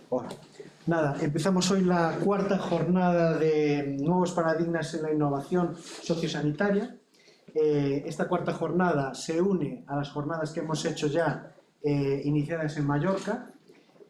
Hola. Nada, empezamos hoy la cuarta jornada de nuevos paradigmas en la innovación sociosanitaria. Esta cuarta jornada se une a las jornadas que hemos hecho ya iniciadas en Mallorca.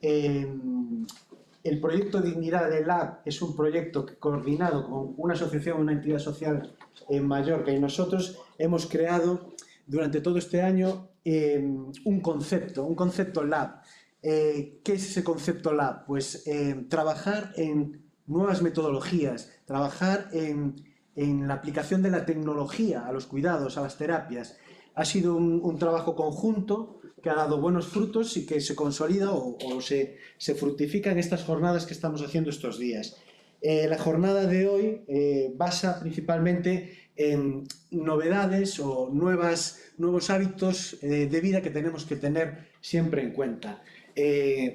El proyecto Dignidad del Lab es un proyecto coordinado con una asociación, una entidad social en Mallorca, y nosotros hemos creado durante todo este año un concepto lab. ¿Qué es ese concepto lab? Pues trabajar en nuevas metodologías, trabajar en la aplicación de la tecnología a los cuidados, a las terapias. Ha sido un trabajo conjunto que ha dado buenos frutos y que se consolida o se fructifica en estas jornadas que estamos haciendo estos días. La jornada de hoy basa principalmente en novedades o nuevos hábitos de vida que tenemos que tener siempre en cuenta.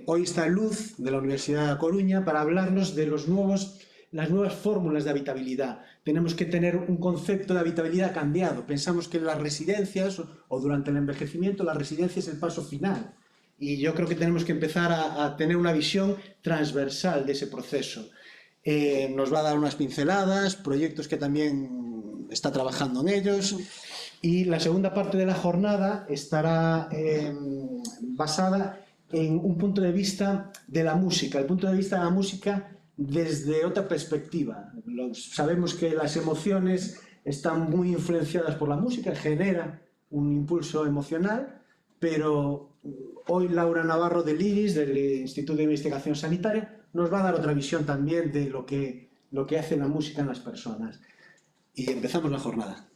Hoy está Luz, de la Universidad de A Coruña, para hablarnos de las nuevas fórmulas de habitabilidad. Tenemos que tener un concepto de habitabilidad cambiado. Pensamos que en las residencias o durante el envejecimiento, la residencia es el paso final. Y yo creo que tenemos que empezar a tener una visión transversal de ese proceso. Nos va a dar unas pinceladas, proyectos que también está trabajando en ellos. Y la segunda parte de la jornada estará basada en un punto de vista de la música, el punto de vista de la música desde otra perspectiva. Sabemos que las emociones están muy influenciadas por la música, genera un impulso emocional, pero hoy Laura Navarro del IRIS, del Instituto de Investigación Sanitaria, nos va a dar otra visión también de lo que hace la música en las personas. Y empezamos la jornada.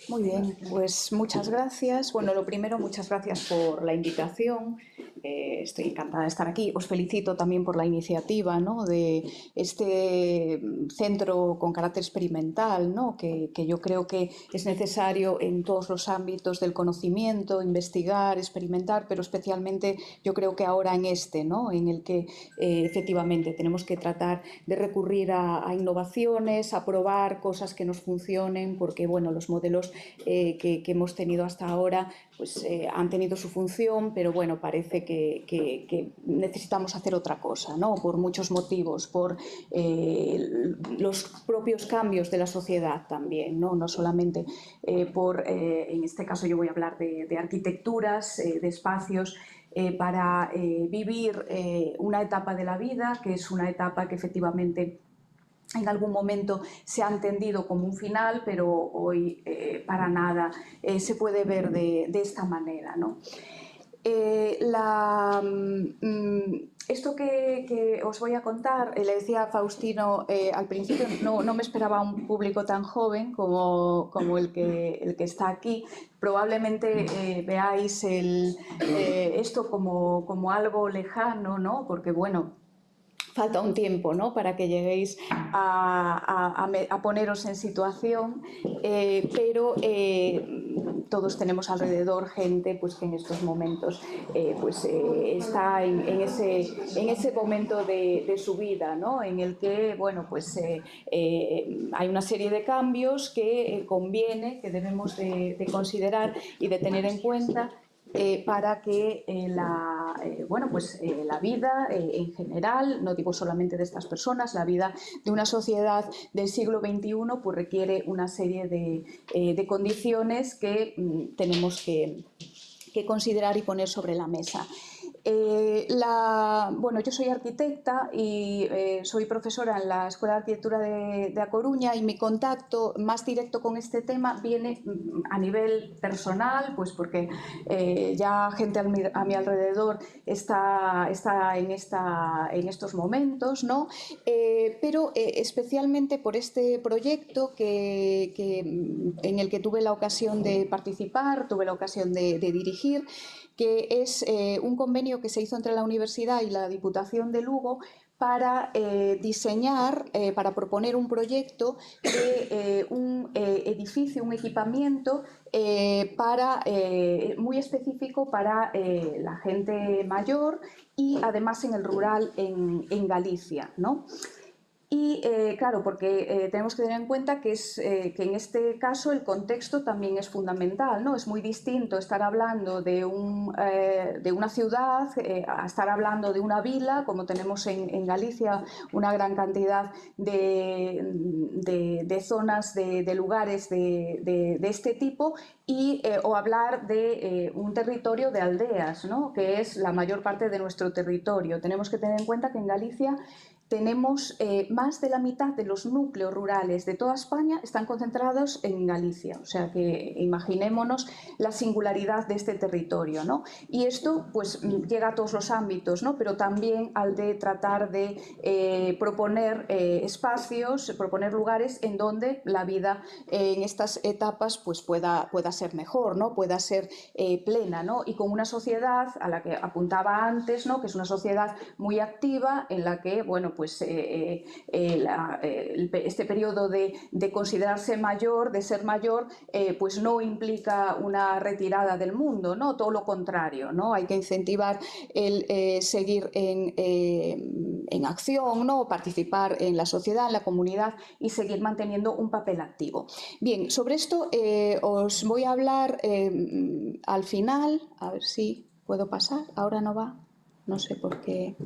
Muy bien, pues muchas gracias. Bueno, lo primero, muchas gracias por la invitación. Estoy encantada de estar aquí. Os felicito también por la iniciativa, ¿no?, de este centro con carácter experimental, ¿no?, que yo creo que es necesario en todos los ámbitos del conocimiento, investigar, experimentar, pero especialmente yo creo que ahora en este, ¿no?, en el que efectivamente tenemos que tratar de recurrir a innovaciones, a probar cosas que nos funcionen, porque bueno, los modelos que hemos tenido hasta ahora pues han tenido su función, pero bueno, parece que necesitamos hacer otra cosa, ¿no?, por muchos motivos, por los propios cambios de la sociedad también, no solamente en este caso yo voy a hablar de arquitecturas, de espacios para vivir una etapa de la vida, que es una etapa que efectivamente en algún momento se ha entendido como un final, pero hoy para nada se puede ver de esta manera, ¿no? Esto que os voy a contar, le decía a Faustino al principio, no me esperaba un público tan joven como el que está aquí. Probablemente veáis esto como algo lejano, ¿no?, porque bueno, falta un tiempo, ¿no?, para que lleguéis a poneros en situación, pero todos tenemos alrededor gente pues, que en estos momentos está en ese momento de su vida, ¿no?, en el que bueno, pues, hay una serie de cambios que que debemos de considerar y de tener en cuenta para que la vida en general, no digo solamente de estas personas, la vida de una sociedad del siglo XXI pues requiere una serie de condiciones que tenemos que considerar y poner sobre la mesa. Yo soy arquitecta y soy profesora en la Escuela de Arquitectura de A Coruña, y mi contacto más directo con este tema viene a nivel personal, pues porque ya gente a mi alrededor está en estos momentos, ¿no? Pero especialmente por este proyecto en el que tuve la ocasión de participar, tuve la ocasión de dirigir, que es un convenio que se hizo entre la Universidad y la Diputación de Lugo para diseñar, para proponer un proyecto de un edificio, un equipamiento muy específico para la gente mayor y además en el rural en Galicia, ¿no? Y claro, porque tenemos que tener en cuenta que en este caso el contexto también es fundamental, ¿no? Es muy distinto estar hablando de una ciudad a estar hablando de una vila, como tenemos en Galicia una gran cantidad de zonas, de lugares de este tipo, o hablar de un territorio de aldeas, ¿no? Que es la mayor parte de nuestro territorio. Tenemos que tener en cuenta que en Galicia tenemos más de la mitad de los núcleos rurales de toda España están concentrados en Galicia, o sea que imaginémonos la singularidad de este territorio, ¿no? Y esto pues llega a todos los ámbitos, ¿no? Pero también al de tratar de proponer espacios, proponer lugares en donde la vida en estas etapas pues pueda ser mejor, ¿no? Pueda ser plena, ¿no? Y con una sociedad a la que apuntaba antes, ¿no? Que es una sociedad muy activa en la que, bueno, pues este periodo de considerarse mayor, de ser mayor, pues no implica una retirada del mundo, ¿no? Todo lo contrario, ¿no? Hay que incentivar el seguir en acción, ¿no? Participar en la sociedad, en la comunidad y seguir manteniendo un papel activo. Bien, sobre esto os voy a hablar al final, a ver si puedo pasar, ahora no va, no sé por qué.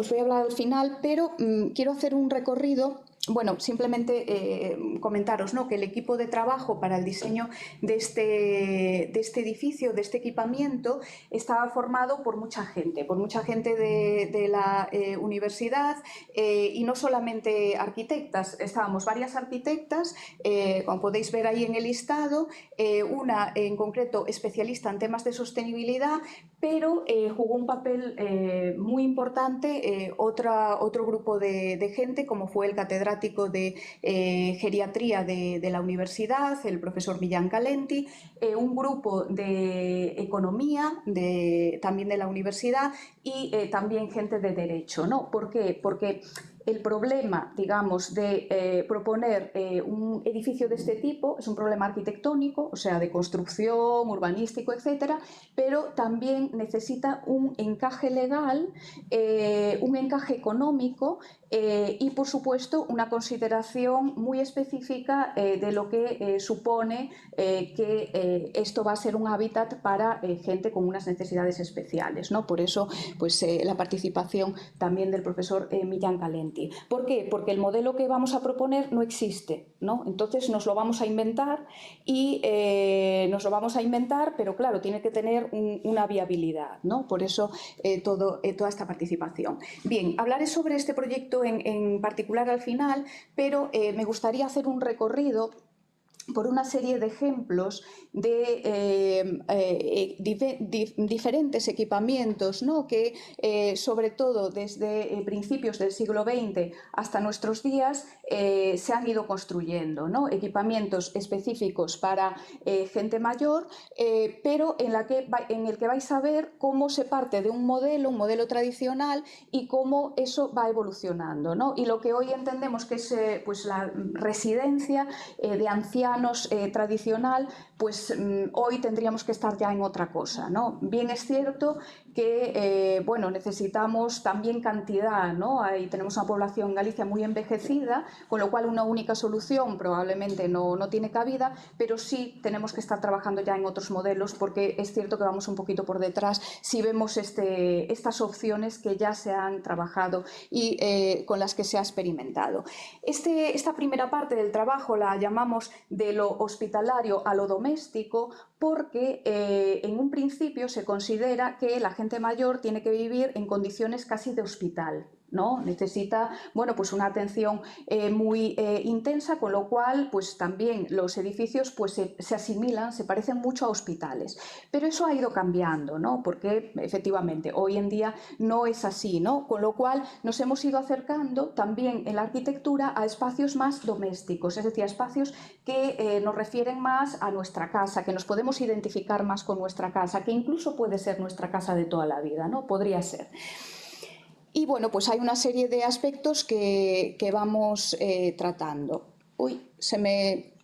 Os voy a hablar al final, pero quiero hacer un recorrido. Bueno, simplemente comentaros, ¿no? Que el equipo de trabajo para el diseño de este edificio, de este equipamiento, estaba formado por mucha gente de la universidad y no solamente arquitectas. Estábamos varias arquitectas, como podéis ver ahí en el listado, una en concreto especialista en temas de sostenibilidad, pero jugó un papel muy importante otro grupo de gente, como fue el catedrático de geriatría de la universidad, el profesor Millán Calenti, un grupo de economía también de la universidad y también gente de derecho, ¿no? ¿Por qué? Porque el problema, digamos, de proponer un edificio de este tipo es un problema arquitectónico, o sea, de construcción, urbanístico, etcétera, pero también necesita un encaje legal, un encaje económico y, por supuesto, una consideración muy específica de lo que supone que esto va a ser un hábitat para gente con unas necesidades especiales, ¿no? Por eso, pues, la participación también del profesor Millán Calenti. ¿Por qué? Porque el modelo que vamos a proponer no existe, ¿no? Entonces nos lo vamos a inventar pero claro, tiene que tener una viabilidad, ¿no? Por eso toda esta participación. Bien, hablaré sobre este proyecto en particular al final, pero me gustaría hacer un recorrido por una serie de ejemplos de diferentes equipamientos, ¿no? Que sobre todo desde principios del siglo XX hasta nuestros días se han ido construyendo, ¿no? Equipamientos específicos para gente mayor, pero en el que vais a ver cómo se parte de un modelo tradicional y cómo eso va evolucionando, ¿no? Y lo que hoy entendemos que es pues la residencia de ancianos tradicional, pues hoy tendríamos que estar ya en otra cosa, ¿no? Bien es cierto que bueno, necesitamos también cantidad, ¿no? Ahí tenemos una población en Galicia muy envejecida, con lo cual una única solución probablemente no tiene cabida, pero sí tenemos que estar trabajando ya en otros modelos, porque es cierto que vamos un poquito por detrás si vemos estas opciones que ya se han trabajado y con las que se ha experimentado. Esta primera parte del trabajo la llamamos de lo hospitalario a lo doméstico, porque en un principio se considera que la gente mayor tiene que vivir en condiciones casi de hospital, ¿no? Necesita, bueno, pues una atención muy intensa, con lo cual pues también los edificios pues se asimilan, se parecen mucho a hospitales. Pero eso ha ido cambiando, ¿no? Porque efectivamente hoy en día no es así, ¿no? Con lo cual nos hemos ido acercando también en la arquitectura a espacios más domésticos, es decir, a espacios que nos refieren más a nuestra casa, que nos podemos identificar más con nuestra casa, que incluso puede ser nuestra casa de toda la vida, ¿no? Podría ser. Y bueno, pues hay una serie de aspectos que vamos tratando. Uy, se me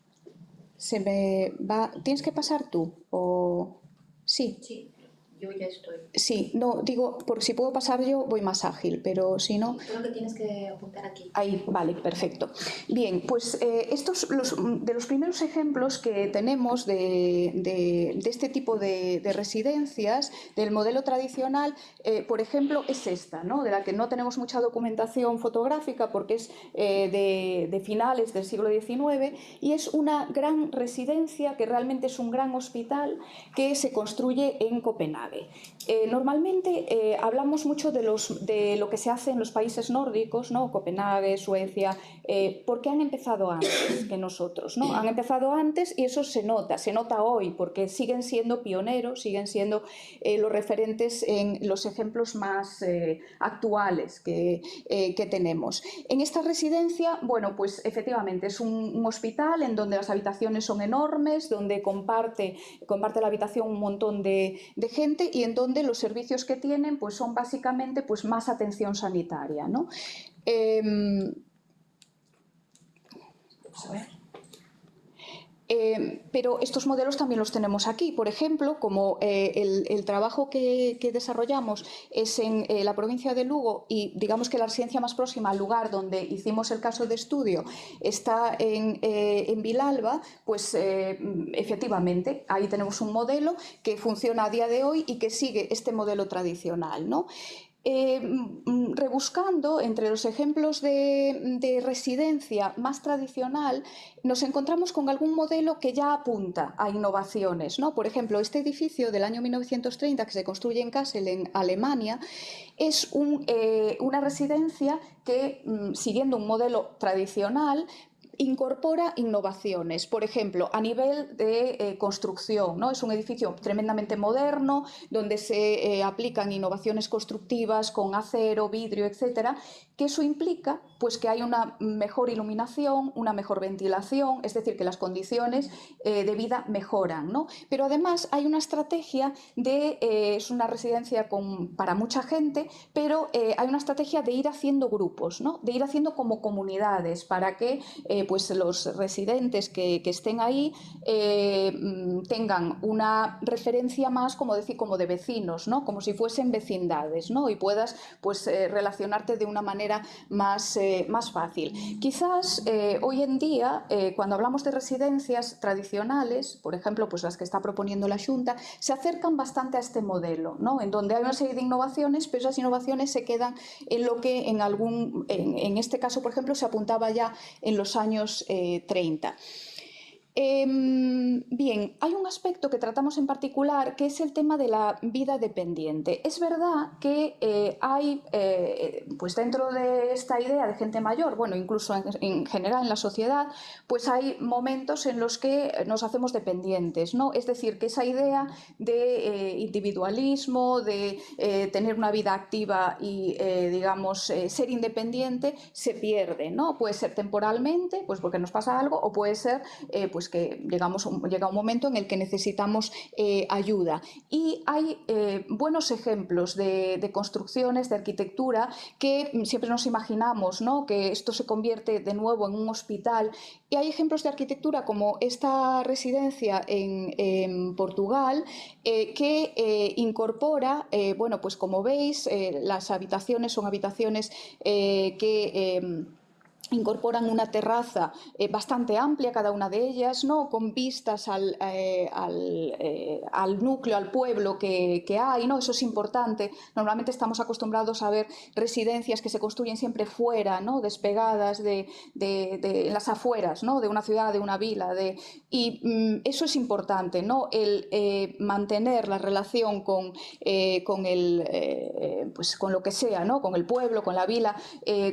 va. ¿Tienes que pasar tú? ¿O sí? Sí, Yo ya estoy. Sí, no, digo, porque si puedo pasar yo voy más ágil, pero si no... Creo que tienes que apuntar aquí. Ahí, vale, perfecto. Bien, pues estos de los primeros ejemplos que tenemos de este tipo de residencias, del modelo tradicional, por ejemplo, es esta, ¿no? De la que no tenemos mucha documentación fotográfica porque es de finales del siglo XIX y es una gran residencia que realmente es un gran hospital que se construye en Copenhague. Normalmente hablamos mucho de lo que se hace en los países nórdicos, ¿no? Copenhague, Suecia, porque han empezado antes que nosotros, ¿no? Han empezado antes y eso se nota hoy, porque siguen siendo pioneros, siguen siendo los referentes en los ejemplos más actuales que tenemos. En esta residencia, bueno, pues efectivamente es un hospital en donde las habitaciones son enormes, donde comparte la habitación un montón de gente y en donde los servicios que tienen pues son básicamente pues más atención sanitaria, ¿no? A ver. Pero estos modelos también los tenemos aquí. Por ejemplo, como el trabajo que desarrollamos es en la provincia de Lugo y digamos que la residencia más próxima al lugar donde hicimos el caso de estudio está en Vilalba, pues efectivamente ahí tenemos un modelo que funciona a día de hoy y que sigue este modelo tradicional, ¿no? Rebuscando entre los ejemplos de residencia más tradicional, nos encontramos con algún modelo que ya apunta a innovaciones, ¿no? Por ejemplo, este edificio del año 1930 que se construye en Kassel, en Alemania, es una residencia que, siguiendo un modelo tradicional, incorpora innovaciones, por ejemplo, a nivel de construcción, ¿no? Es un edificio tremendamente moderno, donde se aplican innovaciones constructivas con acero, vidrio, etcétera, que eso implica pues, que hay una mejor iluminación, una mejor ventilación, es decir, que las condiciones de vida mejoran, ¿no? Pero además hay una estrategia es una residencia para mucha gente, pero hay una estrategia de ir haciendo grupos, ¿no? De ir haciendo como comunidades para que pues los residentes que estén ahí tengan una referencia más como de vecinos, ¿no? Como si fuesen vecindades, ¿no? Y puedas pues, relacionarte de una manera más fácil. Quizás hoy en día, cuando hablamos de residencias tradicionales, por ejemplo, pues las que está proponiendo la Xunta, se acercan bastante a este modelo, ¿no? En donde hay una serie de innovaciones, pero esas innovaciones se quedan en lo que en este caso, por ejemplo, se apuntaba ya en los años 30. Bien, hay un aspecto que tratamos en particular que es el tema de la vida dependiente. Es verdad que hay, pues dentro de esta idea de gente mayor, bueno, incluso en general en la sociedad, pues hay momentos en los que nos hacemos dependientes, ¿no? Es decir, que esa idea de individualismo, de tener una vida activa y, digamos, ser independiente se pierde, ¿no? Puede ser temporalmente, pues porque nos pasa algo, o puede ser, pues que llega un momento en el que necesitamos ayuda. Y hay buenos ejemplos de construcciones, de arquitectura, que siempre nos imaginamos, ¿no? Que esto se convierte de nuevo en un hospital. Y hay ejemplos de arquitectura como esta residencia en Portugal que incorpora, bueno, pues como veis, las habitaciones son habitaciones que incorporan una terraza bastante amplia, cada una de ellas, ¿no? Con vistas al núcleo, al pueblo que hay, ¿no? Eso es importante. Normalmente estamos acostumbrados a ver residencias que se construyen siempre fuera, ¿no? Despegadas de las afueras, ¿no? De una ciudad, de una vila. Y eso es importante, ¿no? El mantener la relación con lo que sea, ¿no? Con el pueblo, con la vila,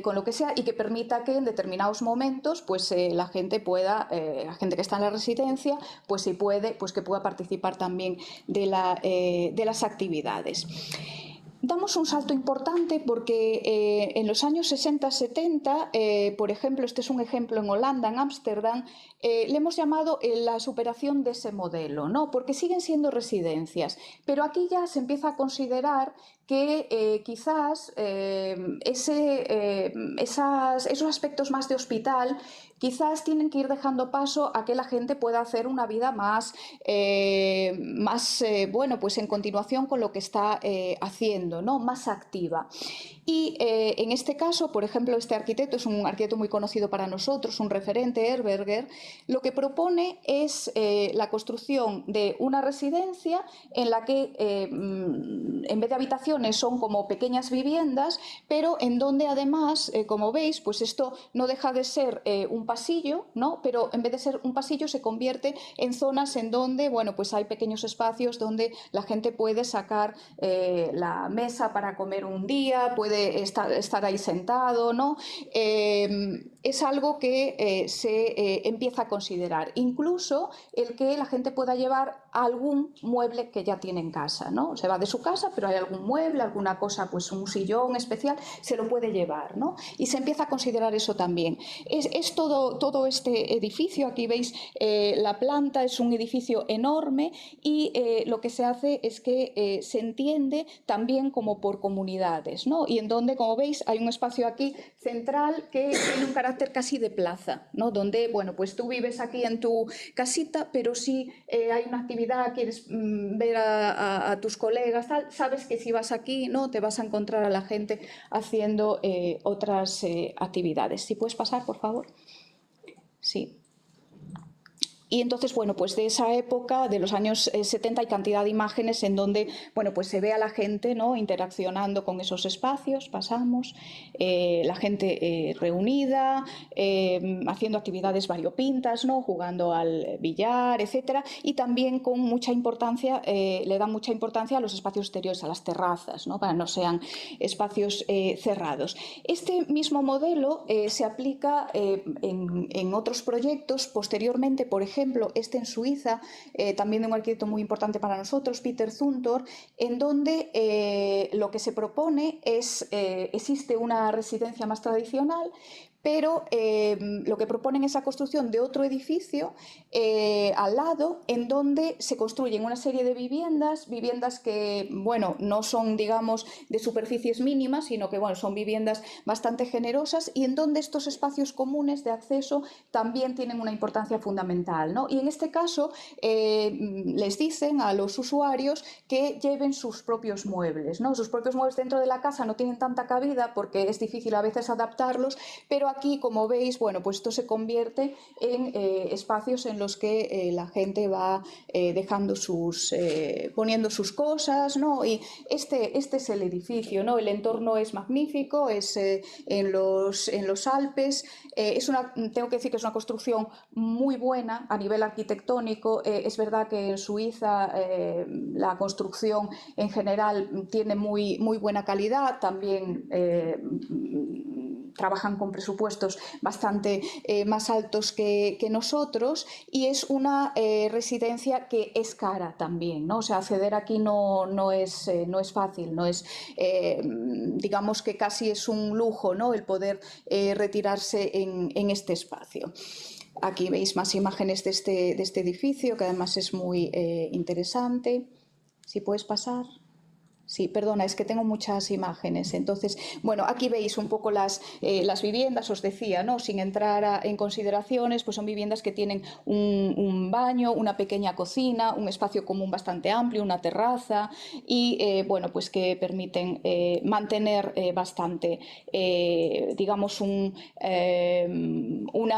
con lo que sea, y que permita que en determinados momentos pues la gente que está en la residencia pues si puede, pues que pueda participar también de las actividades. Damos un salto importante porque en los años 60-70, por ejemplo, este es un ejemplo en Holanda, en Ámsterdam, le hemos llamado la superación de ese modelo, ¿no? Porque siguen siendo residencias, pero aquí ya se empieza a considerar que quizás esos aspectos más de hospital quizás tienen que ir dejando paso a que la gente pueda hacer una vida más, bueno, pues en continuación con lo que está haciendo, ¿no? Más activa. Y en este caso, por ejemplo, este arquitecto es un arquitecto muy conocido para nosotros, un referente, Herberger. Lo que propone es la construcción de una residencia en la que en vez de habitaciones son como pequeñas viviendas, pero en donde además, como veis, pues esto no deja de ser un pasillo, ¿no? Pero en vez de ser un pasillo se convierte en zonas en donde, bueno, pues hay pequeños espacios donde la gente puede sacar la mesa para comer un día, puede estar ahí sentado, ¿no? Es algo que se empieza a considerar. Incluso el que la gente pueda llevar algún mueble que ya tiene en casa, ¿no? Se va de su casa, pero hay algún mueble, alguna cosa, pues un sillón especial, se lo puede llevar, ¿no? Y se empieza a considerar eso también. Es todo este edificio, aquí veis la planta, es un edificio enorme y lo que se hace es que se entiende también como por comunidades, ¿no? Y en donde, como veis, hay un espacio aquí central que tiene un carácter casi de plaza, ¿no? Donde, bueno, pues tú vives aquí en tu casita, pero si hay una actividad, quieres ver a tus colegas, tal, sabes que si vas aquí, ¿no? Te vas a encontrar a la gente haciendo otras actividades. ¿Sí puedes pasar, por favor? Sí. Y entonces, bueno, pues de esa época, de los años 70, hay cantidad de imágenes en donde, bueno, pues se ve a la gente, ¿no? Interaccionando con esos espacios, pasamos, la gente reunida, haciendo actividades variopintas, ¿no? Jugando al billar, etcétera, y también con mucha importancia, le dan mucha importancia a los espacios exteriores, a las terrazas, ¿no? Para no sean espacios cerrados. Este mismo modelo se aplica en otros proyectos posteriormente, por ejemplo, este en Suiza, también de un arquitecto muy importante para nosotros, Peter Zumthor, en donde lo que se propone es, existe una residencia más tradicional, pero lo que proponen es la construcción de otro edificio al lado, en donde se construyen una serie de viviendas que, bueno, no son, digamos, de superficies mínimas, sino que, bueno, son viviendas bastante generosas y en donde estos espacios comunes de acceso también tienen una importancia fundamental, ¿no? Y en este caso les dicen a los usuarios que lleven sus propios muebles, ¿no? Sus propios muebles dentro de la casa no tienen tanta cabida porque es difícil a veces adaptarlos, pero aquí, como veis, bueno, pues esto se convierte en espacios en los que la gente va dejando poniendo sus cosas, ¿no? Y este es el edificio, ¿no? El entorno es magnífico, es en los Alpes, tengo que decir que es una construcción muy buena a nivel arquitectónico. Es verdad que en Suiza la construcción en general tiene muy buena calidad, también trabajan con presupuestos bastante más altos que nosotros, y es una residencia que es cara también, ¿no? O sea, acceder aquí no es fácil, no es, digamos que casi es un lujo, ¿no? El poder retirarse en este espacio. Aquí veis más imágenes de este edificio, que además es muy interesante. Si puedes pasar. Sí, perdona, es que tengo muchas imágenes. Entonces, bueno, aquí veis un poco las viviendas, os decía, ¿no? Sin entrar en consideraciones, pues son viviendas que tienen un baño, una pequeña cocina, un espacio común bastante amplio, una terraza y, bueno, pues que permiten mantener bastante, digamos, una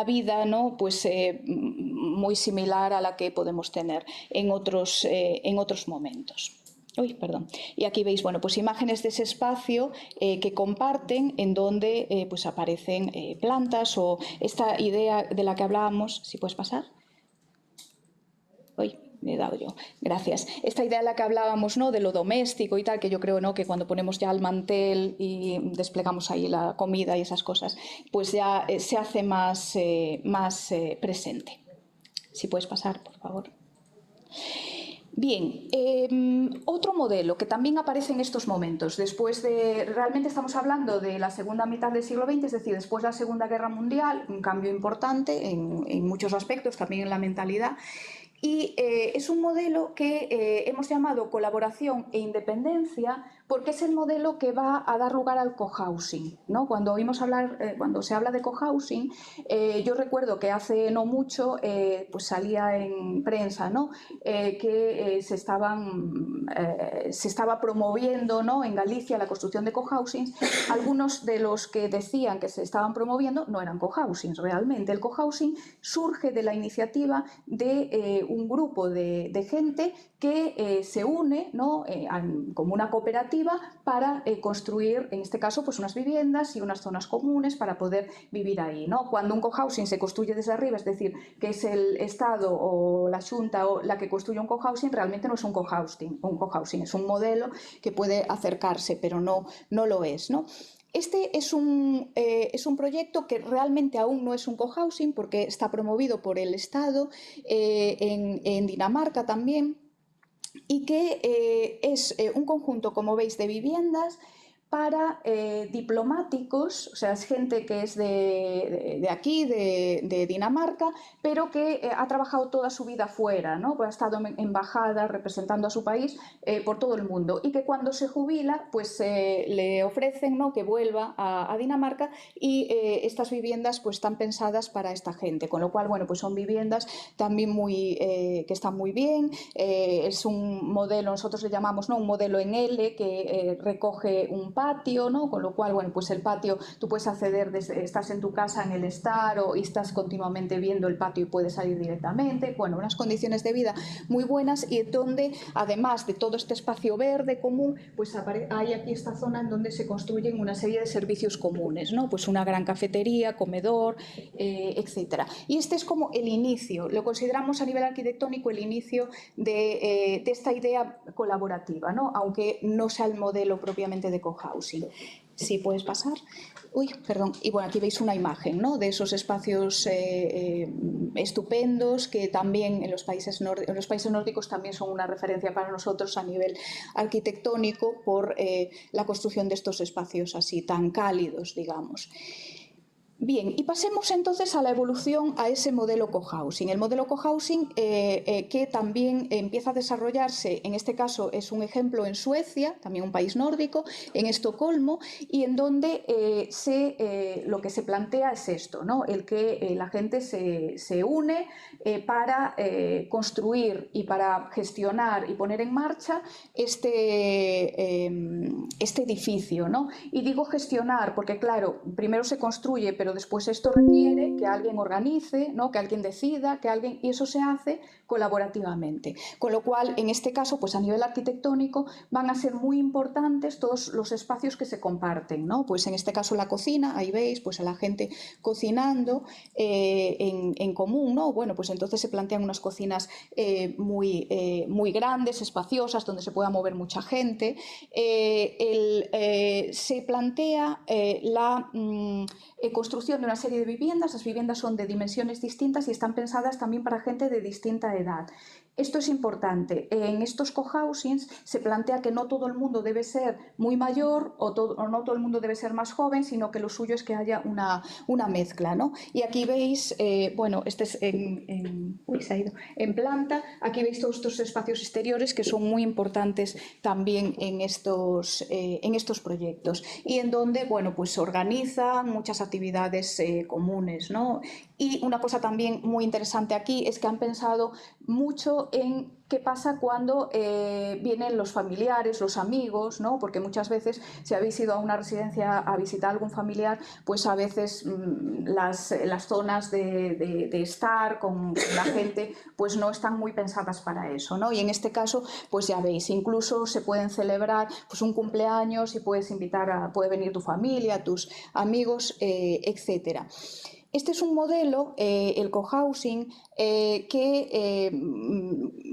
vida, ¿no? Pues muy similar a la que podemos tener en otros momentos. Uy, perdón. Y aquí veis, bueno, pues imágenes de ese espacio que comparten, en donde pues aparecen plantas o esta idea de la que hablábamos. ¿Si puedes pasar? Uy, me he dado yo. Gracias. Esta idea de la que hablábamos, ¿no? De lo doméstico y tal, que yo creo, ¿no? Que cuando ponemos ya el mantel y desplegamos ahí la comida y esas cosas, pues ya se hace más presente. Si puedes pasar, por favor. Bien, otro modelo que también aparece en estos momentos, realmente estamos hablando de la segunda mitad del siglo XX, es decir, después de la Segunda Guerra Mundial, un cambio importante en muchos aspectos, también en la mentalidad. Y es un modelo que hemos llamado colaboración e independencia porque es el modelo que va a dar lugar al cohousing, ¿no? Cuando se habla de cohousing, yo recuerdo que hace no mucho pues salía en prensa, ¿no? Que se estaba promoviendo, ¿no? En Galicia la construcción de cohousings. Algunos de los que decían que se estaban promoviendo no eran cohousings realmente. El cohousing surge de la iniciativa de un grupo de gente que se une, ¿no? Como una cooperativa para construir, en este caso, pues unas viviendas y unas zonas comunes para poder vivir ahí, ¿no? Cuando un cohousing se construye desde arriba, es decir, que es el Estado o la Xunta o la que construye un cohousing, realmente no es un cohousing es un modelo que puede acercarse, pero no lo es, ¿no? Este es un proyecto que realmente aún no es un cohousing porque está promovido por el Estado en Dinamarca también, y que es un conjunto, como veis, de viviendas para diplomáticos, o sea, es gente que es de aquí, de Dinamarca, pero que ha trabajado toda su vida fuera, ¿no? Pues ha estado en embajadas representando a su país por todo el mundo, y que cuando se jubila, pues le ofrecen, ¿no? Que vuelva a Dinamarca, y estas viviendas pues están pensadas para esta gente, con lo cual, bueno, pues son viviendas también que están muy bien. Es un modelo, nosotros le llamamos, ¿no? Un modelo en L que recoge un patio, ¿no? Con lo cual, bueno, pues el patio tú puedes acceder, estás en tu casa en el estar y estás continuamente viendo el patio y puedes salir directamente. Bueno, unas condiciones de vida muy buenas, y donde además de todo este espacio verde común, pues hay aquí esta zona en donde se construyen una serie de servicios comunes, ¿no? Pues una gran cafetería, comedor, etcétera. Y este es como el inicio, lo consideramos a nivel arquitectónico el inicio de esta idea colaborativa, ¿no? Aunque no sea el modelo propiamente de cohousing. Sí, puedes pasar. Uy, perdón. Y bueno, aquí veis una imagen, ¿no? De esos espacios estupendos que también en los países nórdicos también son una referencia para nosotros a nivel arquitectónico por la construcción de estos espacios así tan cálidos, digamos. Bien, y pasemos entonces a la evolución a ese modelo cohousing. El modelo cohousing que también empieza a desarrollarse, en este caso es un ejemplo en Suecia, también un país nórdico, en Estocolmo, y en donde lo que se plantea es esto, ¿no? El que la gente se une para construir y para gestionar y poner en marcha este edificio, ¿no? Y digo gestionar porque, claro, primero se construye, pero después esto requiere que alguien organice, ¿no? Que alguien decida, y eso se hace colaborativamente. Con lo cual, en este caso, pues a nivel arquitectónico van a ser muy importantes todos los espacios que se comparten, ¿no? Pues en este caso la cocina, ahí veis pues a la gente cocinando en común, ¿no? Bueno, pues entonces se plantean unas cocinas muy grandes, espaciosas, donde se pueda mover mucha gente. Se plantea la construcción de una serie de viviendas. Las viviendas son de dimensiones distintas y están pensadas también para gente de distinta edad. Esto es importante. En estos cohousings se plantea que no todo el mundo debe ser muy mayor o no todo el mundo debe ser más joven, sino que lo suyo es que haya una mezcla, ¿no? Y aquí veis, bueno, este es en planta. Aquí veis todos estos espacios exteriores que son muy importantes también en estos proyectos, y en donde, bueno, pues se organizan muchas actividades comunes, ¿no? Y una cosa también muy interesante aquí es que han pensado mucho en qué pasa cuando vienen los familiares, los amigos, ¿no? Porque muchas veces, si habéis ido a una residencia a visitar a algún familiar, pues a veces las zonas de estar con la gente pues no están muy pensadas para eso, ¿no? Y en este caso, pues ya veis, incluso se pueden celebrar pues un cumpleaños y puedes puede venir tu familia, tus amigos, etcétera. Este es un modelo, el cohousing, que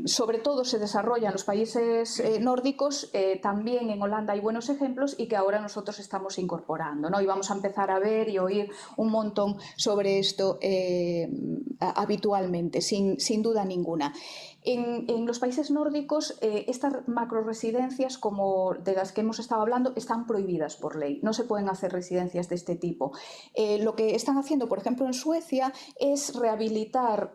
sobre todo se desarrolla en los países nórdicos, también en Holanda hay buenos ejemplos y que ahora nosotros estamos incorporando, ¿no? Y vamos a empezar a ver y oír un montón sobre esto habitualmente, sin duda ninguna. En los países nórdicos, estas macroresidencias, como de las que hemos estado hablando, están prohibidas por ley. No se pueden hacer residencias de este tipo. Lo que están haciendo, por ejemplo, en Suecia, es rehabilitar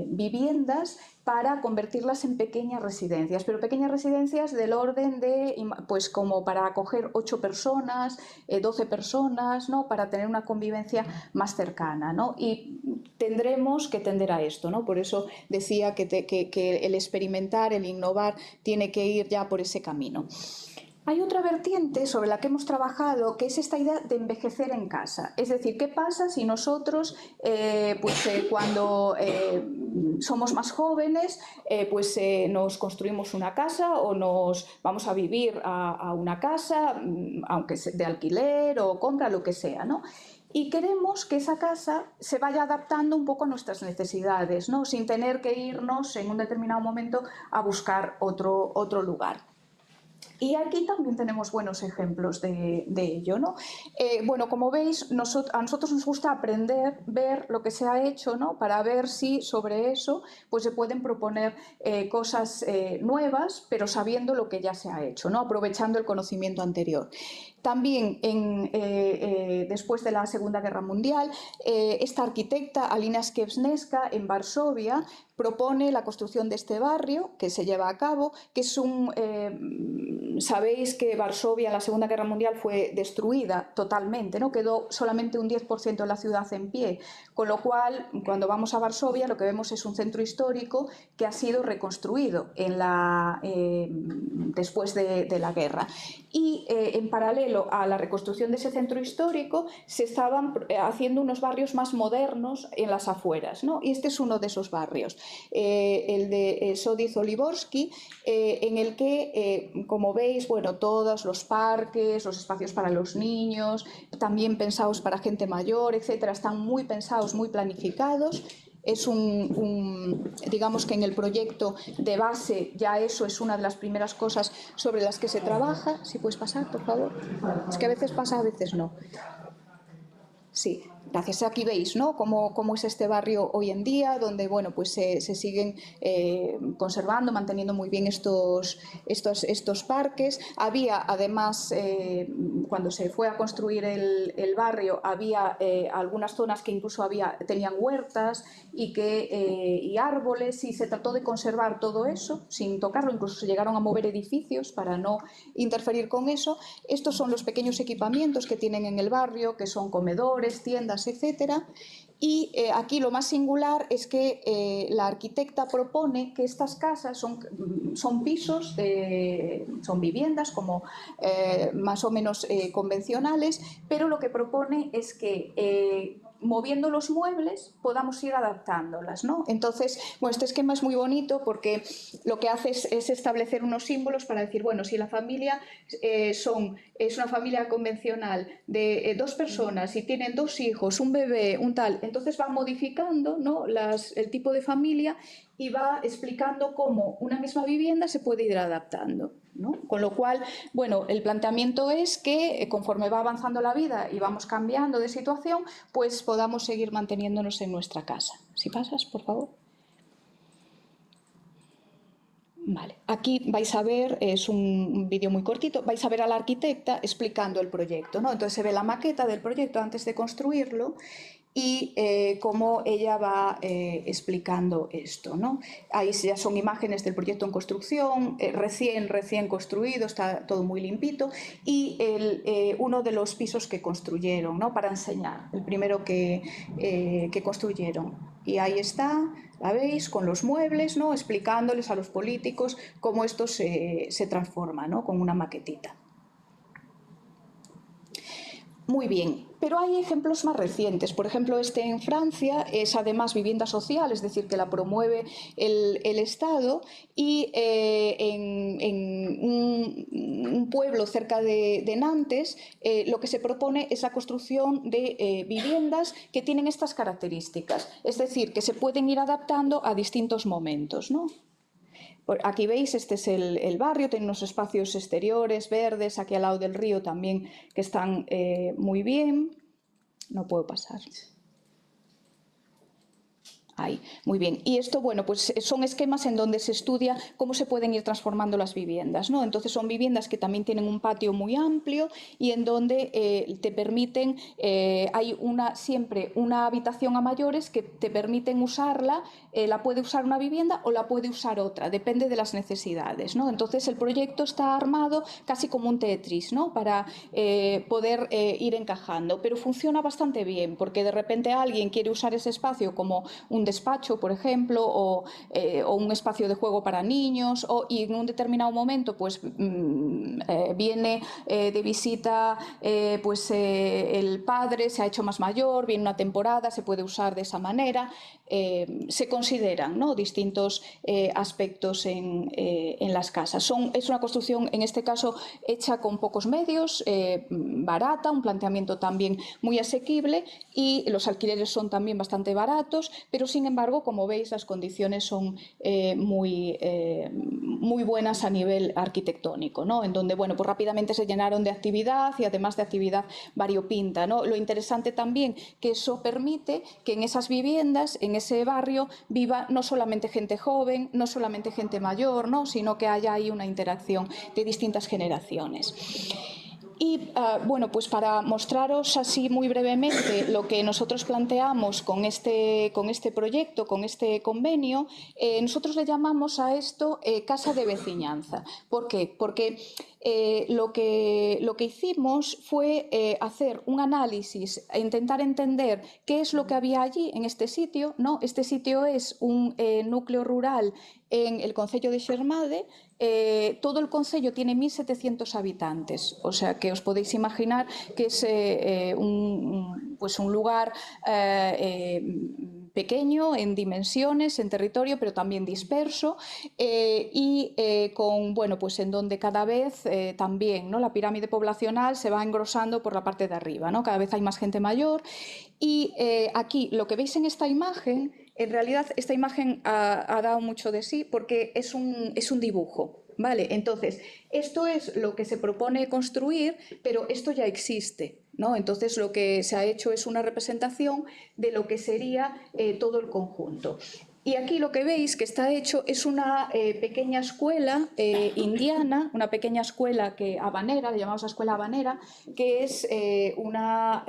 viviendas para convertirlas en pequeñas residencias, pero pequeñas residencias del orden de, pues como para acoger 8 personas, 12 personas, ¿no? Para tener una convivencia más cercana, ¿no? Y tendremos que tender a esto, ¿no? Por eso decía que el experimentar, el innovar, tiene que ir ya por ese camino. Hay otra vertiente sobre la que hemos trabajado, que es esta idea de envejecer en casa. Es decir, ¿qué pasa si nosotros, cuando somos más jóvenes, nos construimos una casa o nos vamos a vivir a una casa, aunque sea de alquiler o compra, lo que sea, ¿no? Y queremos que esa casa se vaya adaptando un poco a nuestras necesidades, ¿no? Sin tener que irnos en un determinado momento a buscar otro lugar. Y aquí también tenemos buenos ejemplos de ello, ¿no? Bueno, como veis, a nosotros nos gusta aprender, ver lo que se ha hecho, ¿no? Para ver si sobre eso pues se pueden proponer cosas nuevas, pero sabiendo lo que ya se ha hecho, ¿no? Aprovechando el conocimiento anterior. También después de la Segunda Guerra Mundial, esta arquitecta, Alina Skrzewska, en Varsovia, propone la construcción de este barrio que se lleva a cabo, que es sabéis que Varsovia en la Segunda Guerra Mundial fue destruida totalmente, ¿no? Quedó solamente un 10% de la ciudad en pie, con lo cual cuando vamos a Varsovia lo que vemos es un centro histórico que ha sido reconstruido después de la guerra. Y en paralelo a la reconstrucción de ese centro histórico se estaban haciendo unos barrios más modernos en las afueras, ¿no? Y este es uno de esos barrios, el de Sodíc Oliborski, en el que, como veis, bueno, todos los parques, los espacios para los niños, también pensados para gente mayor, etcétera, están muy pensados, muy planificados. Es digamos que en el proyecto de base ya eso es una de las primeras cosas sobre las que se trabaja. Si puedes pasar, por favor. Es que a veces pasa, a veces no. Sí, gracias. Aquí veis, ¿no? Cómo es este barrio hoy en día, donde bueno, pues se siguen conservando, manteniendo muy bien estos parques. Había, además, cuando se fue a construir el barrio, había algunas zonas que incluso tenían huertas y árboles, y se trató de conservar todo eso sin tocarlo. Incluso se llegaron a mover edificios para no interferir con eso. Estos son los pequeños equipamientos que tienen en el barrio, que son comedores, tiendas, etcétera. Y aquí lo más singular es que la arquitecta propone que estas casas son pisos, son viviendas como más o menos convencionales, pero lo que propone es que moviendo los muebles podamos ir adaptándolas, ¿no? Entonces, bueno, este esquema es muy bonito porque lo que hace es establecer unos símbolos para decir, bueno, si la familia es una familia convencional de 2 personas y tienen 2 hijos, un bebé, un tal, entonces va modificando, ¿no? el tipo de familia y va explicando cómo una misma vivienda se puede ir adaptando, ¿no? Con lo cual, bueno, el planteamiento es que conforme va avanzando la vida y vamos cambiando de situación, pues podamos seguir manteniéndonos en nuestra casa. Si pasas, por favor. Vale. Aquí vais a ver, es un vídeo muy cortito, vais a ver a la arquitecta explicando el proyecto, ¿no? Entonces se ve la maqueta del proyecto antes de construirlo y cómo ella va explicando esto, ¿no? Ahí ya son imágenes del proyecto en construcción, recién construido, está todo muy limpito, y uno de los pisos que construyeron, ¿no? Para enseñar, el primero que construyeron. Y ahí está, la veis, con los muebles, ¿no? Explicándoles a los políticos cómo esto se transforma, ¿no? Con una maquetita. Muy bien, pero hay ejemplos más recientes. Por ejemplo, en Francia es además vivienda social, es decir, que la promueve el Estado, y en un pueblo cerca de Nantes lo que se propone es la construcción de viviendas que tienen estas características, es decir, que se pueden ir adaptando a distintos momentos, ¿no? Aquí veis, este es el barrio, tiene unos espacios exteriores verdes, aquí al lado del río también, que están muy bien. No puedo pasar. Ahí, muy bien. Y esto, bueno, pues son esquemas en donde se estudia cómo se pueden ir transformando las viviendas, ¿no? Entonces son viviendas que también tienen un patio muy amplio y en donde te permiten, hay siempre una habitación a mayores que te permiten usarla, la puede usar una vivienda o la puede usar otra, depende de las necesidades, ¿no? Entonces el proyecto está armado casi como un Tetris, ¿no? Para poder ir encajando, pero funciona bastante bien porque de repente alguien quiere usar ese espacio como un despacho, por ejemplo, o un espacio de juego para niños, y en un determinado momento pues viene de visita el padre, se ha hecho más mayor, viene una temporada, se puede usar de esa manera. Se consideran, ¿no?, distintos aspectos en las casas. Es una construcción, en este caso, hecha con pocos medios, barata, un planteamiento también muy asequible y los alquileres son también bastante baratos, pero sin embargo, como veis, las condiciones son muy buenas a nivel arquitectónico, ¿no? En donde, bueno, pues rápidamente se llenaron de actividad y además de actividad variopinta, ¿no? Lo interesante también que eso permite que en esas viviendas, en ese barrio, viva no solamente gente joven, no solamente gente mayor, ¿no?, sino que haya ahí una interacción de distintas generaciones. Y bueno, pues para mostraros así muy brevemente lo que nosotros planteamos con este proyecto, con este convenio, nosotros le llamamos a esto casa de veciñanza. ¿Por qué? Porque lo que hicimos fue hacer un análisis e intentar entender qué es lo que había allí en este sitio, ¿no? Este sitio es un núcleo rural en el concello de Xermade. Todo el concello tiene 1.700 habitantes, o sea que os podéis imaginar que es un lugar pequeño en dimensiones, en territorio, pero también disperso pues en donde cada vez también, ¿no?, la pirámide poblacional se va engrosando por la parte de arriba, ¿no? Cada vez hay más gente mayor y aquí lo que veis en esta imagen, en realidad esta imagen ha dado mucho de sí porque es un dibujo. ¿Vale? Entonces, esto es lo que se propone construir, pero esto ya existe, ¿no? Entonces, lo que se ha hecho es una representación de lo que sería todo el conjunto. Y aquí lo que veis que está hecho es una pequeña escuela indiana, una pequeña escuela habanera, le llamamos la escuela habanera, que es una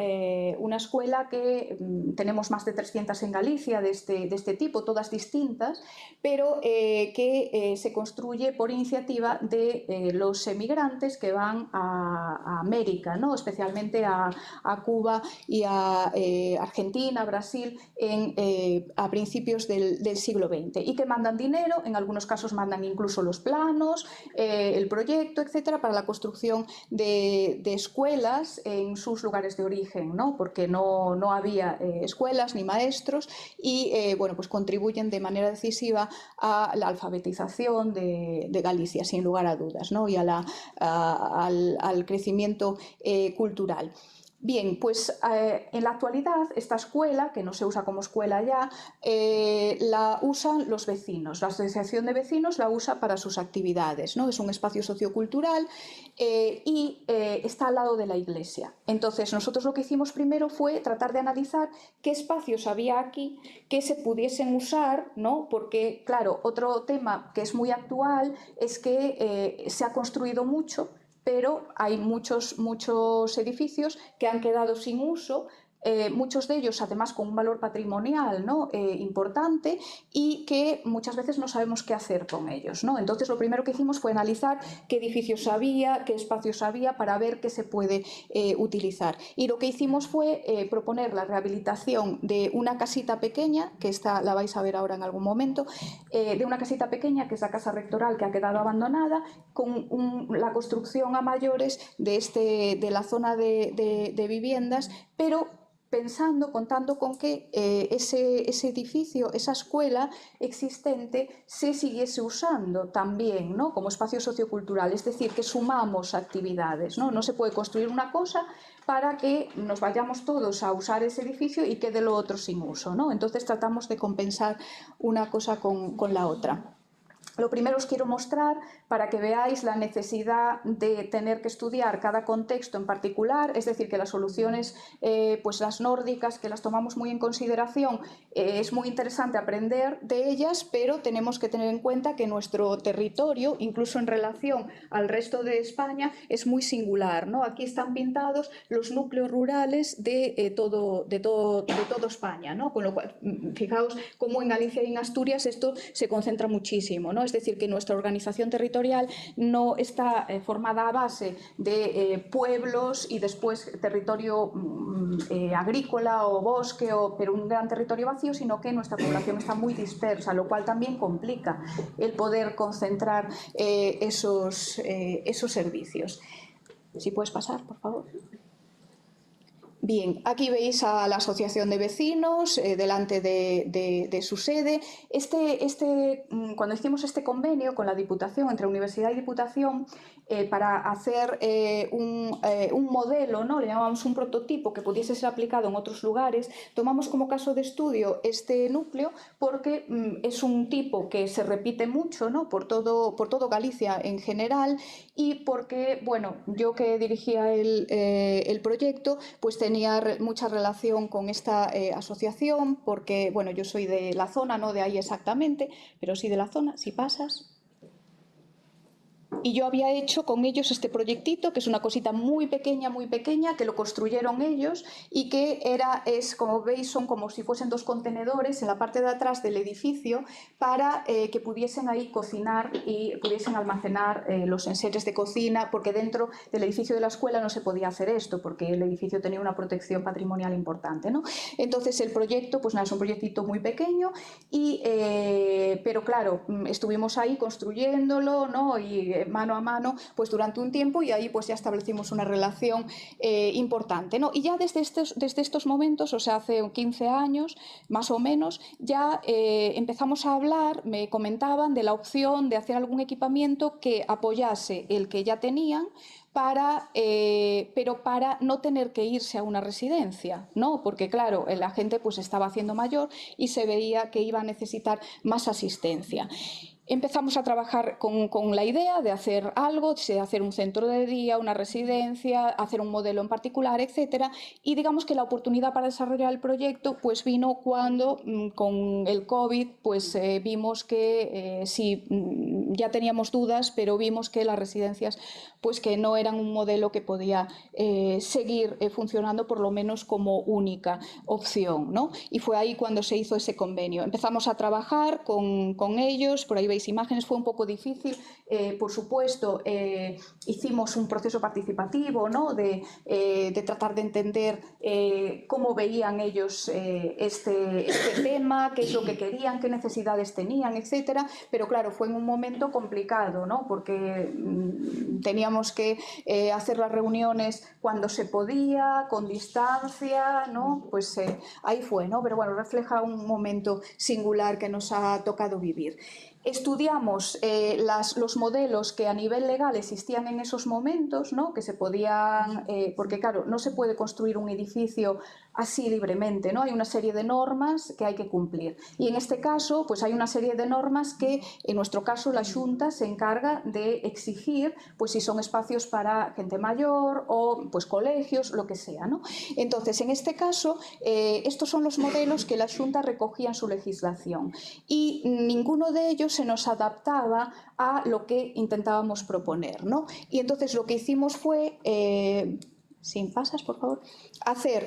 escuela que tenemos más de 300 en Galicia de este tipo, todas distintas, pero que se construye por iniciativa de los emigrantes que van a América, ¿no?, especialmente a Cuba y a Argentina, Brasil, a principios del siglo XX, y que mandan dinero, en algunos casos mandan incluso los planos, el proyecto, etcétera, para la construcción de escuelas en sus lugares de origen, ¿no?, porque no había escuelas ni maestros y pues contribuyen de manera decisiva a la alfabetización de Galicia, sin lugar a dudas, ¿no?, y al crecimiento cultural. Bien, pues en la actualidad esta escuela, que no se usa como escuela ya, la usan los vecinos. La asociación de vecinos la usa para sus actividades, ¿no? Es un espacio sociocultural y está al lado de la iglesia. Entonces nosotros lo que hicimos primero fue tratar de analizar qué espacios había aquí que se pudiesen usar, ¿no? Porque, claro, otro tema que es muy actual es que se ha construido mucho, pero hay muchos edificios que han quedado sin uso, muchos de ellos además con un valor patrimonial, ¿no?, importante, y que muchas veces no sabemos qué hacer con ellos, ¿no? Entonces lo primero que hicimos fue analizar qué edificios había, qué espacios había, para ver qué se puede utilizar. Y lo que hicimos fue proponer la rehabilitación de una casita pequeña, que esta la vais a ver ahora en algún momento, de una casita pequeña que es la casa rectoral, que ha quedado abandonada, con la construcción a mayores de la zona de viviendas, pero contando con que ese edificio, esa escuela existente, se siguiese usando también, ¿no?, como espacio sociocultural, es decir, que sumamos actividades, ¿no? No se puede construir una cosa para que nos vayamos todos a usar ese edificio y quede lo otro sin uso, ¿no? Entonces tratamos de compensar una cosa con la otra. Lo primero os quiero mostrar para que veáis la necesidad de tener que estudiar cada contexto en particular, es decir, que las soluciones, pues las nórdicas, que las tomamos muy en consideración, es muy interesante aprender de ellas, pero tenemos que tener en cuenta que nuestro territorio, incluso en relación al resto de España, es muy singular, ¿no? Aquí están pintados los núcleos rurales de todo España, ¿no? Con lo cual, fijaos cómo en Galicia y en Asturias esto se concentra muchísimo, ¿no? Es decir, que nuestra organización territorial no está formada a base de pueblos y después territorio agrícola o bosque, pero un gran territorio vacío, sino que nuestra población está muy dispersa, lo cual también complica el poder concentrar esos servicios. Si puedes pasar, por favor. Bien, aquí veis a la Asociación de Vecinos delante de su sede. Cuando hicimos este convenio con la Diputación, entre Universidad y Diputación, para hacer un modelo, ¿no? Le llamamos un prototipo que pudiese ser aplicado en otros lugares, tomamos como caso de estudio este núcleo porque es un tipo que se repite mucho, ¿no? por todo Galicia en general, y porque, bueno, yo que dirigía el proyecto, pues tenía mucha relación con esta asociación, porque, bueno, yo soy de la zona, no de ahí exactamente, pero sí de la zona. Si pasas. Y yo había hecho con ellos este proyectito, que es una cosita muy pequeña, que lo construyeron ellos y que como veis, son como si fuesen dos contenedores en la parte de atrás del edificio para que pudiesen ahí cocinar y pudiesen almacenar los enseres de cocina, porque dentro del edificio de la escuela no se podía hacer esto, porque el edificio tenía una protección patrimonial importante, ¿no? Entonces el proyecto, pues nada, es un proyectito muy pequeño, pero claro, estuvimos ahí construyéndolo, ¿no? Y mano a mano, pues durante un tiempo, y ahí pues ya establecimos una relación importante, ¿no? Y ya desde estos momentos, o sea, hace 15 años más o menos, ya empezamos a hablar, me comentaban de la opción de hacer algún equipamiento que apoyase el que ya tenían, pero para no tener que irse a una residencia, ¿no? Porque claro, la gente pues estaba haciendo mayor y se veía que iba a necesitar más asistencia. Empezamos a trabajar con la idea de hacer algo, de hacer un centro de día, una residencia, hacer un modelo en particular, etcétera. Y digamos que la oportunidad para desarrollar el proyecto pues vino cuando con el COVID pues vimos que sí, ya teníamos dudas, pero vimos que las residencias pues que no eran un modelo que podía seguir funcionando, por lo menos como única opción, ¿no? Y fue ahí cuando se hizo ese convenio. Empezamos a trabajar con ellos, por ahí veis imágenes, fue un poco difícil, por supuesto, hicimos un proceso participativo, ¿no? de tratar de entender cómo veían ellos este tema, qué es lo que querían, qué necesidades tenían, etcétera, pero claro, fue en un momento complicado, ¿no? Porque teníamos que hacer las reuniones cuando se podía, con distancia, ¿no? Pues ahí fue, ¿no? Pero bueno, refleja un momento singular que nos ha tocado vivir. Estudiamos los modelos que a nivel legal existían en esos momentos, ¿no? Que se podían, porque claro, no se puede construir un edificio así libremente, ¿no? Hay una serie de normas que hay que cumplir. Y en este caso, pues hay una serie de normas que, en nuestro caso, la Xunta se encarga de exigir, pues si son espacios para gente mayor o pues colegios, lo que sea, ¿no? Entonces, en este caso, estos son los modelos que la Xunta recogía en su legislación y ninguno de ellos se nos adaptaba a lo que intentábamos proponer, ¿no? Y entonces lo que hicimos fue sin pasas, por favor, hacer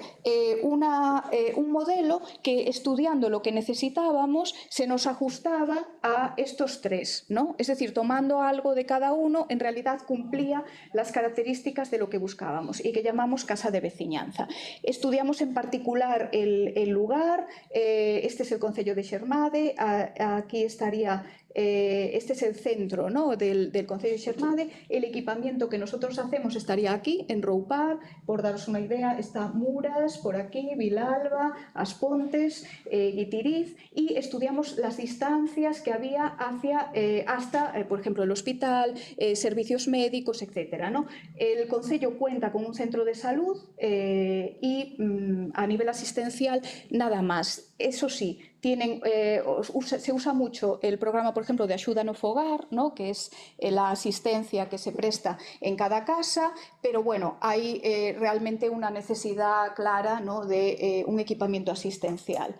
un modelo que, estudiando lo que necesitábamos, se nos ajustaba a estos tres, ¿no? Es decir, tomando algo de cada uno, en realidad cumplía las características de lo que buscábamos y que llamamos casa de veciñanza. Estudiamos en particular el lugar, este es el concello de Xermade, aquí estaría... este es el centro, ¿no? del concello de Xermade. El equipamiento que nosotros hacemos estaría aquí, en Roupar, por daros una idea, está Muras, por aquí, Vilalba, Aspontes, Guitiriz, y estudiamos las distancias que había hasta, por ejemplo, el hospital, servicios médicos, etcétera, ¿no? El concello cuenta con un centro de salud y a nivel asistencial nada más. eso sí, se usa mucho el programa, por ejemplo, de Axuda no Fogar, ¿no? Que es la asistencia que se presta en cada casa, pero bueno, hay realmente una necesidad clara, ¿no? de un equipamiento asistencial.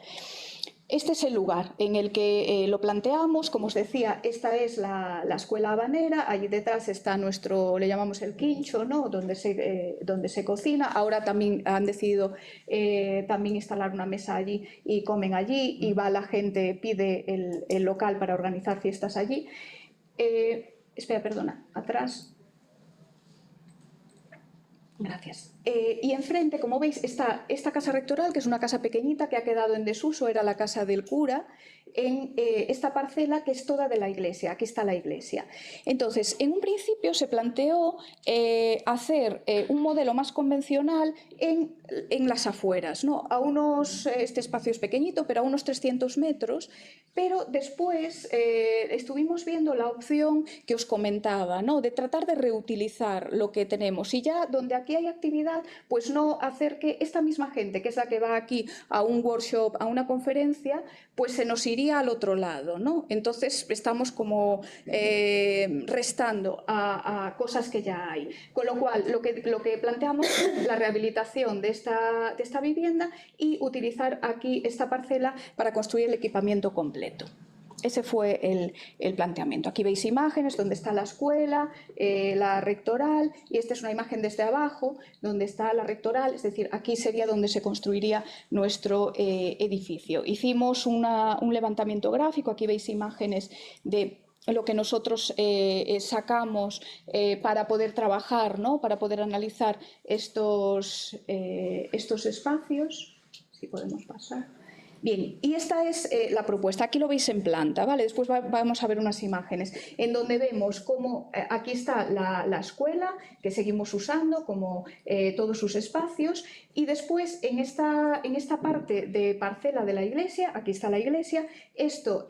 Este es el lugar en el que lo planteamos. Como os decía, esta es la escuela habanera, allí detrás está nuestro, le llamamos el quincho, ¿no? donde se cocina. Ahora también han decidido también instalar una mesa allí y comen allí, y va la gente, pide el local para organizar fiestas allí. Espera, perdona, atrás. Gracias. Y enfrente, como veis, está esta casa rectoral, que es una casa pequeñita que ha quedado en desuso, era la casa del cura, en esta parcela que es toda de la iglesia. Aquí está la iglesia. Entonces, en un principio se planteó hacer un modelo más convencional en las afueras, ¿no? Este espacio es pequeñito, pero a unos 300 metros, pero después estuvimos viendo la opción que os comentaba, ¿no? De tratar de reutilizar lo que tenemos, y ya donde aquí hay actividad, pues no hacer que esta misma gente, que es la que va aquí a un workshop, a una conferencia, pues se nos iría al otro lado, ¿no? Entonces estamos como restando a cosas que ya hay. Con lo cual, lo que planteamos es la rehabilitación de esta vivienda y utilizar aquí esta parcela para construir el equipamiento completo. Ese fue el planteamiento. Aquí veis imágenes donde está la escuela, la rectoral, y esta es una imagen desde abajo donde está la rectoral, es decir, aquí sería donde se construiría nuestro edificio. Hicimos un levantamiento gráfico, aquí veis imágenes de lo que nosotros sacamos para poder trabajar, ¿no? Para poder analizar estos espacios. Si podemos pasar. Bien, y esta es la propuesta. Aquí lo veis en planta, ¿vale? Después vamos a ver unas imágenes en donde vemos cómo aquí está la escuela, que seguimos usando, como todos sus espacios, y después en esta parte de parcela de la iglesia, aquí está la iglesia, esto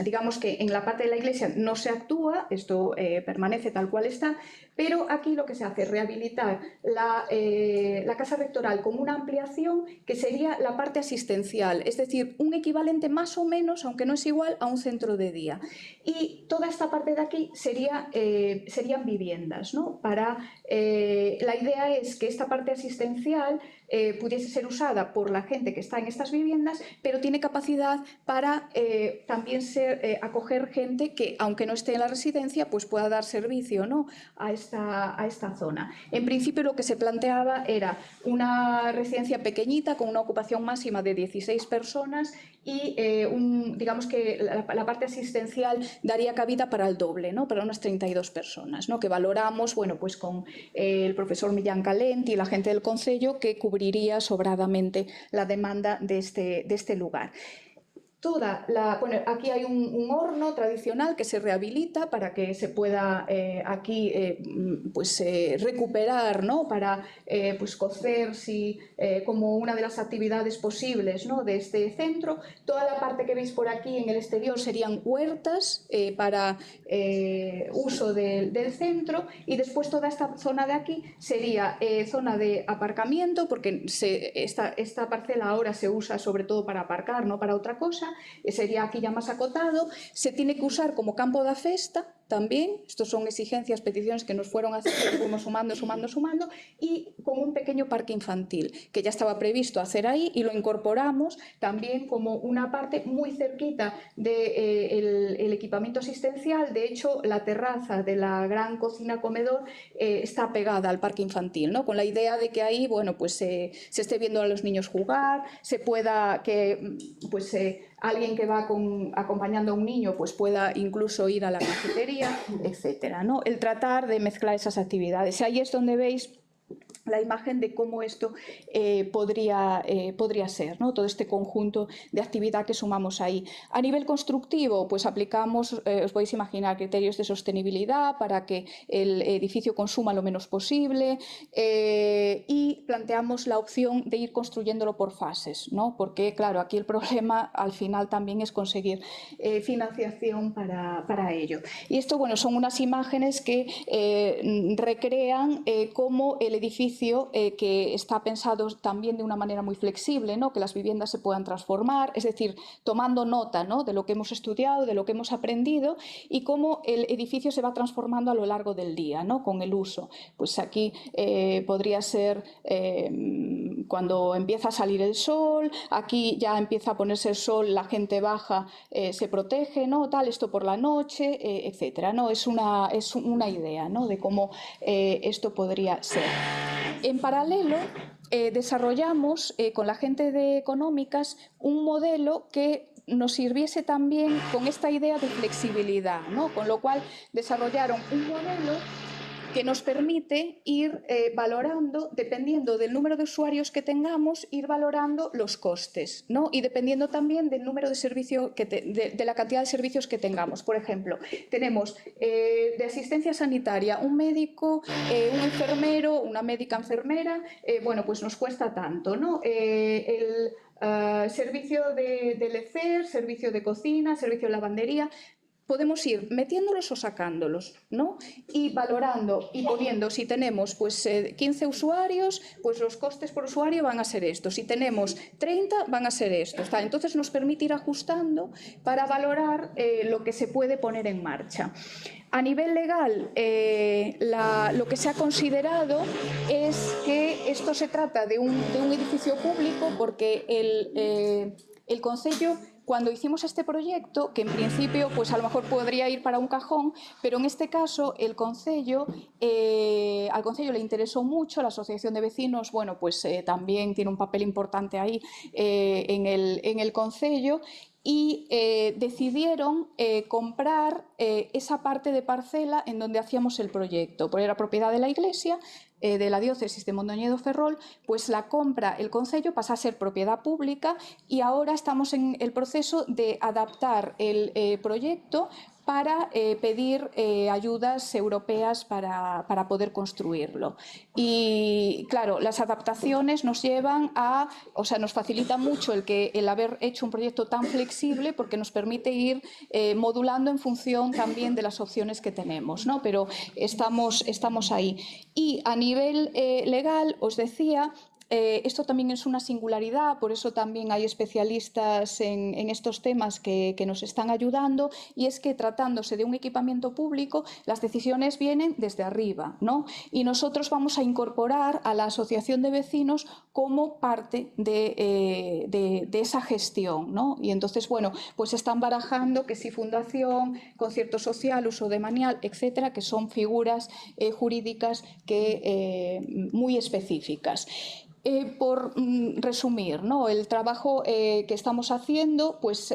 digamos que en la parte de la iglesia no se actúa, esto permanece tal cual está, pero aquí lo que se hace es rehabilitar la casa rectoral con una ampliación que sería la parte asistencial, es decir, un equivalente más o menos, aunque no es igual, a un centro de día. Y toda esta parte de aquí serían viviendas, ¿no? La idea es que esta parte asistencial pudiese ser usada por la gente que está en estas viviendas, pero tiene capacidad para también acoger gente que, aunque no esté en la residencia, pues pueda dar servicio, ¿no? a esta zona. En principio lo que se planteaba era una residencia pequeñita con una ocupación máxima de 16 personas y digamos que la parte asistencial daría cabida para el doble, ¿no? Para unas 32 personas, ¿no? Que valoramos, bueno, pues con el profesor Millán Calenti y la gente del Concello, que cubriría sobradamente la demanda de este lugar. Bueno, aquí hay un horno tradicional que se rehabilita para que se pueda aquí pues, recuperar, ¿no? Para pues, cocer como una de las actividades posibles, ¿no? de este centro. Toda la parte que veis por aquí en el exterior serían huertas para uso del centro, y después toda esta zona de aquí sería zona de aparcamiento, porque esta parcela ahora se usa sobre todo para aparcar, no para otra cosa. Sería aquí ya más acotado. Se tiene que usar como campo de festa también. Estos son exigencias, peticiones que nos fueron haciendo, que fuimos sumando, y con un pequeño parque infantil que ya estaba previsto hacer ahí, y lo incorporamos también como una parte muy cerquita del equipamiento asistencial. De hecho, la terraza de la gran cocina-comedor está pegada al parque infantil, ¿no? Con la idea de que ahí, bueno, pues se esté viendo a los niños jugar, se pueda pues alguien que va acompañando a un niño pues pueda incluso ir a la cafetería, etcétera, ¿no? El tratar de mezclar esas actividades. Ahí es donde veis la imagen de cómo esto podría ser, ¿no? Todo este conjunto de actividad que sumamos ahí. A nivel constructivo, pues aplicamos, os podéis imaginar, criterios de sostenibilidad para que el edificio consuma lo menos posible, y planteamos la opción de ir construyéndolo por fases, ¿no? Porque, claro, aquí el problema al final también es conseguir financiación para ello. Y esto, bueno, son unas imágenes que recrean cómo el edificio edificio que está pensado también de una manera muy flexible, ¿no? Que las viviendas se puedan transformar, es decir, tomando nota, ¿no? De lo que hemos estudiado, de lo que hemos aprendido y cómo el edificio se va transformando a lo largo del día, ¿no? Con el uso. Pues aquí podría ser cuando empieza a salir el sol, aquí ya empieza a ponerse el sol, la gente baja, se protege, ¿no? Tal, esto por la noche, etcétera, ¿no? Es una idea, ¿no? De cómo esto podría ser. En paralelo, desarrollamos con la gente de Económicas un modelo que nos sirviese también con esta idea de flexibilidad, ¿no? Con lo cual desarrollaron un modelo que nos permite ir valorando, dependiendo del número de usuarios que tengamos, ir valorando los costes, ¿no? Y dependiendo también del número de servicio de la cantidad de servicios que tengamos. Por ejemplo, tenemos de asistencia sanitaria un médico, un enfermero, una médica enfermera, bueno, pues nos cuesta tanto, ¿no? Servicio de lecer, servicio de cocina, servicio de lavandería. Podemos ir metiéndolos o sacándolos, ¿no? Y valorando y poniendo, si tenemos pues 15 usuarios, pues los costes por usuario van a ser estos. Si tenemos 30, van a ser estos. ¿Tá? Entonces nos permite ir ajustando para valorar lo que se puede poner en marcha. A nivel legal, lo que se ha considerado es que esto se trata de un edificio público porque el Concello, cuando hicimos este proyecto, que en principio pues a lo mejor podría ir para un cajón, pero en este caso al Concello le interesó mucho, la Asociación de Vecinos, bueno, pues también tiene un papel importante ahí en el Concello, y decidieron comprar esa parte de parcela en donde hacíamos el proyecto, porque era propiedad de la Iglesia, de la diócesis de Mondoñedo Ferrol, pues la compra el Concello, pasa a ser propiedad pública y ahora estamos en el proceso de adaptar el proyecto para pedir ayudas europeas para poder construirlo. Y claro, las adaptaciones nos llevan nos facilita mucho el haber hecho un proyecto tan flexible porque nos permite ir modulando en función también de las opciones que tenemos, ¿no? Pero estamos ahí. Y a nivel legal, os decía, esto también es una singularidad, por eso también hay especialistas en estos temas que nos están ayudando, y es que tratándose de un equipamiento público, las decisiones vienen desde arriba, ¿no? Y nosotros vamos a incorporar a la asociación de vecinos como parte de esa gestión, ¿no? Y entonces, bueno, pues están barajando que si fundación, concierto social, uso de manial, etcétera, que son figuras jurídicas muy específicas. Por resumir, ¿no? El trabajo que estamos haciendo pues,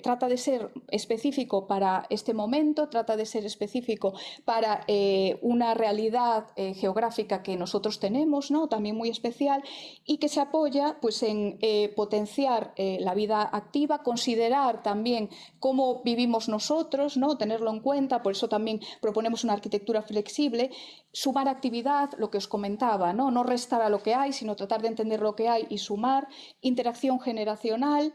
trata de ser específico para este momento, trata de ser específico para una realidad geográfica que nosotros tenemos, ¿no? También muy especial, y que se apoya pues, en potenciar la vida activa, considerar también cómo vivimos nosotros, ¿no? Tenerlo en cuenta, por eso también proponemos una arquitectura flexible, sumar actividad, lo que os comentaba, no restar a lo que hay, sino tratar de entender lo que hay y sumar, interacción generacional,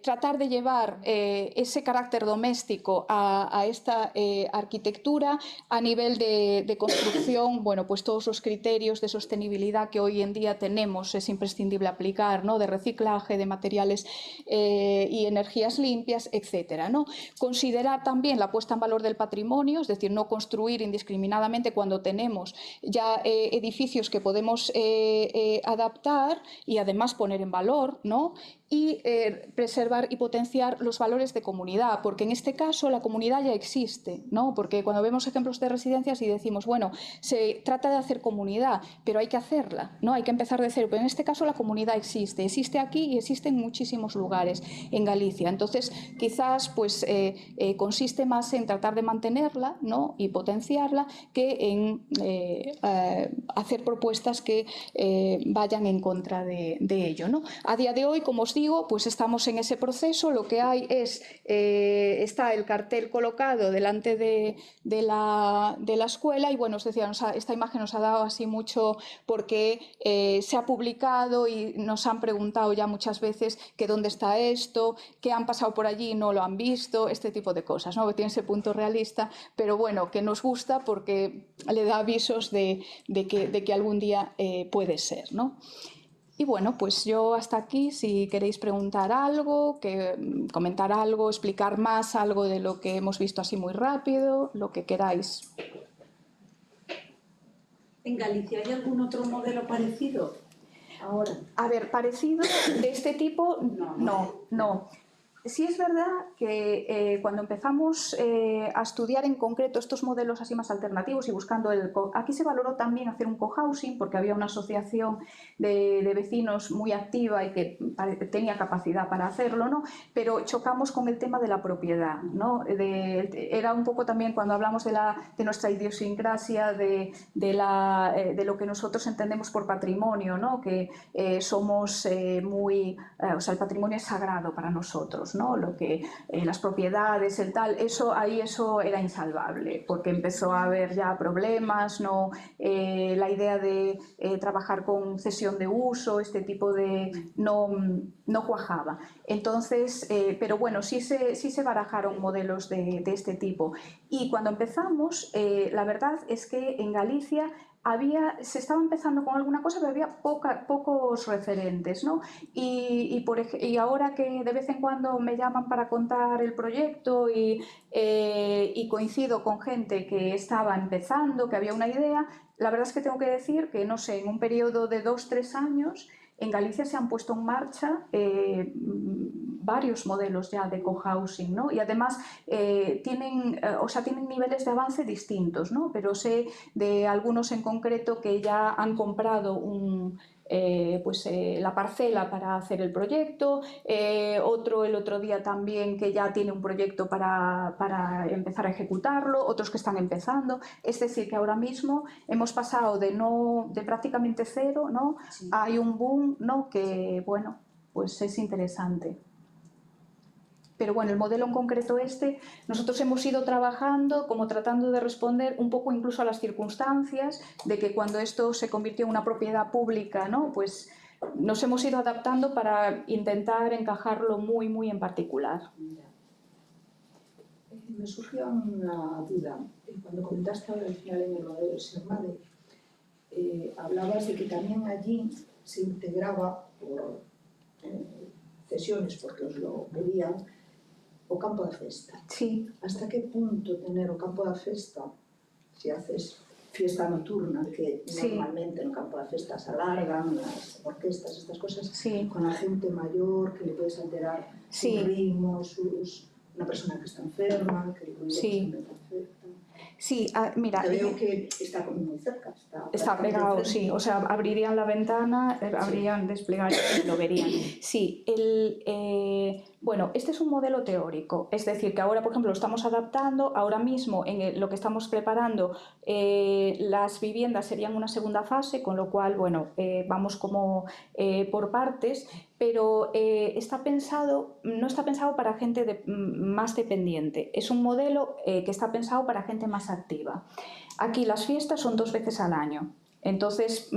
tratar de llevar ese carácter doméstico a esta arquitectura. A nivel de construcción, bueno, pues todos los criterios de sostenibilidad que hoy en día tenemos es imprescindible aplicar, ¿no? De reciclaje, de materiales y energías limpias, etcétera, ¿no? Considerar también la puesta en valor del patrimonio, es decir, no construir indiscriminadamente cuando tenemos ya edificios que podemos adaptar y además poner en valor, ¿no? Y preservar y potenciar los valores de comunidad, porque en este caso la comunidad ya existe, ¿no? Porque cuando vemos ejemplos de residencias y decimos, bueno, se trata de hacer comunidad, pero hay que hacerla, ¿no? Hay que empezar de cero, pero en este caso la comunidad existe aquí y existe en muchísimos lugares en Galicia. Entonces, quizás pues, consiste más en tratar de mantenerla, ¿no? Y potenciarla que en hacer propuestas que vayan en contra de ello, ¿no? A día de hoy, como os digo, digo, pues estamos en ese proceso. Lo que hay es, está el cartel colocado delante de la escuela y bueno, os decía, esta imagen nos ha dado así mucho porque se ha publicado y nos han preguntado ya muchas veces que dónde está esto, que han pasado por allí y no lo han visto, este tipo de cosas, ¿no? Que tiene ese punto realista, pero bueno, que nos gusta porque le da avisos de que algún día puede ser, ¿no? Y bueno, pues yo hasta aquí, si queréis preguntar algo, comentar algo, explicar más algo de lo que hemos visto así muy rápido, lo que queráis. ¿En Galicia hay algún otro modelo parecido ahora? A ver, parecido de este tipo, no. Sí es verdad que cuando empezamos a estudiar en concreto estos modelos así más alternativos y buscando aquí se valoró también hacer un cohousing porque había una asociación de vecinos muy activa y que tenía capacidad para hacerlo, ¿no? Pero chocamos con el tema de la propiedad, ¿no? Era un poco también cuando hablamos de nuestra idiosincrasia, de lo que nosotros entendemos por patrimonio, ¿no? Que somos muy... o sea, el patrimonio es sagrado para nosotros, ¿no? Lo que las propiedades, el tal, eso era insalvable porque empezó a haber ya problemas, ¿no? La idea de trabajar con cesión de uso, este tipo de no cuajaba. Entonces, pero bueno, sí se barajaron modelos de este tipo. Y cuando empezamos, la verdad es que en Galicia se estaba empezando con alguna cosa, pero había pocos referentes, ¿no? Y ahora que de vez en cuando me llaman para contar el proyecto y coincido con gente que estaba empezando, que había una idea, la verdad es que tengo que decir que, no sé, en un periodo de 2-3 años en Galicia se han puesto en marcha varios modelos ya de cohousing, ¿no? Y además tienen niveles de avance distintos, ¿no? Pero sé de algunos en concreto que ya han comprado la parcela para hacer el proyecto, otro el otro día también que ya tiene un proyecto para empezar a ejecutarlo, otros que están empezando. Es decir, que ahora mismo hemos pasado de prácticamente cero, ¿no? Sí. Hay un boom, ¿no? Que, bueno, pues es interesante. Pero bueno, el modelo en concreto nosotros hemos ido trabajando como tratando de responder un poco incluso a las circunstancias de que cuando esto se convirtió en una propiedad pública, ¿no? Pues nos hemos ido adaptando para intentar encajarlo muy, muy en particular. Me surgió una duda. Cuando comentaste al final en el modelo de Sermade, hablabas de que también allí se integraba por cesiones, porque os lo pedían, o campo de festa. Sí. Hasta que punto tener o campo de festa, se haces fiesta nocturna, que sí. Normalmente no campo de festa se alargan, las orquestas, estas cosas, sí. Con la gente mayor, que le puedes alterar sí. Sus ritmos, una persona que está enferma, que le puede sí. Sí, mira... Te veo que está muy cerca. Está pegado, sí. O sea, abrirían la ventana, habrían desplegado y lo verían. Sí, bueno, este es un modelo teórico. Es decir, que ahora, por ejemplo, lo estamos adaptando. Ahora mismo, en lo que estamos preparando, las viviendas serían una segunda fase, con lo cual, bueno, vamos como por partes, pero no está pensado para gente más dependiente. Es un modelo que está pensado para gente más activa. Aquí las fiestas son 2 veces al año. Entonces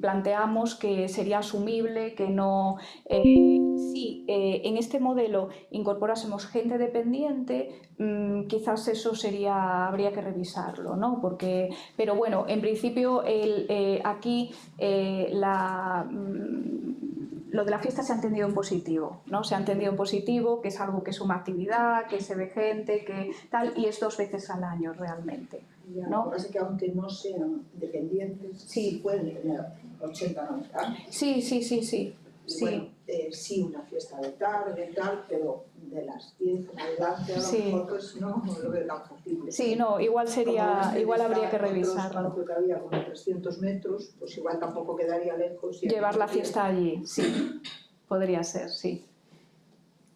planteamos que sería asumible que no... si en este modelo incorporásemos gente dependiente, quizás eso habría que revisarlo, ¿no? Pero bueno, en principio aquí lo de la fiesta se ha entendido en positivo, ¿no? Se ha entendido en positivo, que es algo que suma actividad, que se ve gente, que tal, y es 2 veces al año realmente, ¿no? Lo que pasa es que aunque no sean dependientes, sí pueden tener 80 o 90 años. Sí. Bueno, sí, una fiesta de tarde, tal, pero de las 10 en adelante a lo mejor pues no lo veo tan factible. Sí, no, igual habría que revisarlo. Creo que había como 300 metros, pues igual tampoco quedaría lejos. Llevar la fiesta allí, sí, podría ser, sí.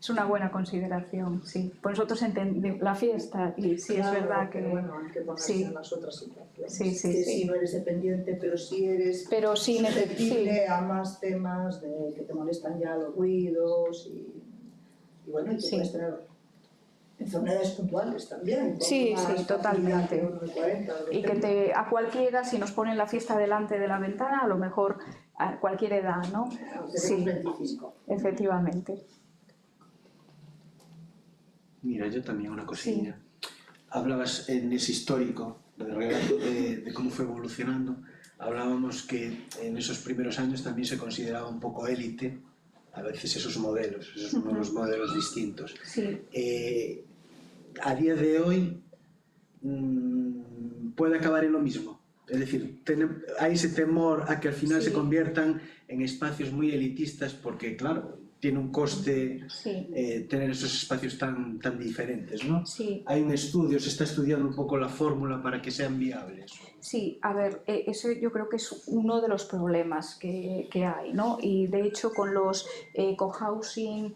Es una buena consideración, sí. Pues nosotros entendemos la fiesta y sí, claro, es verdad que... Pero bueno, hay que ponerse sí. en las otras situaciones. Sí, sí, que sí. si no eres dependiente, pero sí eres susceptible sí. a más temas de que te molestan ya los ruidos y bueno, y que puedes tener enfermedades puntuales también. Sí, sí, totalmente. Que uno de 40, y que a cualquiera, si nos ponen la fiesta delante de la ventana, a lo mejor a cualquier edad, ¿no? Sí, 25. Efectivamente. Mira, yo también una cosilla. Hablabas en ese histórico del relato de cómo fue evolucionando. Hablábamos que en esos primeros años también se consideraba un poco élite a veces esos modelos, esos nuevos modelos distintos. Sí. A día de hoy puede acabar en lo mismo. Es decir, hay ese temor a que al final se conviertan en espacios muy elitistas porque, claro, tiene un coste tener esos espacios tan diferentes, ¿no? Sí. Hay un estudio, se está estudiando un poco la fórmula para que sean viables. Sí, a ver, eso yo creo que es uno de los problemas que hay, ¿no? Y de hecho con los cohousing,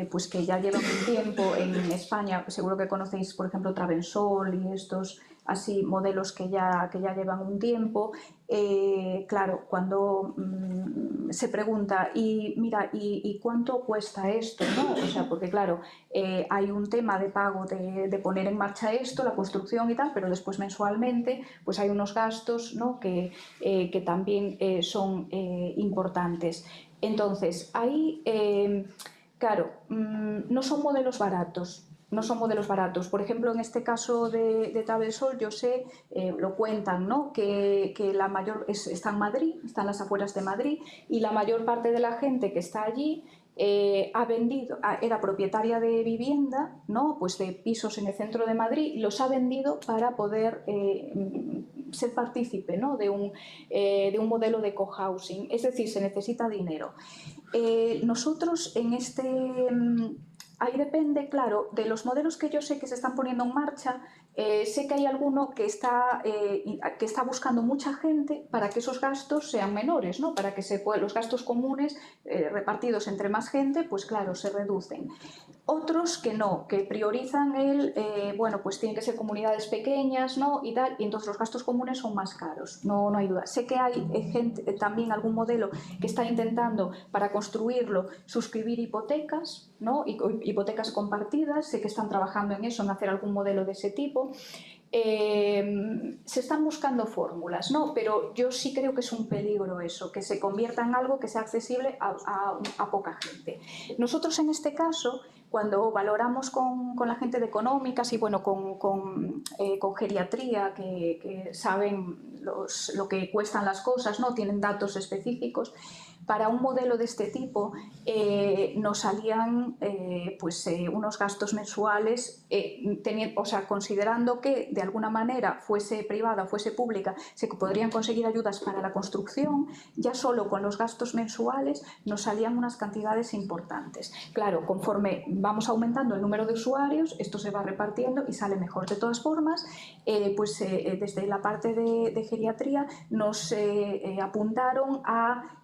pues que ya llevan un tiempo en España, seguro que conocéis, por ejemplo, Travensol y estos así modelos que ya llevan un tiempo. Claro, cuando se pregunta, y mira, ¿y cuánto cuesta esto? ¿No? O sea, porque claro, hay un tema de pago de poner en marcha esto, la construcción y tal, pero después mensualmente pues hay unos gastos, ¿no? que también son importantes. Entonces, ahí, claro, no son modelos baratos. No son modelos baratos. Por ejemplo, en este caso de Travensol, yo sé, lo cuentan, ¿no? que la mayor está en Madrid, está en las afueras de Madrid, y la mayor parte de la gente que está allí ha vendido, era propietaria de vivienda, ¿no? Pues de pisos en el centro de Madrid, y los ha vendido para poder ser partícipe, ¿no? de un modelo de cohousing. Es decir, se necesita dinero. Nosotros en ahí depende, claro, de los modelos que yo sé que se están poniendo en marcha. Sé que hay alguno que está buscando mucha gente para que esos gastos sean menores, ¿no? Para que los gastos comunes repartidos entre más gente, pues claro, se reducen. Otros que no, que priorizan bueno, pues tienen que ser comunidades pequeñas, ¿no? Y tal, y entonces los gastos comunes son más caros, no hay duda. Sé que hay gente, también algún modelo que está intentando para construirlo suscribir hipotecas, ¿no? Hipotecas compartidas, sé que están trabajando en eso, en hacer algún modelo de ese tipo. Se están buscando fórmulas, ¿no? Pero yo sí creo que es un peligro eso, que se convierta en algo que sea accesible a poca gente. Nosotros en este caso, cuando valoramos con la gente de económicas y bueno, con geriatría, que saben lo que cuestan las cosas, ¿no? Tienen datos específicos, para un modelo de este tipo nos salían unos gastos mensuales, considerando que de alguna manera, fuese privada o fuese pública, se podrían conseguir ayudas para la construcción, ya solo con los gastos mensuales nos salían unas cantidades importantes. Claro, conforme vamos aumentando el número de usuarios, esto se va repartiendo y sale mejor. De todas formas, desde la parte de geriatría nos apuntaron a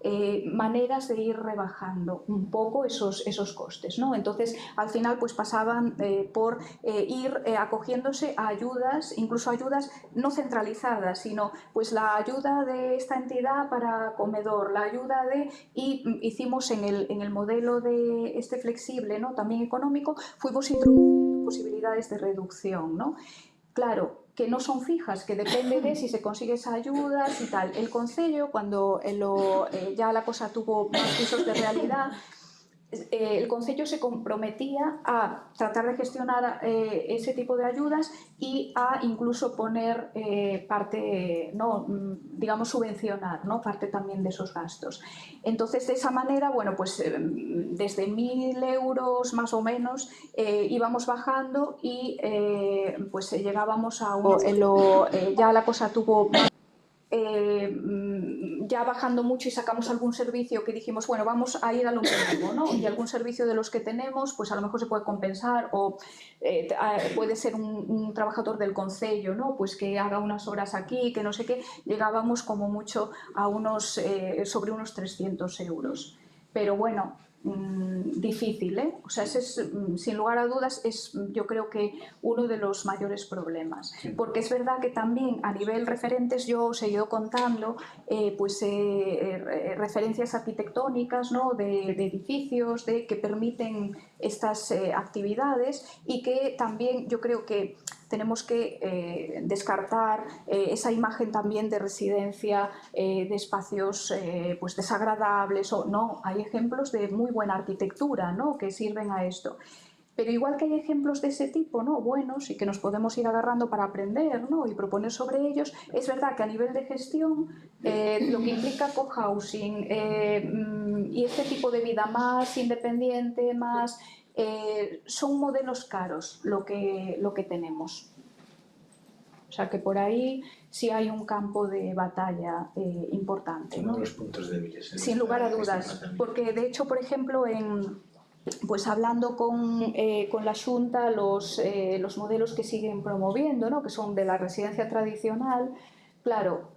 maneras de ir rebajando un poco esos costes, ¿no? Entonces, al final, pues pasaban por ir acogiéndose a ayudas, incluso ayudas no centralizadas, sino pues la ayuda de esta entidad para comedor, la ayuda y hicimos en el modelo de flexible, ¿no? También económico, fuimos introduciendo posibilidades de reducción, ¿no? Claro, que no son fijas, que depende de si se consigue esas ayudas y tal. El Concello, cuando ya la cosa tuvo más pisos de realidad, el Concello se comprometía a tratar de gestionar ese tipo de ayudas y a incluso poner parte, ¿no? digamos, subvencionar, ¿no? parte también de esos gastos. Entonces, de esa manera, bueno, pues desde 1.000 euros más o menos íbamos bajando y pues llegábamos a ya la cosa tuvo más ya bajando mucho y sacamos algún servicio que dijimos, bueno, vamos a ir a lo mínimo, ¿no? Y algún servicio de los que tenemos, pues a lo mejor se puede compensar o puede ser un trabajador del concello, ¿no? Pues que haga unas horas aquí, que no sé qué, llegábamos como mucho a sobre unos 300 euros. Pero bueno, difícil, ¿eh? O sea, ese es, sin lugar a dudas, es yo creo que uno de los mayores problemas. Porque es verdad que también a nivel referentes yo os he ido contando referencias arquitectónicas, ¿no? de edificios que permiten estas actividades y que también yo creo que tenemos que descartar esa imagen también de residencia, de espacios pues desagradables. No, hay ejemplos de muy buena arquitectura, ¿no? que sirven a esto. Pero igual que hay ejemplos de ese tipo, ¿no? buenos y que nos podemos ir agarrando para aprender, ¿no? y proponer sobre ellos, es verdad que a nivel de gestión lo que implica cohousing y este tipo de vida más independiente, más son modelos caros lo que tenemos. O sea que por ahí sí hay un campo de batalla importante, ¿no? Uno de los puntos débiles. Sin lugar a dudas, porque de hecho, por ejemplo, pues hablando con la Xunta, los modelos que siguen promoviendo, ¿no? que son de la residencia tradicional, claro,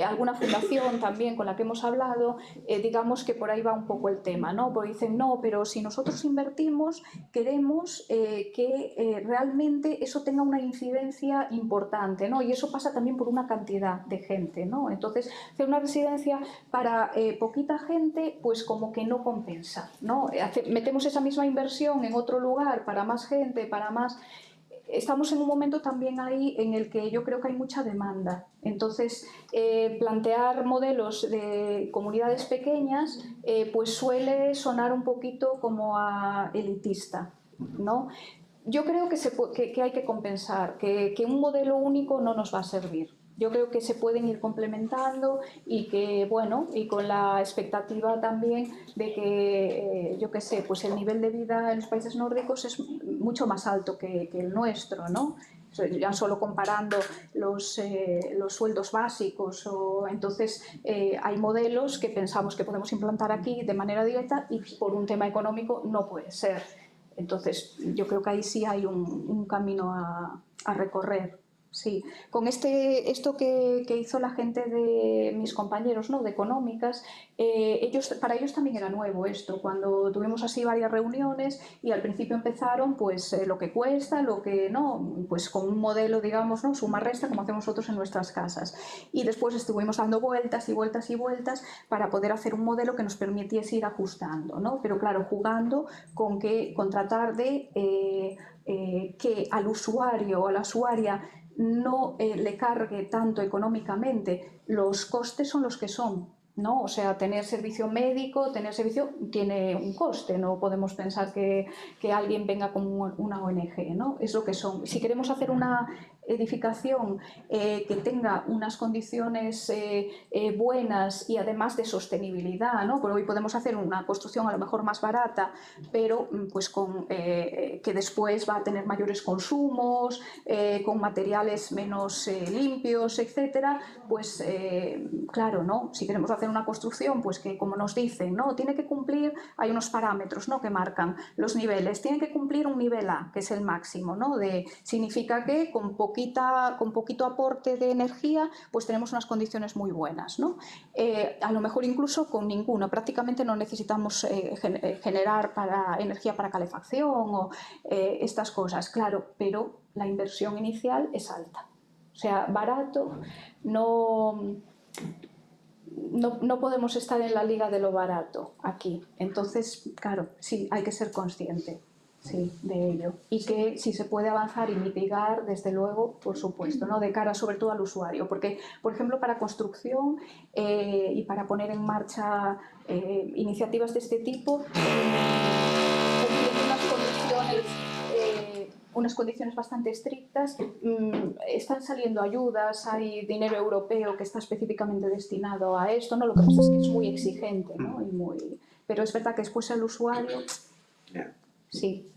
alguna fundación también con la que hemos hablado, digamos que por ahí va un poco el tema, ¿no? Porque dicen, no, pero si nosotros invertimos, queremos que realmente eso tenga una incidencia importante, ¿no? Y eso pasa también por una cantidad de gente, ¿no? Entonces, hacer una residencia para poquita gente, pues como que no compensa, ¿no? Metemos esa misma inversión en otro lugar para más gente, para más... Estamos en un momento también ahí en el que yo creo que hay mucha demanda. Entonces, plantear modelos de comunidades pequeñas pues suele sonar un poquito como a elitista, ¿no? Yo creo que hay que compensar, que un modelo único no nos va a servir. Yo creo que se pueden ir complementando y que, bueno, y con la expectativa también de que, yo qué sé, pues el nivel de vida en los países nórdicos es mucho más alto que el nuestro, ¿no? Ya solo comparando los sueldos básicos, entonces hay modelos que pensamos que podemos implantar aquí de manera directa y por un tema económico no puede ser. Entonces yo creo que ahí sí hay un camino a recorrer. Sí, con esto que hizo la gente de mis compañeros, ¿no? de económicas, para ellos también era nuevo esto, cuando tuvimos así varias reuniones y al principio empezaron pues lo que cuesta, lo que no, pues con un modelo, digamos, ¿no? suma-resta como hacemos nosotros en nuestras casas. Y después estuvimos dando vueltas y vueltas y vueltas para poder hacer un modelo que nos permitiese ir ajustando, ¿no? Pero claro, jugando con tratar de que al usuario o a la usuaria no le cargue tanto económicamente. Los costes son los que son, ¿no? O sea, tener servicio médico, tener servicio tiene un coste, no podemos pensar que alguien venga como una ONG, ¿no? Es lo que son. Si queremos hacer una edificación que tenga unas condiciones buenas y además de sostenibilidad, ¿no? Porque hoy podemos hacer una construcción a lo mejor más barata, pero pues que después va a tener mayores consumos, con materiales menos limpios, etcétera, pues claro, ¿no? Si queremos hacer una construcción, pues que como nos dicen, ¿no? Tiene que cumplir, hay unos parámetros, ¿no? que marcan los niveles, tiene que cumplir un nivel A, que es el máximo, ¿no? Significa que con poquito aporte de energía, pues tenemos unas condiciones muy buenas, ¿no? A lo mejor incluso con ninguno, prácticamente no necesitamos generar energía para calefacción o estas cosas, claro, pero la inversión inicial es alta. O sea, barato, no podemos estar en la liga de lo barato aquí. Entonces, claro, sí, hay que ser consciente. Sí, de ello. Y que si se puede avanzar y mitigar, desde luego, por supuesto, ¿no? De cara sobre todo al usuario. Porque, por ejemplo, para construcción y para poner en marcha iniciativas de este tipo, cumpliendo unas condiciones bastante estrictas, están saliendo ayudas, hay dinero europeo que está específicamente destinado a esto, ¿no? Lo que pasa es que es muy exigente, ¿no? Pero es verdad que después el usuario... Sí.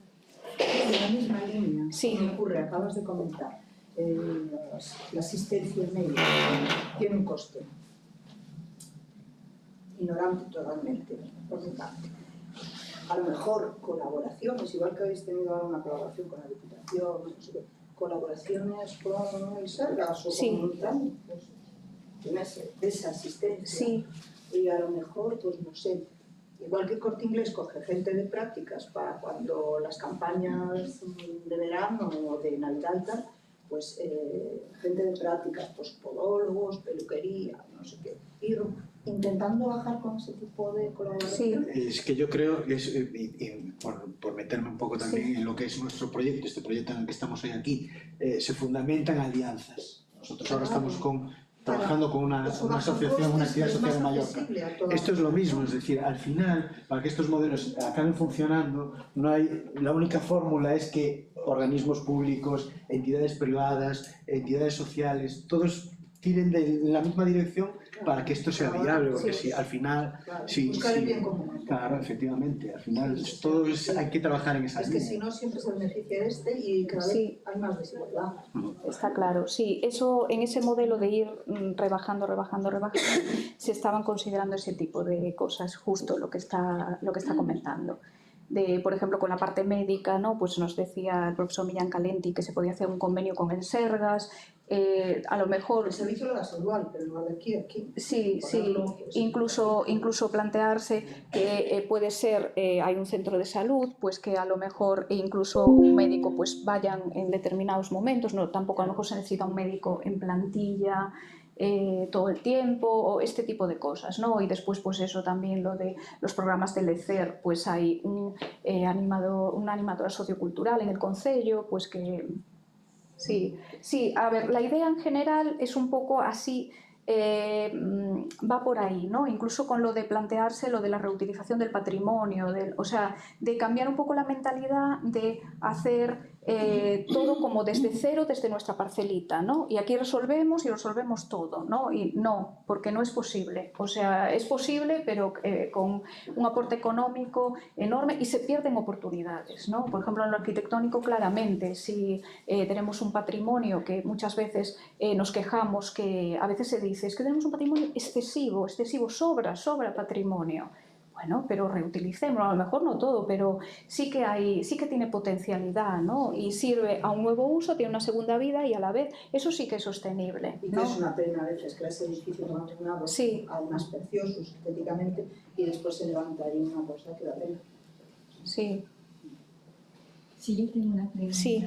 En la misma línea, sí. me ocurre, acabas de comentar, la asistencia médica tiene un coste. Ignorante totalmente, por mi parte. A lo mejor colaboraciones, igual que habéis tenido ahora una colaboración con la Diputación, no sé, colaboraciones con el Sergas o con Montaña, pues, esa asistencia. Sí. Y a lo mejor, pues no sé, igual que Corte Inglés coge gente de prácticas para cuando las campañas de verano o de Navidad y tal, pues gente de prácticas, pues podólogos, peluquería, no sé qué, ir intentando bajar con ese tipo de colaboración. Es que yo creo que es, por meterme un poco también en lo que es nuestro proyecto, este proyecto en el que estamos hoy aquí, se fundamenta en alianzas. Nosotros ahora estamos trabajando con una asociación, una entidad social en Mallorca. Esto es lo mismo, es decir, al final, para que estos modelos acaben funcionando, no hay, la única fórmula es que organismos públicos, entidades privadas, entidades sociales, todos tiren en la misma dirección para que esto sea viable, porque si al final... Buscar el bien común. Claro, efectivamente, al final hay que trabajar en esa línea. Es que si no, siempre se beneficia y cada vez hay más desigualdad. Está claro, sí, eso en ese modelo de ir rebajando, se estaban considerando ese tipo de cosas, justo lo que está comentando. Por ejemplo, con la parte médica, ¿no? Pues nos decía el profesor Millán Calenti que se podía hacer un convenio con el Sergas, a lo mejor... El servicio lo da igual, pero no de aquí. Sí, incluso plantearse que puede ser, hay un centro de salud, pues que a lo mejor incluso un médico pues vayan en determinados momentos, no, tampoco a lo mejor se necesita un médico en plantilla todo el tiempo, o este tipo de cosas, ¿no? Y después pues eso también, lo de los programas del ECER, pues hay una animadora sociocultural en el concello, pues que... Sí, a ver, la idea en general es un poco así, va por ahí, ¿no? Incluso con lo de plantearse lo de la reutilización del patrimonio, o sea, de cambiar un poco la mentalidad de hacer todo como desde cero, desde nuestra parcelita, ¿no? Y aquí resolvemos todo, ¿no? Y no, porque no es posible. O sea, es posible, pero con un aporte económico enorme y se pierden oportunidades, ¿no? Por ejemplo, en lo arquitectónico, claramente, si tenemos un patrimonio que muchas veces nos quejamos, que a veces se dice, es que tenemos un patrimonio excesivo, sobra patrimonio. Bueno, pero reutilicémoslo, a lo mejor no todo, pero sí que tiene potencialidad, ¿no? Y sirve a un nuevo uso, tiene una segunda vida y a la vez eso sí que es sostenible, ¿no? Y que es una pena a veces que ese edificio abandonado, además precioso estéticamente, y después se levanta ahí una cosa que da pena. Sí. Sí, yo tengo una pregunta. Sí.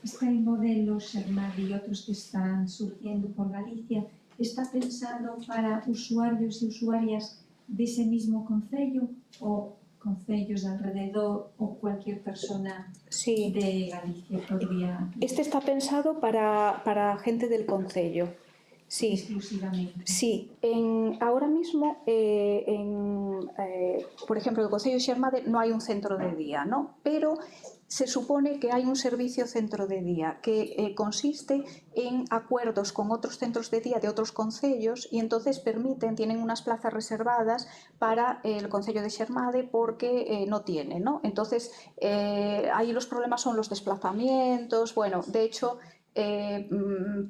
Este modelo Xermade y otros que están surgiendo por Galicia, ¿está pensado para usuarios y usuarias de ese mismo concello o concellos de alrededor o cualquier persona de Galicia podría...? Este está pensado para gente del concello. Sí. Exclusivamente. Sí. Ahora mismo, por ejemplo, en el concello de Xermade no hay un centro de día, ¿no? Pero se supone que hay un servicio centro de día que consiste en acuerdos con otros centros de día de otros concellos y entonces tienen unas plazas reservadas para el concello de Xermade porque no tiene, ¿no? Entonces, ahí los problemas son los desplazamientos, bueno, de hecho...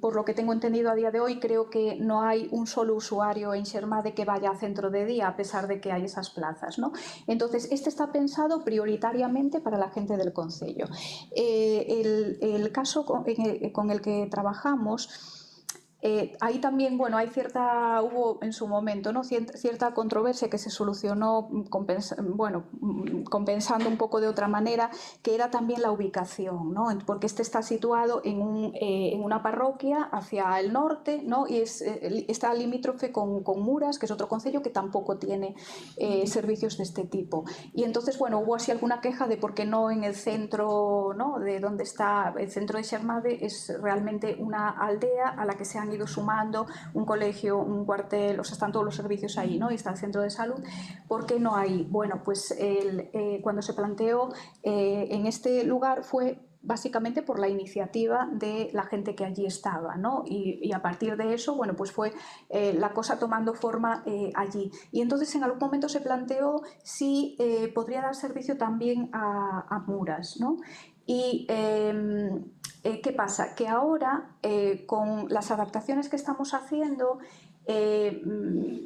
por lo que tengo entendido a día de hoy, creo que no hay un solo usuario en Xermade que vaya a centro de día, a pesar de que hay esas plazas, ¿no? Entonces, este está pensado prioritariamente para la gente del concello. El caso con el que trabajamos... ahí también, bueno, hubo en su momento, ¿no? cierta controversia que se solucionó compensando un poco de otra manera, que era también la ubicación, ¿no? Porque este está situado en una parroquia hacia el norte, ¿no? Y está limítrofe con Muras, que es otro concello que tampoco tiene servicios de este tipo. Y entonces, bueno, hubo así alguna queja de por qué no en el centro, ¿no? De donde está el centro de Xermade, es realmente una aldea a la que se han ido sumando un colegio, un cuartel, o sea, están todos los servicios ahí, ¿no? Y está el centro de salud. ¿Por qué no hay? Bueno, pues cuando se planteó en este lugar fue básicamente por la iniciativa de la gente que allí estaba, ¿no? Y a partir de eso, bueno, pues fue la cosa tomando forma allí. Y entonces en algún momento se planteó si podría dar servicio también a Muras, ¿no? Y ¿qué pasa? Que ahora, con las adaptaciones que estamos haciendo,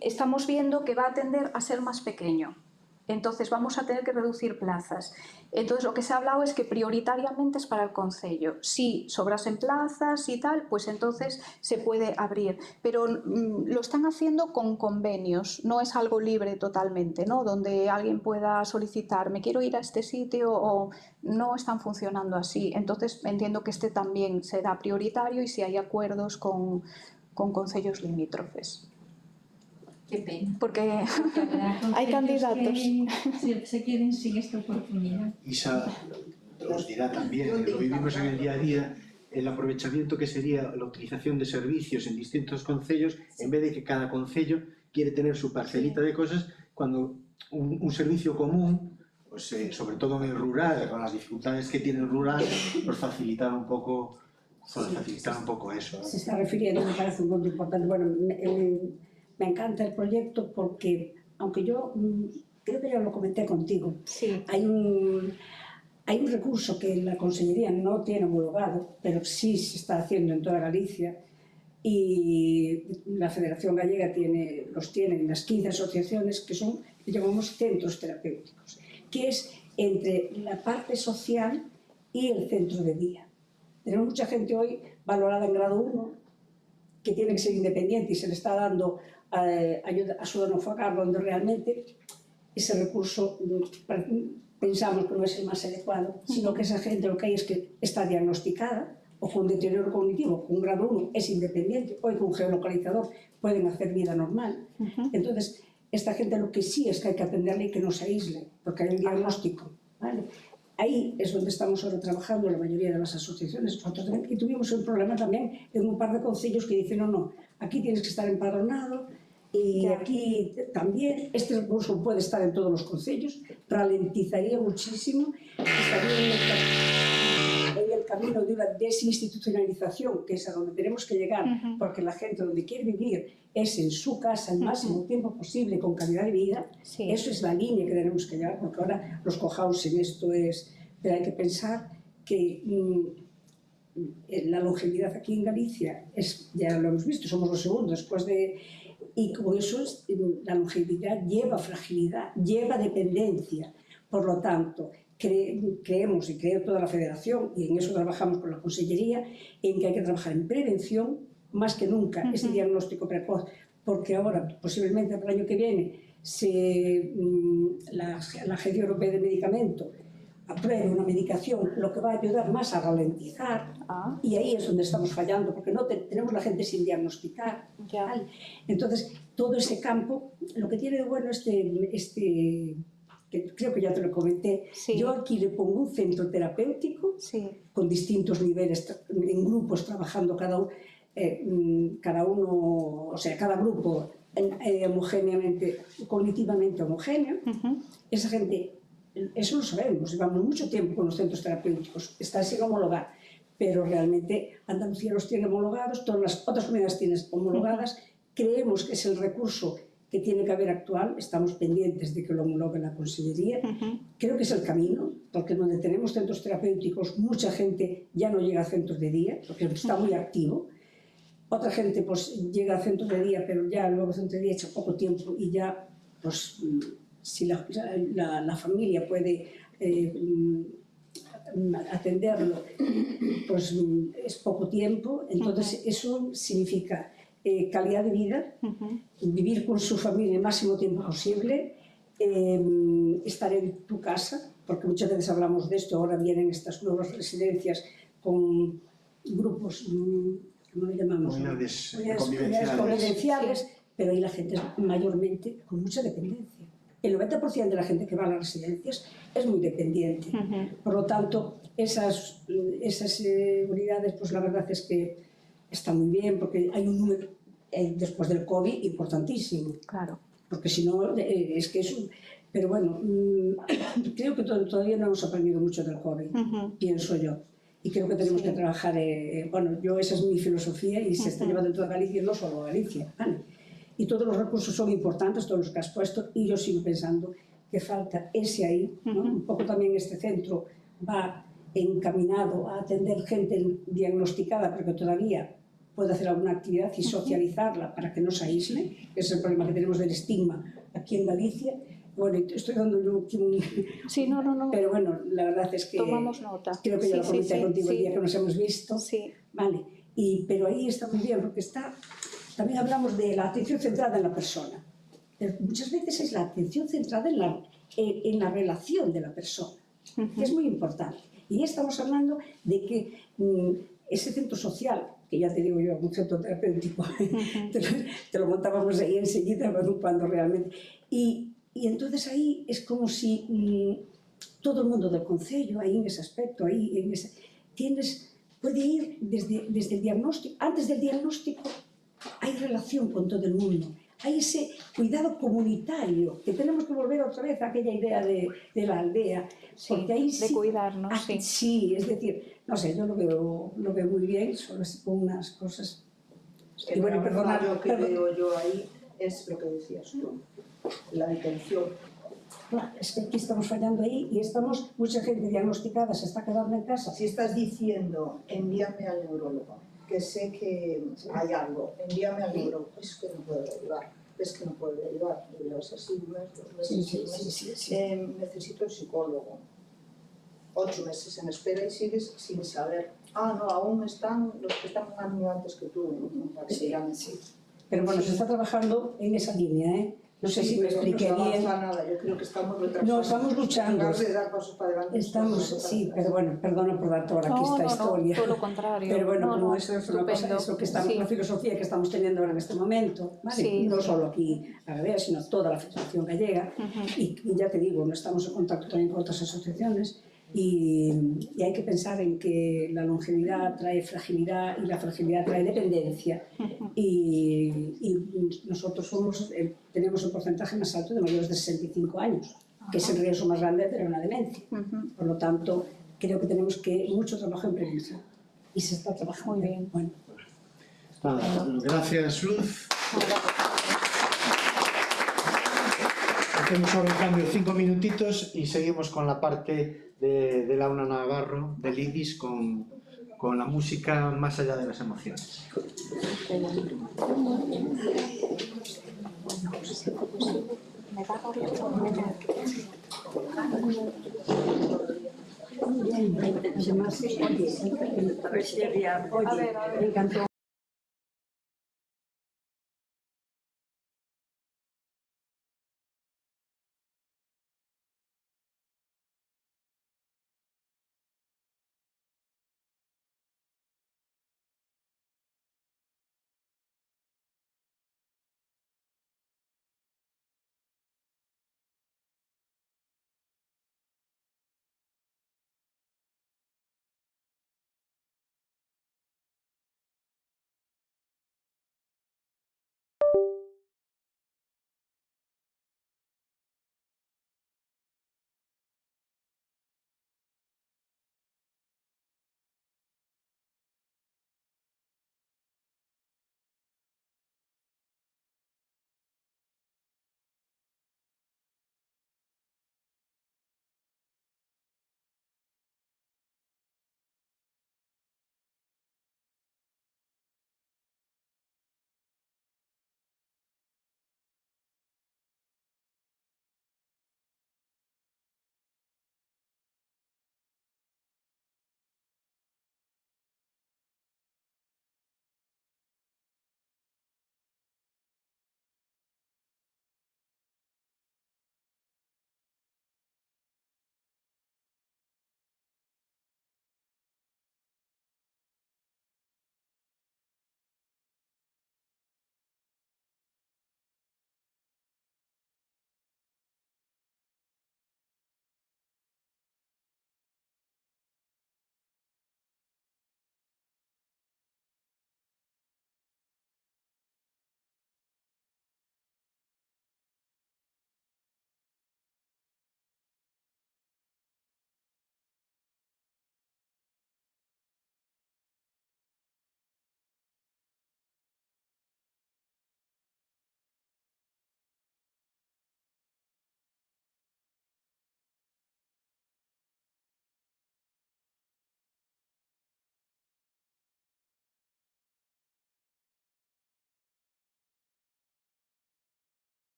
estamos viendo que va a tender a ser más pequeño. Entonces vamos a tener que reducir plazas. Entonces lo que se ha hablado es que prioritariamente es para el concello. Si sobrasen plazas y tal, pues entonces se puede abrir. Pero lo están haciendo con convenios, no es algo libre totalmente, ¿no? Donde alguien pueda solicitar, me quiero ir a este sitio, o no están funcionando así. Entonces entiendo que este también será prioritario y si hay acuerdos con concellos limítrofes. Qué pena. Porque Habrá hay candidatos. que se queden sin esta oportunidad. Isa os dirá también, lo vivimos en el día a día, el aprovechamiento que sería la utilización de servicios en distintos concellos, en vez de que cada concello quiere tener su parcelita de cosas, cuando un servicio común, pues, sobre todo en el rural, con las dificultades que tiene el rural, pues facilitar un poco eso, ¿no? Se está refiriendo, me parece un punto importante. Bueno, me encanta el proyecto porque, aunque yo creo que ya lo comenté contigo, Sí. hay un recurso que la Consellería no tiene homologado, pero sí se está haciendo en toda Galicia, y la Federación Gallega los tiene en las 15 asociaciones, que llamamos centros terapéuticos, que es entre la parte social y el centro de día. Tenemos mucha gente hoy valorada en grado 1, que tiene que ser independiente y se le está dando ayuda no fogar, donde realmente ese recurso pensamos que no es el más adecuado, sino que esa gente lo que hay es que está diagnosticada o con deterioro cognitivo, con un grado 1 es independiente, hoy con un geolocalizador pueden hacer vida normal. Entonces, esta gente lo que sí es que hay que atenderle y que no se aísle, porque hay un diagnóstico, ¿vale? Ahí es donde estamos ahora trabajando la mayoría de las asociaciones. Nosotros también, y tuvimos un problema también en un par de concellos que dicen, no, aquí tienes que estar empadronado, y aquí también, este recurso puede estar en todos los concellos, ralentizaría muchísimo, estaría en el camino de una desinstitucionalización, que es a donde tenemos que llegar, porque la gente donde quiere vivir es en su casa el máximo tiempo posible, con calidad de vida. Sí. Eso es la línea que tenemos que llegar, porque ahora los cohousing, esto es... Pero hay que pensar que la longevidad aquí en Galicia, ya lo hemos visto, somos los segundos después de... Y como eso es, la longevidad lleva fragilidad, lleva dependencia. Por lo tanto, creemos, y creo toda la Federación, y en eso trabajamos con la Consellería, en que hay que trabajar en prevención, más que nunca, ese diagnóstico precoz, porque ahora, posiblemente para el año que viene, la Agencia Europea de Medicamento apruebe una medicación, lo que va a ayudar más a ralentizar, y ahí es donde estamos fallando, porque no tenemos la gente sin diagnosticar. ¿Vale? Entonces, todo ese campo, lo que tiene de bueno que creo que ya te lo comenté, Sí. yo aquí le pongo un centro terapéutico, Sí. con distintos niveles, en grupos, trabajando cada uno, o sea, cada grupo homogéneamente, cognitivamente homogéneo. Esa gente, eso lo sabemos, llevamos mucho tiempo con los centros terapéuticos, están sin homologar, pero realmente Andalucía los tiene homologados, todas las otras comunidades tienen homologadas. Creemos que es el recurso que tiene que haber actual, estamos pendientes de que lo homologue la Consellería. Creo que es el camino, porque donde tenemos centros terapéuticos, mucha gente ya no llega a centros de día, porque está muy activo. Otra gente pues llega a centros de día, pero ya luego centros de día echa poco tiempo, y ya, pues, si la familia puede atenderlo, pues es poco tiempo. Entonces eso significa calidad de vida, vivir con su familia el máximo tiempo posible, estar en tu casa, porque muchas veces hablamos de esto, ahora vienen estas nuevas residencias con grupos, ¿cómo le llamamos? Unidades convivenciales, pero ahí la gente es mayormente con mucha dependencia. El 90% de la gente que va a las residencias es muy dependiente. Por lo tanto, esas unidades, pues la verdad es que está muy bien, porque hay un número después del COVID importantísimo. Claro. Porque si no, es que es un... Pero bueno, creo que todavía no hemos aprendido mucho del COVID, pienso yo. Y creo que tenemos que trabajar... bueno, esa es mi filosofía, y se está llevando en toda Galicia, no solo Galicia, ¿vale? Y todos los recursos son importantes, todos los que has puesto, y yo sigo pensando que falta ese ahí, ¿no? Un poco también este centro va encaminado a atender gente diagnosticada, pero que todavía puede hacer alguna actividad, y socializarla para que no se aísle. Ese es el problema que tenemos del estigma aquí en Galicia, Bueno, estoy dando un... Sí, no. Pero bueno, la verdad es que... Tomamos nota. Creo que yo lo comenté contigo el día que nos hemos visto. Sí. Vale, pero ahí está muy bien, porque también hablamos de la atención centrada en la persona. Pero muchas veces es la atención centrada en la relación de la persona, que es muy importante. Y estamos hablando de que ese centro social, que ya te digo yo, un centro terapéutico, te lo montábamos ahí enseguida cuando realmente... Y entonces ahí es como si todo el mundo del concello, ahí en ese aspecto, puede ir desde el diagnóstico. Antes del diagnóstico hay relación con todo el mundo. Hay ese cuidado comunitario, que tenemos que volver otra vez a aquella idea de la aldea. Sí, ahí de cuidarnos, sí. Sí, es decir, no sé, yo lo veo muy bien, solo así con unas cosas. Y bueno, lo que veo yo ahí es lo que decías tú, la detención. Claro, es que aquí estamos fallando ahí y mucha gente diagnosticada se está quedando en casa. Si estás diciendo, envíame al neurólogo, que sé que hay algo, envíame al neurólogo, es que no puedo derivar, derivar así un mes, 2 meses, Sí. Necesito el psicólogo, 8 meses en espera y sigues sin saber. No, aún están los que están un año antes que tú. Sí. Pero bueno, se está trabajando en esa línea, ¿eh? No sé si me expliqué bien. Nada. Yo creo que estamos retrasando. No, estamos luchando. En lugar de dar pasos para adelante. Sí, pero bueno, perdona por dar toda aquí esta historia. No, todo lo contrario. Pero bueno, como eso es estupendo. una cosa, es lo que estamos, la filosofía que estamos teniendo ahora en este momento, ¿vale? Sí. No solo aquí a Gavea, sino toda la Federación Gallega. Y ya te digo, no estamos en contacto también con otras asociaciones. Y hay que pensar en que la longevidad trae fragilidad y la fragilidad trae dependencia. Y nosotros tenemos el porcentaje más alto de mayores de 65 años, que es el riesgo más grande de tener una demencia. Por lo tanto, creo que tenemos mucho trabajo en prevención. Y se está trabajando. Muy bien. Bueno. Gracias, Luz. Hacemos ahora un cambio, 5 minutitos, y seguimos con la parte de Laura Navarro, del IDIS, con la música más allá de las emociones. Además, me encantó.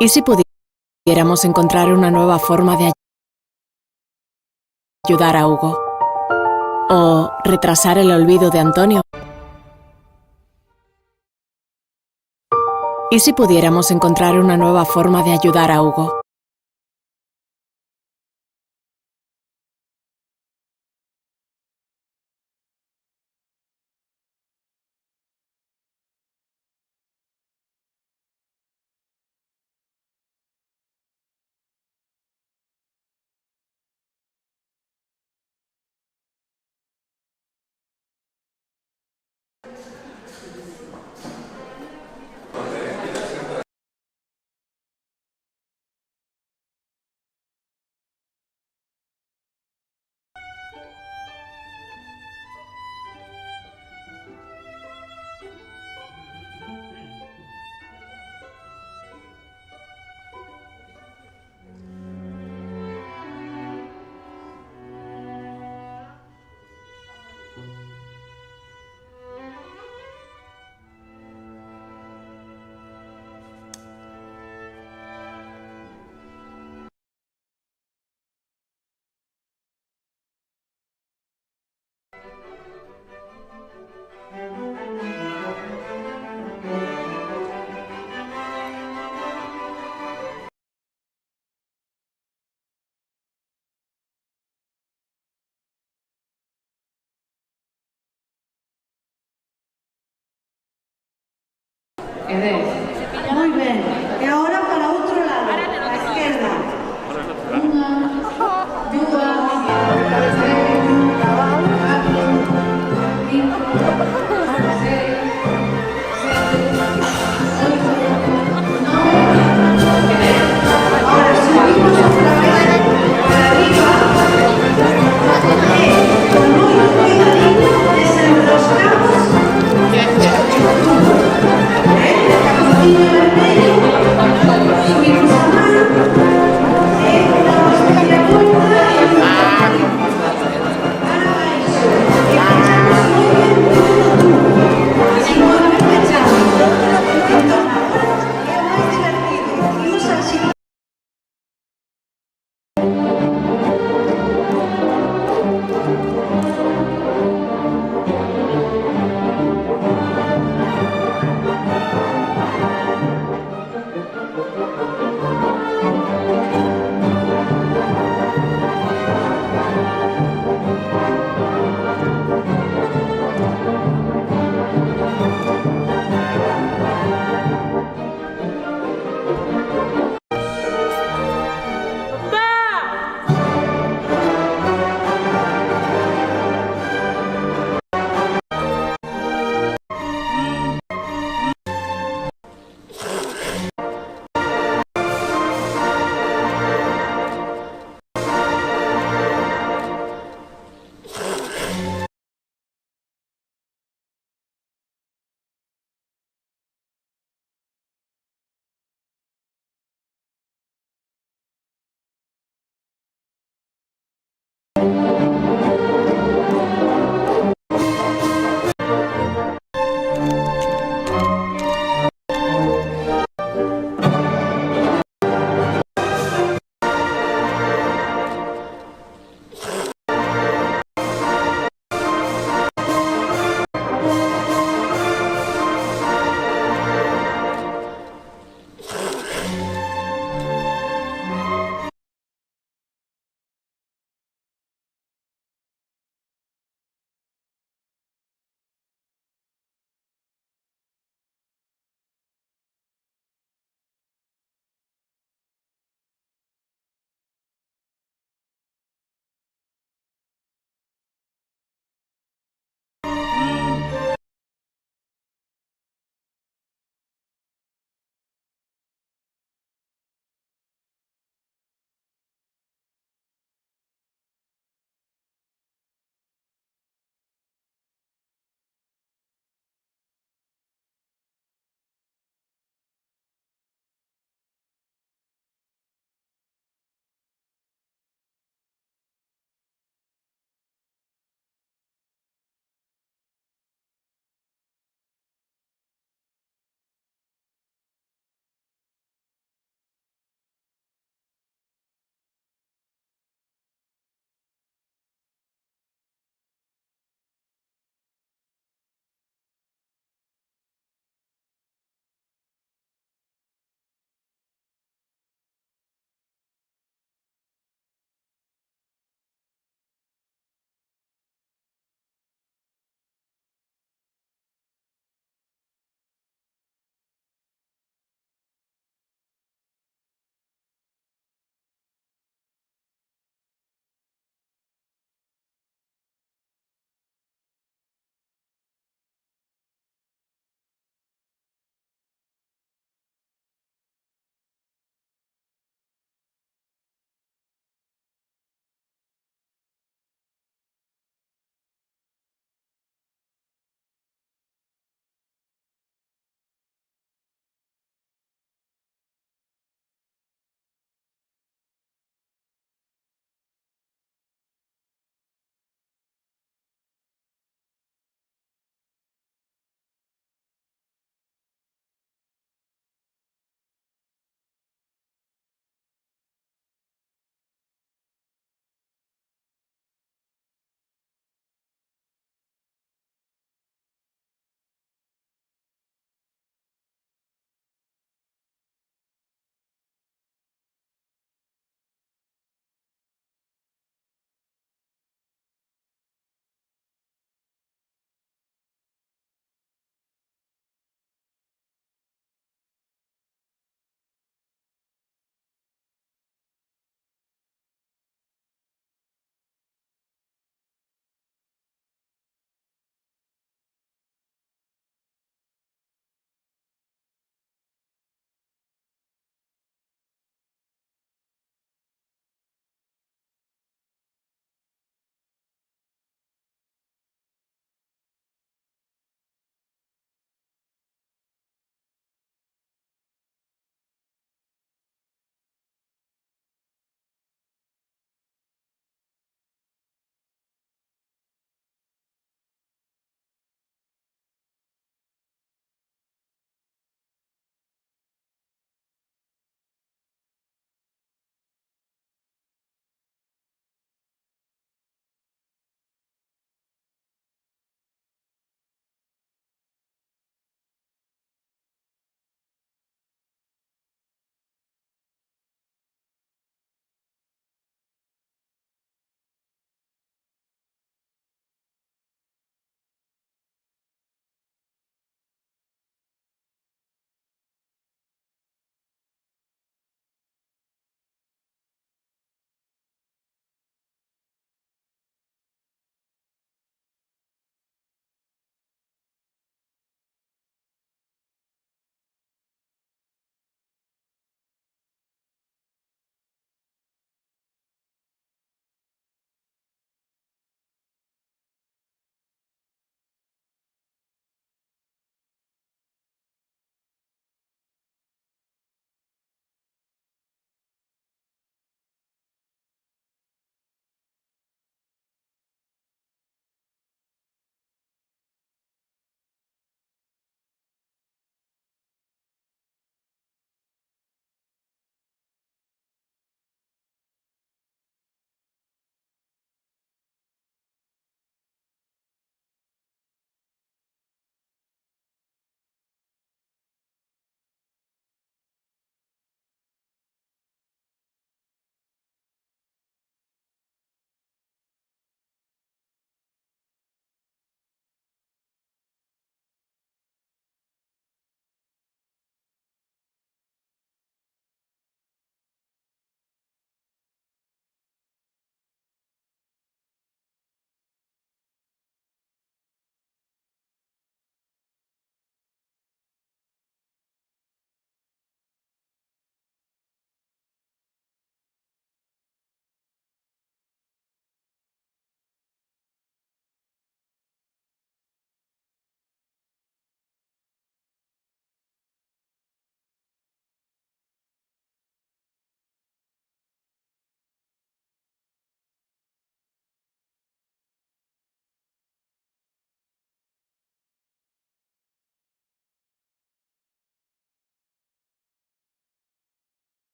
¿Y si pudiéramos encontrar una nueva forma de ayudar a Hugo? ¿O retrasar el olvido de Antonio? ¿Y si pudiéramos encontrar una nueva forma de ayudar a Hugo? Muy bien. Y ahora para otro lado, a la izquierda. Una, dos, ahora subimos otra vez para arriba. Con muy cuidadito desenroscamos.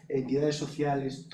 Entidades sociales,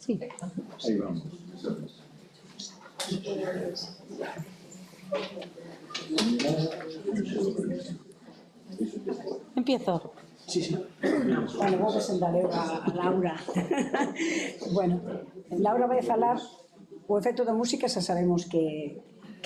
Sí. Ahí vamos. Empiezo. sí, sí. Bueno, vou presentar eu a Laura. Bueno, Laura vai falar o efecto da música, xa sabemos que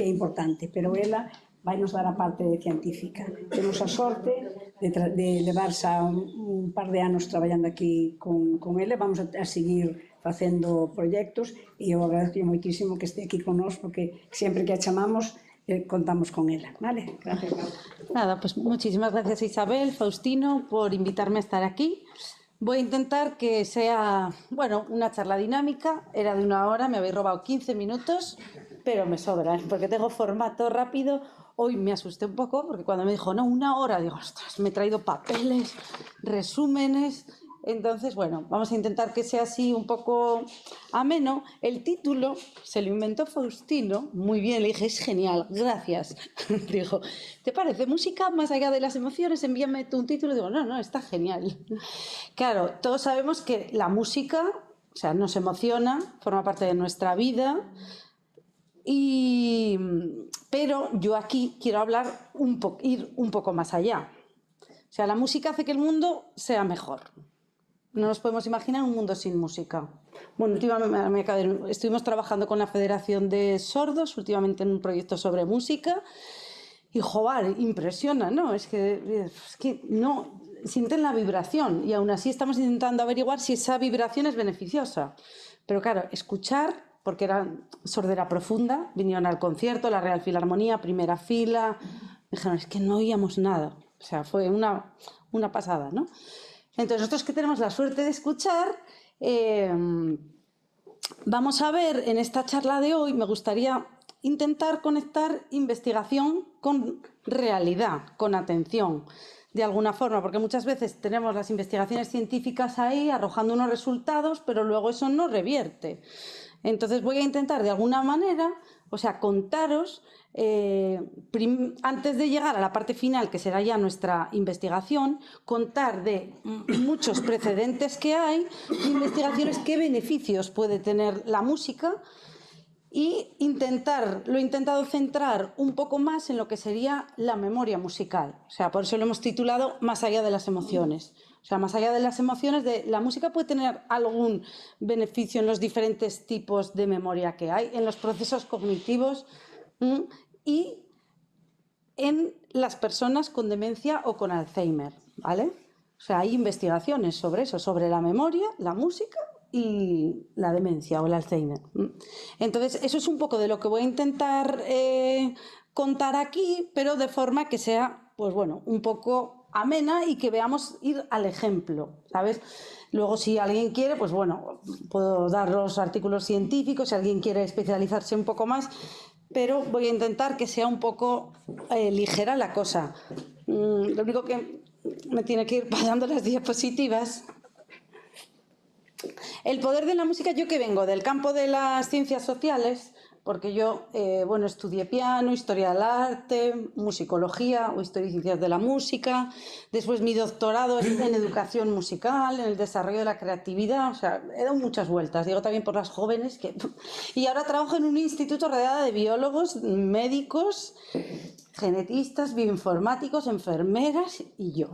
que é importante, pero ela vai nos dar a parte científica. Temos a sorte de levarse a un par de anos traballando aquí con ele, vamos a seguir facendo proxectos e eu agradezo moitísimo que este aquí con nós, porque sempre que a chamamos contamos con ela, ¿vale? Gracias. Nada, pues muchísimas gracias Isabel, Faustino, por invitarme a estar aquí. Voy a intentar que sea, bueno, una charla dinámica, era de 1 hora, me habéis robado 15 minutos, pero me sobran, porque tengo formato rápido. Hoy me asusté un poco, porque cuando me dijo, no, 1 hora, digo, ostras, me he traído papeles, resúmenes. Entonces, bueno, vamos a intentar que sea así un poco ameno. El título se lo inventó Faustino, muy bien, le dije, es genial, gracias. Dijo, ¿te parece música más allá de las emociones? Envíame tú un título. Digo, no, está genial. Claro, todos sabemos que la música, o sea, nos emociona, forma parte de nuestra vida. Pero yo aquí quiero hablar ir un poco más allá. O sea, la música hace que el mundo sea mejor. No nos podemos imaginar un mundo sin música. Bueno, últimamente estuvimos trabajando con la Federación de Sordos, últimamente en un proyecto sobre música, y joder, impresiona, ¿no? Es que no sienten la vibración, y aún así estamos intentando averiguar si esa vibración es beneficiosa. Pero claro, escuchar, porque era sordera profunda, vinieron al concierto, la Real Filarmonía, primera fila, dijeron, es que no oíamos nada. O sea, fue una pasada, ¿no? Entonces, nosotros que tenemos la suerte de escuchar, vamos a ver en esta charla de hoy, me gustaría intentar conectar investigación con realidad, con atención, de alguna forma, porque muchas veces tenemos las investigaciones científicas ahí arrojando unos resultados, pero luego eso no revierte. Entonces voy a intentar de alguna manera, o sea, contaros, antes de llegar a la parte final, que será ya nuestra investigación, contar de muchos precedentes que hay, de investigaciones, qué beneficios puede tener la música, y lo he intentado centrar un poco más en lo que sería la memoria musical. O sea, por eso lo hemos titulado Más allá de las emociones. O sea, más allá de las emociones, la música puede tener algún beneficio en los diferentes tipos de memoria que hay, en los procesos cognitivos y en las personas con demencia o con Alzheimer, ¿vale? O sea, hay investigaciones sobre eso, sobre la memoria, la música y la demencia o el Alzheimer. Entonces, eso es un poco de lo que voy a intentar contar aquí, pero de forma que sea, pues bueno, un poco amena y que veamos ir al ejemplo, ¿sabes? Luego, si alguien quiere, pues bueno, puedo dar los artículos científicos, si alguien quiere especializarse un poco más, pero voy a intentar que sea un poco ligera la cosa. Lo único que me tiene que ir pasando las diapositivas. El poder de la música, yo que vengo del campo de las ciencias sociales, porque yo estudié piano, historia del arte, musicología o historia y ciencias de la música, después mi doctorado es en educación musical, en el desarrollo de la creatividad, o sea, he dado muchas vueltas, digo también por las jóvenes, y ahora trabajo en un instituto rodeada de biólogos, médicos, genetistas, bioinformáticos, enfermeras y yo.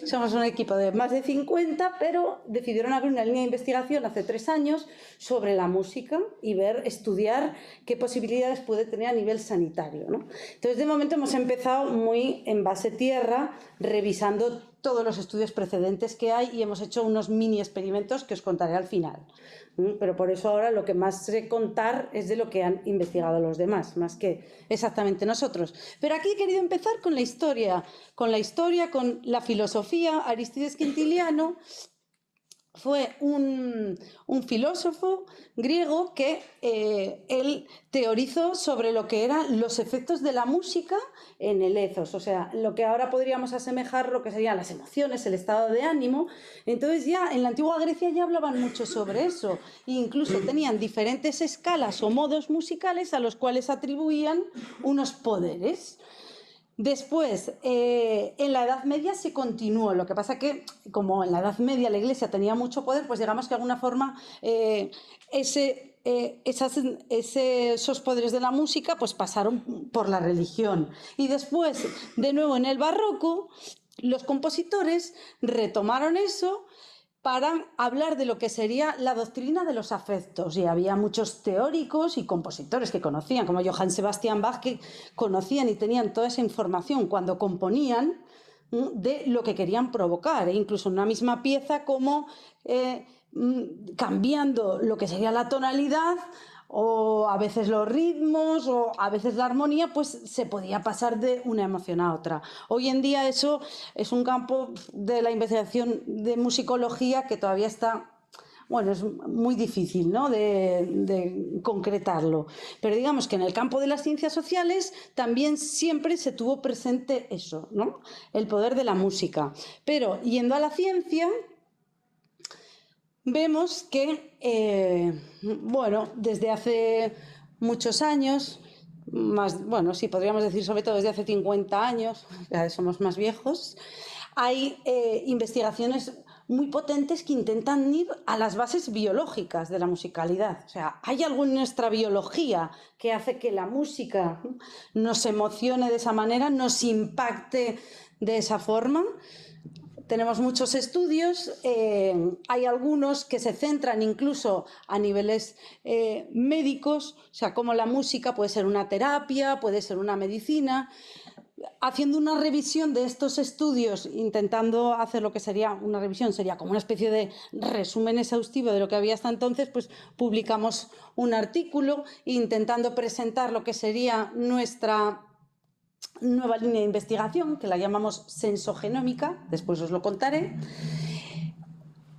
Somos un equipo de más de 50, pero decidieron abrir una línea de investigación hace 3 años sobre la música y estudiar qué posibilidades puede tener a nivel sanitario, ¿no? Entonces, de momento hemos empezado muy en base tierra, revisando todos los estudios precedentes que hay y hemos hecho unos mini experimentos que os contaré al final. Pero por eso ahora lo que más sé contar es de lo que han investigado los demás, más que exactamente nosotros. Pero aquí he querido empezar con la historia, con la filosofía. Aristides Quintiliano fue un filósofo griego que él teorizó sobre lo que eran los efectos de la música en el ethos, o sea, lo que ahora podríamos asemejar lo que serían las emociones, el estado de ánimo. Entonces ya en la antigua Grecia ya hablaban mucho sobre eso, e incluso tenían diferentes escalas o modos musicales a los cuales atribuían unos poderes. Después, en la Edad Media se continuó, lo que pasa que como en la Edad Media la Iglesia tenía mucho poder, pues digamos que de alguna forma esos poderes de la música pues pasaron por la religión. Y después, de nuevo en el Barroco, los compositores retomaron eso para hablar de lo que sería la doctrina de los afectos, y había muchos teóricos y compositores que conocían, como Johann Sebastian Bach, que conocían y tenían toda esa información cuando componían de lo que querían provocar, e incluso en una misma pieza, como cambiando lo que sería la tonalidad, o a veces los ritmos, o a veces la armonía, pues se podía pasar de una emoción a otra. Hoy en día eso es un campo de la investigación de musicología que todavía está, bueno, es muy difícil, ¿no?, de concretarlo. Pero digamos que en el campo de las ciencias sociales también siempre se tuvo presente eso, ¿no?, el poder de la música. Pero yendo a la ciencia, vemos que, bueno, desde hace muchos años, más, bueno, sí, podríamos decir sobre todo desde hace 50 años, ya somos más viejos, hay investigaciones muy potentes que intentan ir a las bases biológicas de la musicalidad. O sea, ¿hay algo en nuestra biología que hace que la música nos emocione de esa manera, nos impacte de esa forma? Tenemos muchos estudios, hay algunos que se centran incluso a niveles médicos, o sea, cómo la música puede ser una terapia, puede ser una medicina. Haciendo una revisión de estos estudios, intentando hacer lo que sería una revisión, sería como una especie de resumen exhaustivo de lo que había hasta entonces, pues publicamos un artículo intentando presentar lo que sería nuestra nueva línea de investigación, que la llamamos sensogenómica, después os lo contaré.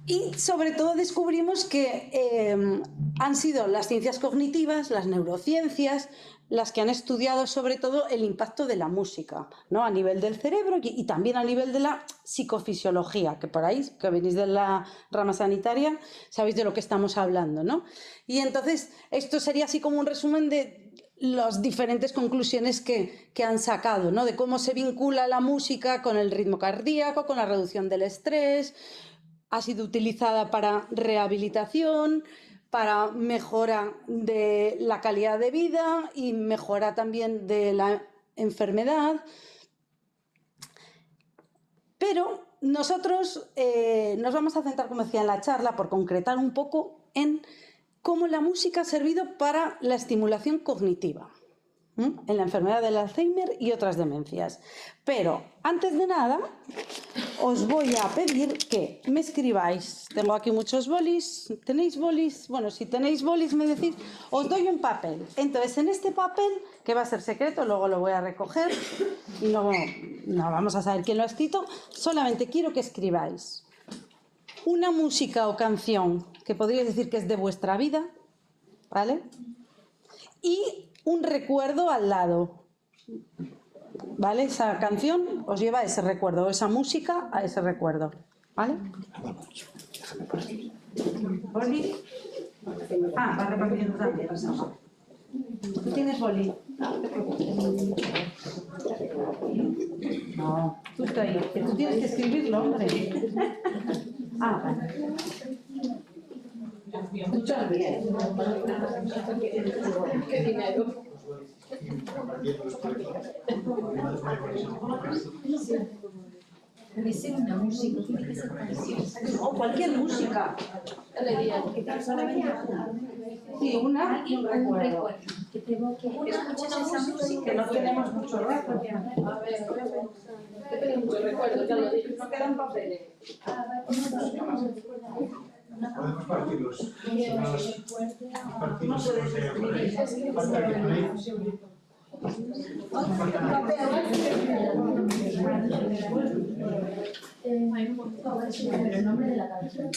Y sobre todo descubrimos que han sido las ciencias cognitivas, las neurociencias, las que han estudiado sobre todo el impacto de la música, ¿no?, a nivel del cerebro y también a nivel de la psicofisiología, que por ahí, que venís de la rama sanitaria, sabéis de lo que estamos hablando, ¿no? Y entonces esto sería así como un resumen de las diferentes conclusiones que han sacado, ¿no?, de cómo se vincula la música con el ritmo cardíaco, con la reducción del estrés. Ha sido utilizada para rehabilitación, para mejora de la calidad de vida y mejora también de la enfermedad. Pero nosotros nos vamos a centrar, como decía en la charla, por concretar un poco en cómo la música ha servido para la estimulación cognitiva en la enfermedad del Alzheimer y otras demencias. Pero antes de nada, os voy a pedir que me escribáis. Tengo aquí muchos bolis. ¿Tenéis bolis? Bueno, si tenéis bolis me decís, os doy un papel. Entonces, en este papel, que va a ser secreto, luego lo voy a recoger y no vamos a saber quién lo ha escrito, solamente quiero que escribáis una música o canción que podríais decir que es de vuestra vida, ¿vale? Y un recuerdo al lado, ¿vale? Esa canción os lleva a ese recuerdo, o esa música a ese recuerdo, ¿vale? ¿Boli? Ah, va repartiendo también. ¿Tú tienes boli? No, tú está ahí, que tú tienes que escribirlo, hombre. Ah, vale. Muchas bien. Qué dinero. Puede ser una música, tiene que ser canción. O cualquier música. Sí, una y un recuerdo. Que te evoque. Escuchas esa música. Que no tenemos mucho rato. A ver. Recuerdo, ya lo dije. No quedan papeles. Podemos partirlos. Partimos el nombre de la canción.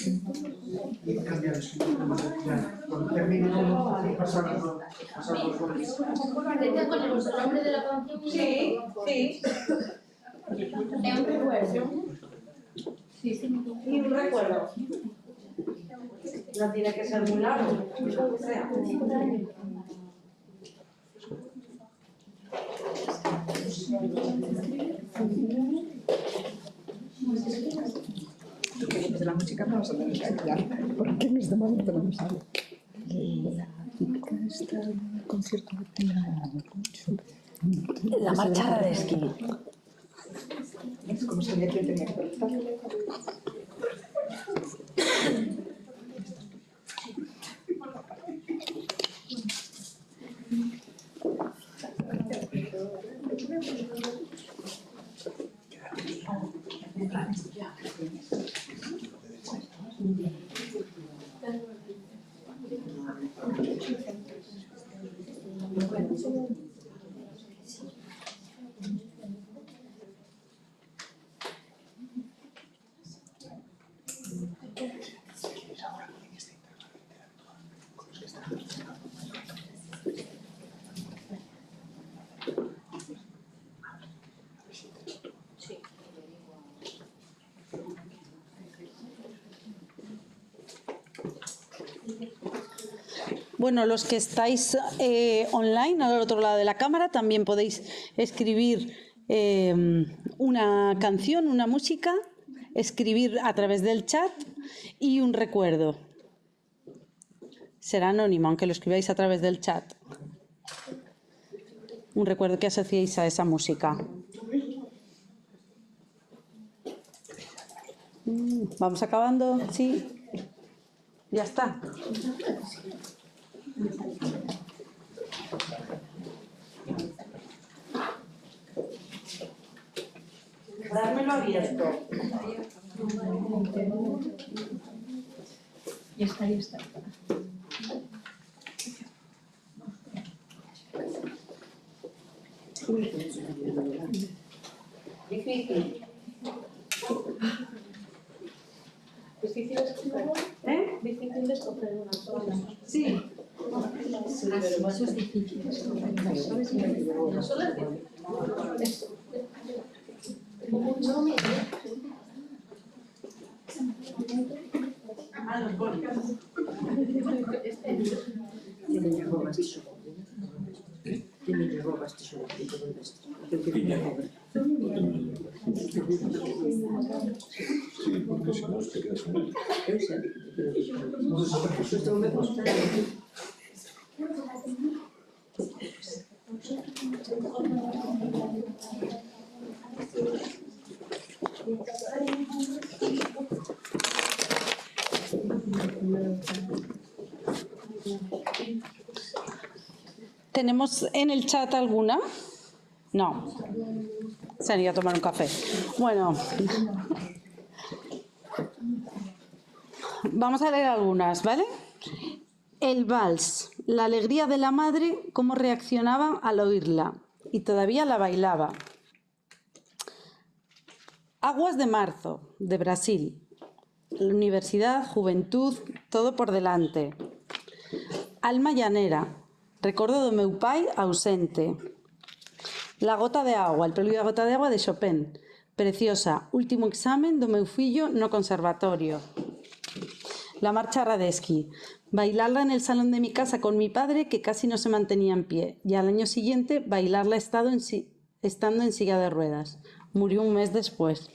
y cambiar por término pasar los goles. ¿Ponemos el nombre de la canción? Sí, sí. ¿Es un recuerdo? Sí. Y un recuerdo. No tiene que ser muy largo. Lo que sea. Tú que dices de la música, vamos a tener que ayudar. ¿Por qué en este momento no me sale? La típica está en el concierto de La marchada de esquí. Es como si alguien tenía que preguntar. Bueno, los que estáis online, al otro lado de la cámara, también podéis escribir una canción, una música, escribir a través del chat y un recuerdo. Será anónimo, aunque lo escribáis a través del chat. Un recuerdo que asociéis a esa música. ¿Vamos acabando? Sí. Ya está. Dármelo abierto. Ya está, ya está. Difícil. ¿Difícil escoger? Difícil escoger una sola. Sí. Eso es difícil. Una sola es no me Sí, porque si no te quedas con él. ¿Tenemos en el chat alguna? No. Se han ido a tomar un café. Bueno. Vamos a leer algunas, ¿vale? El vals, la alegría de la madre, cómo reaccionaba al oírla. Y todavía la bailaba. Aguas de marzo, de Brasil. La universidad, juventud, todo por delante. Alma llanera. Recuerdo do meu pai ausente. La gota de agua, el preludio da gota de agua de Chopin. Preciosa. Último examen do meu fillo no conservatorio. La marcha Radetzky. Bailarla en el salón de mi casa con mi padre, que casi no se mantenía en pie. Y al año siguiente, bailarla estando en silla de ruedas. Murió un mes después.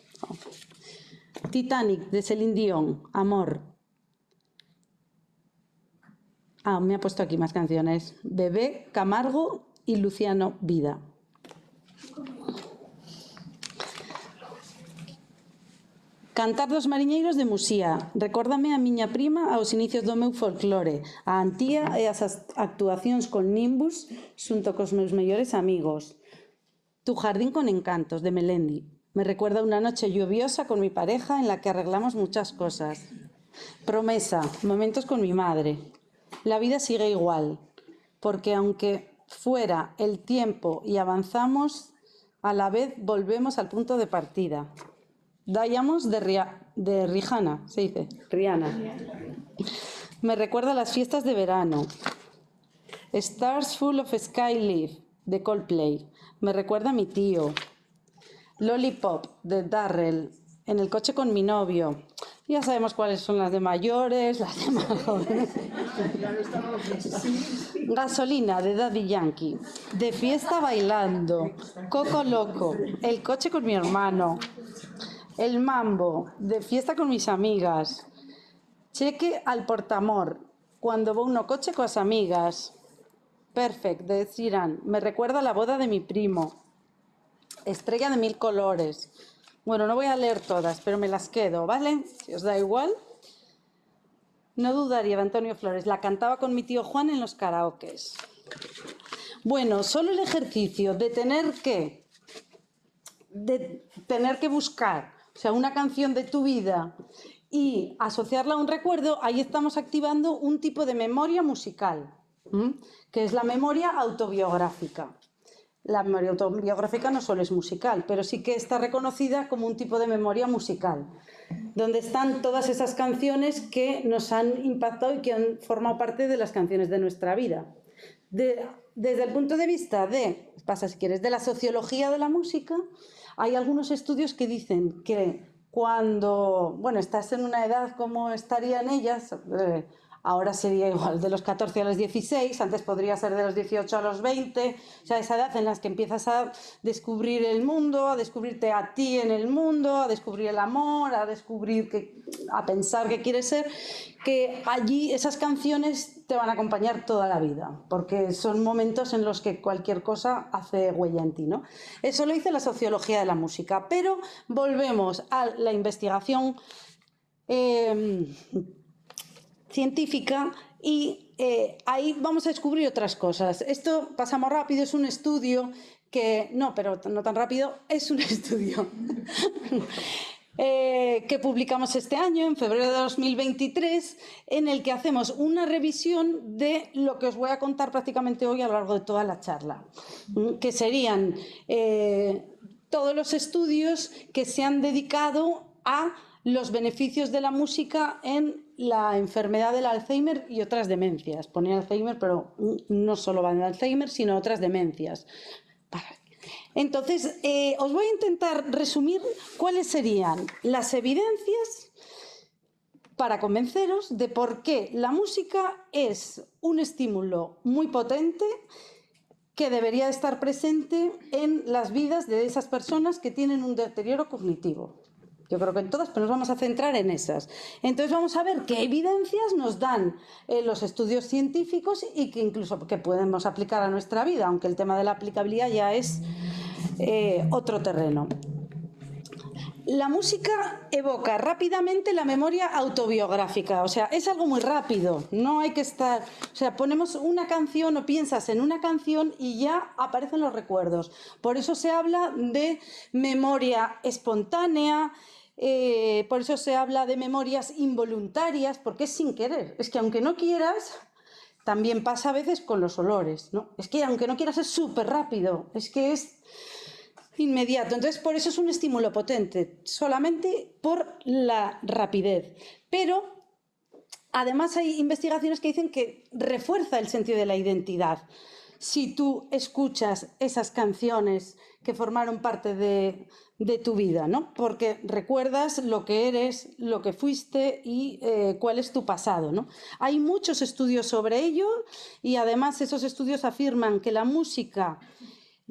Titanic, de Celine Dion. Amor. Me ha puesto aquí más canciones. Bebé, Camargo y Luciano Vida. Cantar dos mariñeiros de Musía. Recórdame a miña prima aos inicios do meu folclore, a Antía e as actuacións con Nimbus xunto cos meus mellores amigos. Tu jardín con encantos, de Melendi. Me recuerda una noche lluviosa con mi pareja en la que arreglamos muchas cosas. Promesa, momentos con mi madre. La vida sigue igual, porque aunque fuera el tiempo y avanzamos, a la vez volvemos al punto de partida. Diamonds de Rihanna, se dice, Rihanna. Me recuerda a las fiestas de verano. Stars Full of Sky Leaf, de Coldplay. Me recuerda a mi tío. Lollipop, de Darrell, en el coche con mi novio. Ya sabemos cuáles son las de mayores, las de más jóvenes. Gasolina, de Daddy Yankee. De fiesta bailando. Coco Loco, el coche con mi hermano. El mambo, de fiesta con mis amigas. Cheque al portamor, cuando vou no coche coas amigas. Perfect, de Ed Sheeran, me recuerda a la boda de mi primo. Estrella de mil colores. Bueno, no voy a leer todas, pero me las quedo, ¿vale? Si os da igual. No dudaría, de Antonio Flores. La cantaba con mi tío Juan en los karaokes. Bueno, solo el ejercicio de tener que de tener que buscar, o sea, una canción de tu vida y asociarla a un recuerdo, ahí estamos activando un tipo de memoria musical, que es la memoria autobiográfica. La memoria autobiográfica no solo es musical, pero sí que está reconocida como un tipo de memoria musical, donde están todas esas canciones que nos han impactado y que han formado parte de las canciones de nuestra vida. Desde el punto de vista de, pasa si quieres, de la sociología de la música, hay algunos estudios que dicen que cuando, bueno, estás en una edad como estarían ellas, ahora sería igual de los 14 a los 16, antes podría ser de los 18 a los 20, o sea, esa edad en la que empiezas a descubrir el mundo, a descubrirte a ti en el mundo, a descubrir el amor, a pensar qué quieres ser, que allí esas canciones te van a acompañar toda la vida, porque son momentos en los que cualquier cosa hace huella en ti, ¿no? Eso lo dice la sociología de la música, pero volvemos a la investigación científica y ahí vamos a descubrir otras cosas. Esto, pasamos rápido, es un estudio que, no, pero no tan rápido, es un estudio que publicamos este año, en febrero de 2023, en el que hacemos una revisión de lo que os voy a contar prácticamente hoy a lo largo de toda la charla, que serían todos los estudios que se han dedicado a los beneficios de la música en la enfermedad del Alzheimer y otras demencias. Ponía Alzheimer, pero no solo va en Alzheimer, sino otras demencias. Entonces, os voy a intentar resumir cuáles serían las evidencias para convenceros de por qué la música es un estímulo muy potente que debería estar presente en las vidas de esas personas que tienen un deterioro cognitivo. Yo creo que en todas, pero nos vamos a centrar en esas. Entonces vamos a ver qué evidencias nos dan los estudios científicos y que incluso que podemos aplicar a nuestra vida, aunque el tema de la aplicabilidad ya es otro terreno. La música evoca rápidamente la memoria autobiográfica, o sea, es algo muy rápido, no hay que estar, o sea, ponemos una canción o piensas en una canción y ya aparecen los recuerdos. Por eso se habla de memoria espontánea, por eso se habla de memorias involuntarias, porque es sin querer, es que aunque no quieras, también pasa a veces con los olores, ¿no? Es que aunque no quieras es súper rápido, es que es inmediato. Entonces, por eso es un estímulo potente, solamente por la rapidez. Pero, además, hay investigaciones que dicen que refuerza el sentido de la identidad. Si tú escuchas esas canciones que formaron parte de tu vida, ¿no? Porque recuerdas lo que eres, lo que fuiste y cuál es tu pasado, ¿no? Hay muchos estudios sobre ello y, además, esos estudios afirman que la música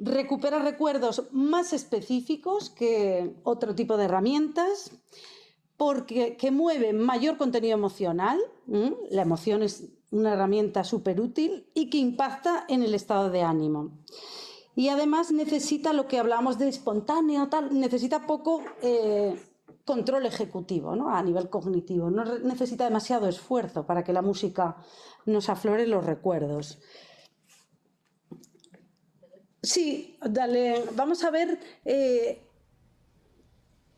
recupera recuerdos más específicos que otro tipo de herramientas, porque que mueve mayor contenido emocional, la emoción es una herramienta súper útil y que impacta en el estado de ánimo. Y además necesita lo que hablamos de espontáneo, tal, necesita poco control ejecutivo, ¿no? A nivel cognitivo, no necesita demasiado esfuerzo para que la música nos aflore los recuerdos. Sí, dale, vamos a ver,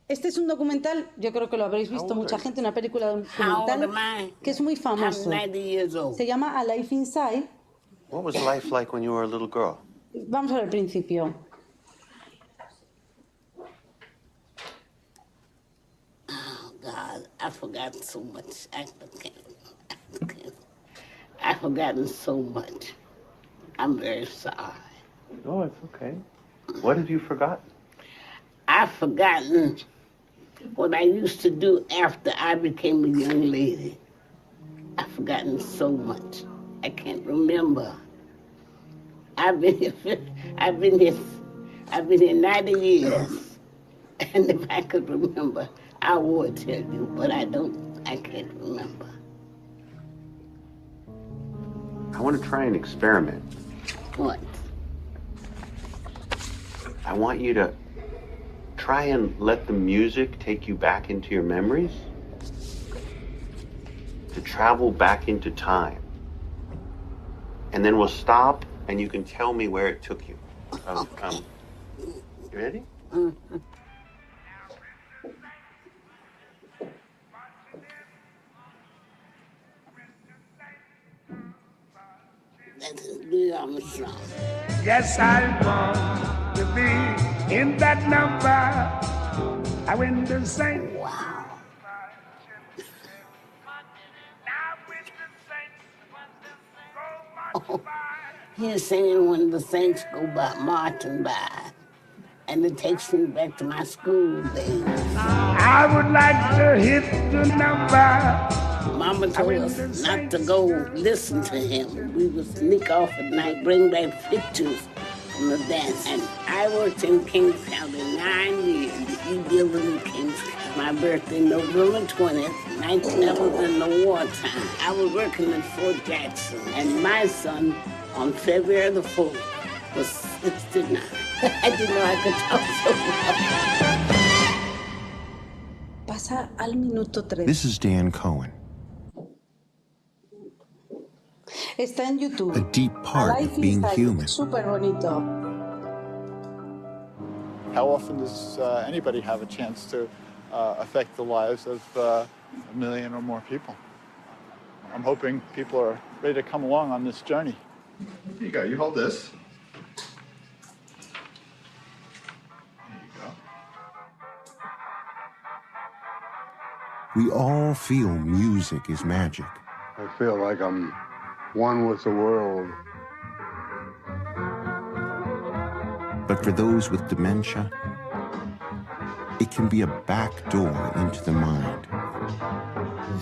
este es un documental, yo creo que lo habréis visto mucha gente, una película documental que es muy famoso, se llama A Life Inside. What was life like when you were a little girl? Vamos a ver el principio. Oh God, I've forgotten so much. I've forgotten so much. I'm very sorry. No, it's okay. What have you forgotten? I've forgotten what I used to do after I became a young lady. I've forgotten so much. I can't remember. I've been here 90 years. And if I could remember, I would tell you, but I can't remember. I want to try an experiment. What? I want you to try and let the music take you back into your memories, to travel back into time. And then we'll stop and you can tell me where it took you. You ready? Yes, I want to be in that number. I went to sing. Wow. Oh, he's singing when the saints go by, marching by. And it takes me back to my school days. I would like to hit the number. Mama told us not to go listen to him. We would sneak off at night, bring back pictures from the dance. And I worked in Kings County 9 years. He lived in Kings County. My birthday, November 20th, 19, I was in the wartime. I was working in Fort Jackson. And my son, on February the 4th, was 69. I didn't know I could talk so well. Pasa al minuto 3. This is Dan Cohen. Está en YouTube. A deep part of being human. Súper bonito. How often does anybody have a chance to affect the lives of a million or more people? I'm hoping people are ready to come along on this journey. Here you go. You hold this. We all feel music is magic. I feel like I'm one with the world. But for those with dementia, it can be a back door into the mind.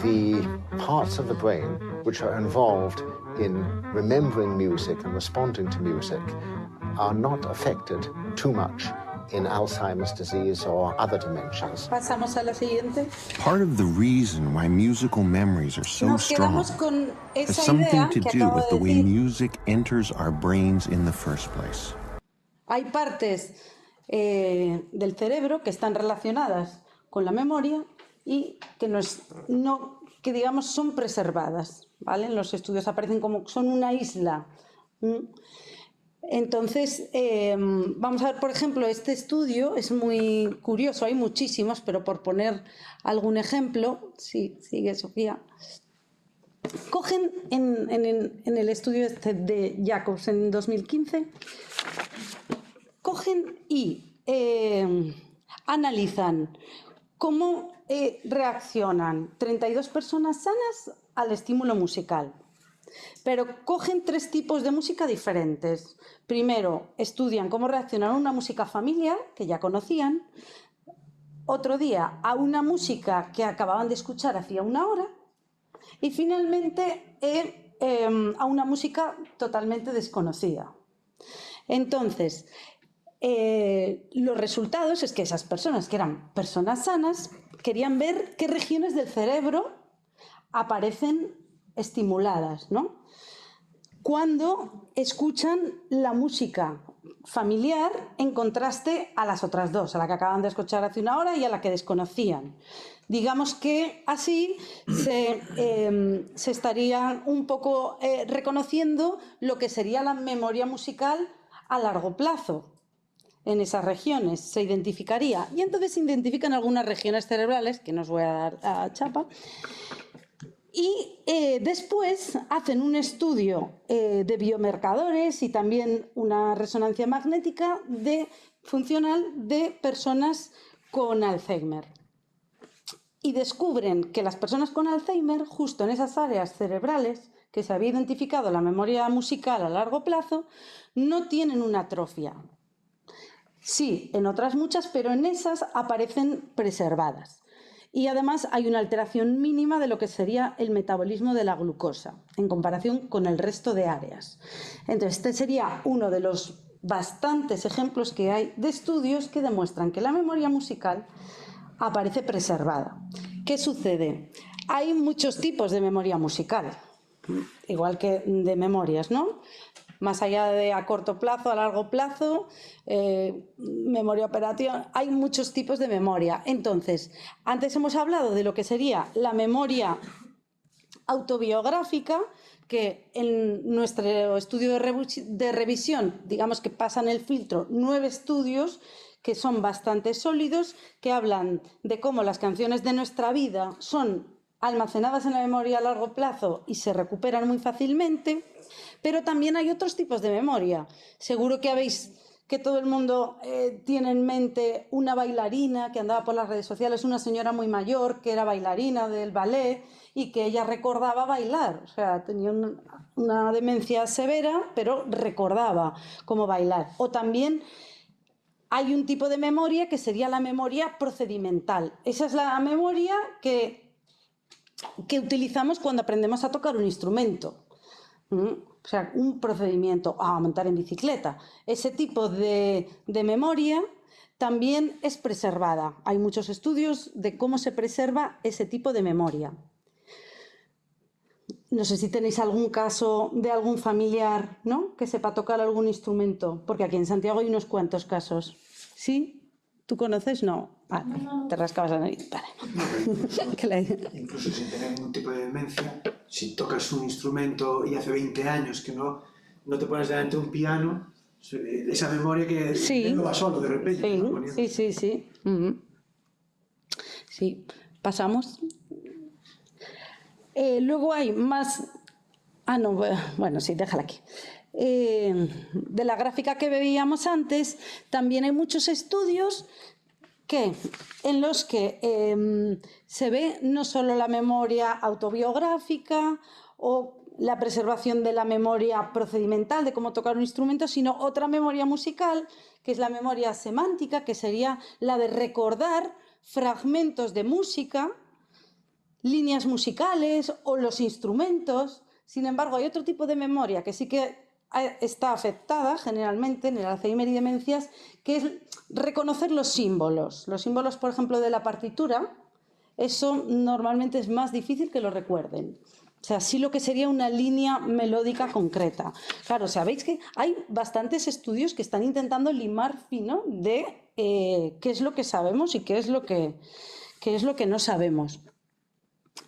The parts of the brain which are involved in remembering music and responding to music are not affected too much in Alzheimer's disease or other dementias. Pasamos a la siguiente. Part of the reason why musical memories are so Nos strong quedamos con has esa something idea to que do acabo with de the way decir. music enters our brains in the first place. Hay partes del cerebro que están relacionadas con la memoria y que digamos son preservadas, ¿vale? En los estudios aparecen como son una isla. Entonces, vamos a ver, por ejemplo, este estudio es muy curioso, hay muchísimos, pero por poner algún ejemplo, sí, sigue Sofía. Cogen en el estudio este de Jacobs en 2015, cogen y analizan cómo reaccionan 32 personas sanas al estímulo musical. Pero cogen 3 tipos de música diferentes. Primero, estudian cómo reaccionan a una música familiar, que ya conocían. Otro día, a una música que acababan de escuchar hacía una hora. Y finalmente, a una música totalmente desconocida. Entonces, los resultados es que esas personas, que eran personas sanas, querían ver qué regiones del cerebro aparecen estimuladas, ¿no? Cuando escuchan la música familiar en contraste a las otras dos, a la que acaban de escuchar hace una hora y a la que desconocían. Digamos que así se estaría un poco reconociendo lo que sería la memoria musical a largo plazo. En esas regiones se identificaría, y entonces se identifican algunas regiones cerebrales, que no os voy a dar a chapa, y después hacen un estudio de biomarcadores y también una resonancia magnética funcional de personas con Alzheimer. Y descubren que las personas con Alzheimer, justo en esas áreas cerebrales que se había identificado la memoria musical a largo plazo, no tienen una atrofia. Sí, en otras muchas, pero en esas aparecen preservadas. Y además hay una alteración mínima de lo que sería el metabolismo de la glucosa en comparación con el resto de áreas. Entonces, este sería uno de los bastantes ejemplos que hay de estudios que demuestran que la memoria musical aparece preservada. ¿Qué sucede? Hay muchos tipos de memoria musical, igual que de memorias, ¿no? Más allá de a corto plazo, a largo plazo, memoria operativa, hay muchos tipos de memoria. Entonces, antes hemos hablado de lo que sería la memoria autobiográfica, que en nuestro estudio de revisión, digamos que pasan el filtro 9 estudios que son bastante sólidos, que hablan de cómo las canciones de nuestra vida son almacenadas en la memoria a largo plazo y se recuperan muy fácilmente, pero también hay otros tipos de memoria. Seguro que todo el mundo tiene en mente una bailarina que andaba por las redes sociales, una señora muy mayor que era bailarina del ballet y que ella recordaba bailar, o sea, tenía una demencia severa, pero recordaba cómo bailar. O también hay un tipo de memoria que sería la memoria procedimental. Esa es la memoria que utilizamos cuando aprendemos a tocar un instrumento. O sea, un procedimiento, a montar en bicicleta. Ese tipo de memoria también es preservada. Hay muchos estudios de cómo se preserva ese tipo de memoria. No sé si tenéis algún caso de algún familiar, ¿no?, que sepa tocar algún instrumento, porque aquí en Santiago hay unos cuantos casos. ¿Sí? ¿Tú conoces? No. Vale, te rascabas la nariz. Vale. Incluso sin tener ningún tipo de demencia, si tocas un instrumento y hace 20 años que no te pones delante de un piano, esa memoria que no va solo de repente. Sí, ¿no? sí. Sí, pasamos. Luego hay más... bueno, sí, déjala aquí. De la gráfica que veíamos antes, también hay muchos estudios en los que se ve no solo la memoria autobiográfica o la preservación de la memoria procedimental de cómo tocar un instrumento, sino otra memoria musical, que es la memoria semántica, que sería la de recordar fragmentos de música, líneas musicales o los instrumentos. Sin embargo, hay otro tipo de memoria que sí que está afectada generalmente en el Alzheimer y demencias, que es reconocer los símbolos. Los símbolos, por ejemplo, de la partitura, eso normalmente es más difícil que lo recuerden. O sea, sí lo que sería una línea melódica concreta. Claro, sabéis que hay bastantes estudios que están intentando limar fino de qué es lo que sabemos y qué es lo que no sabemos.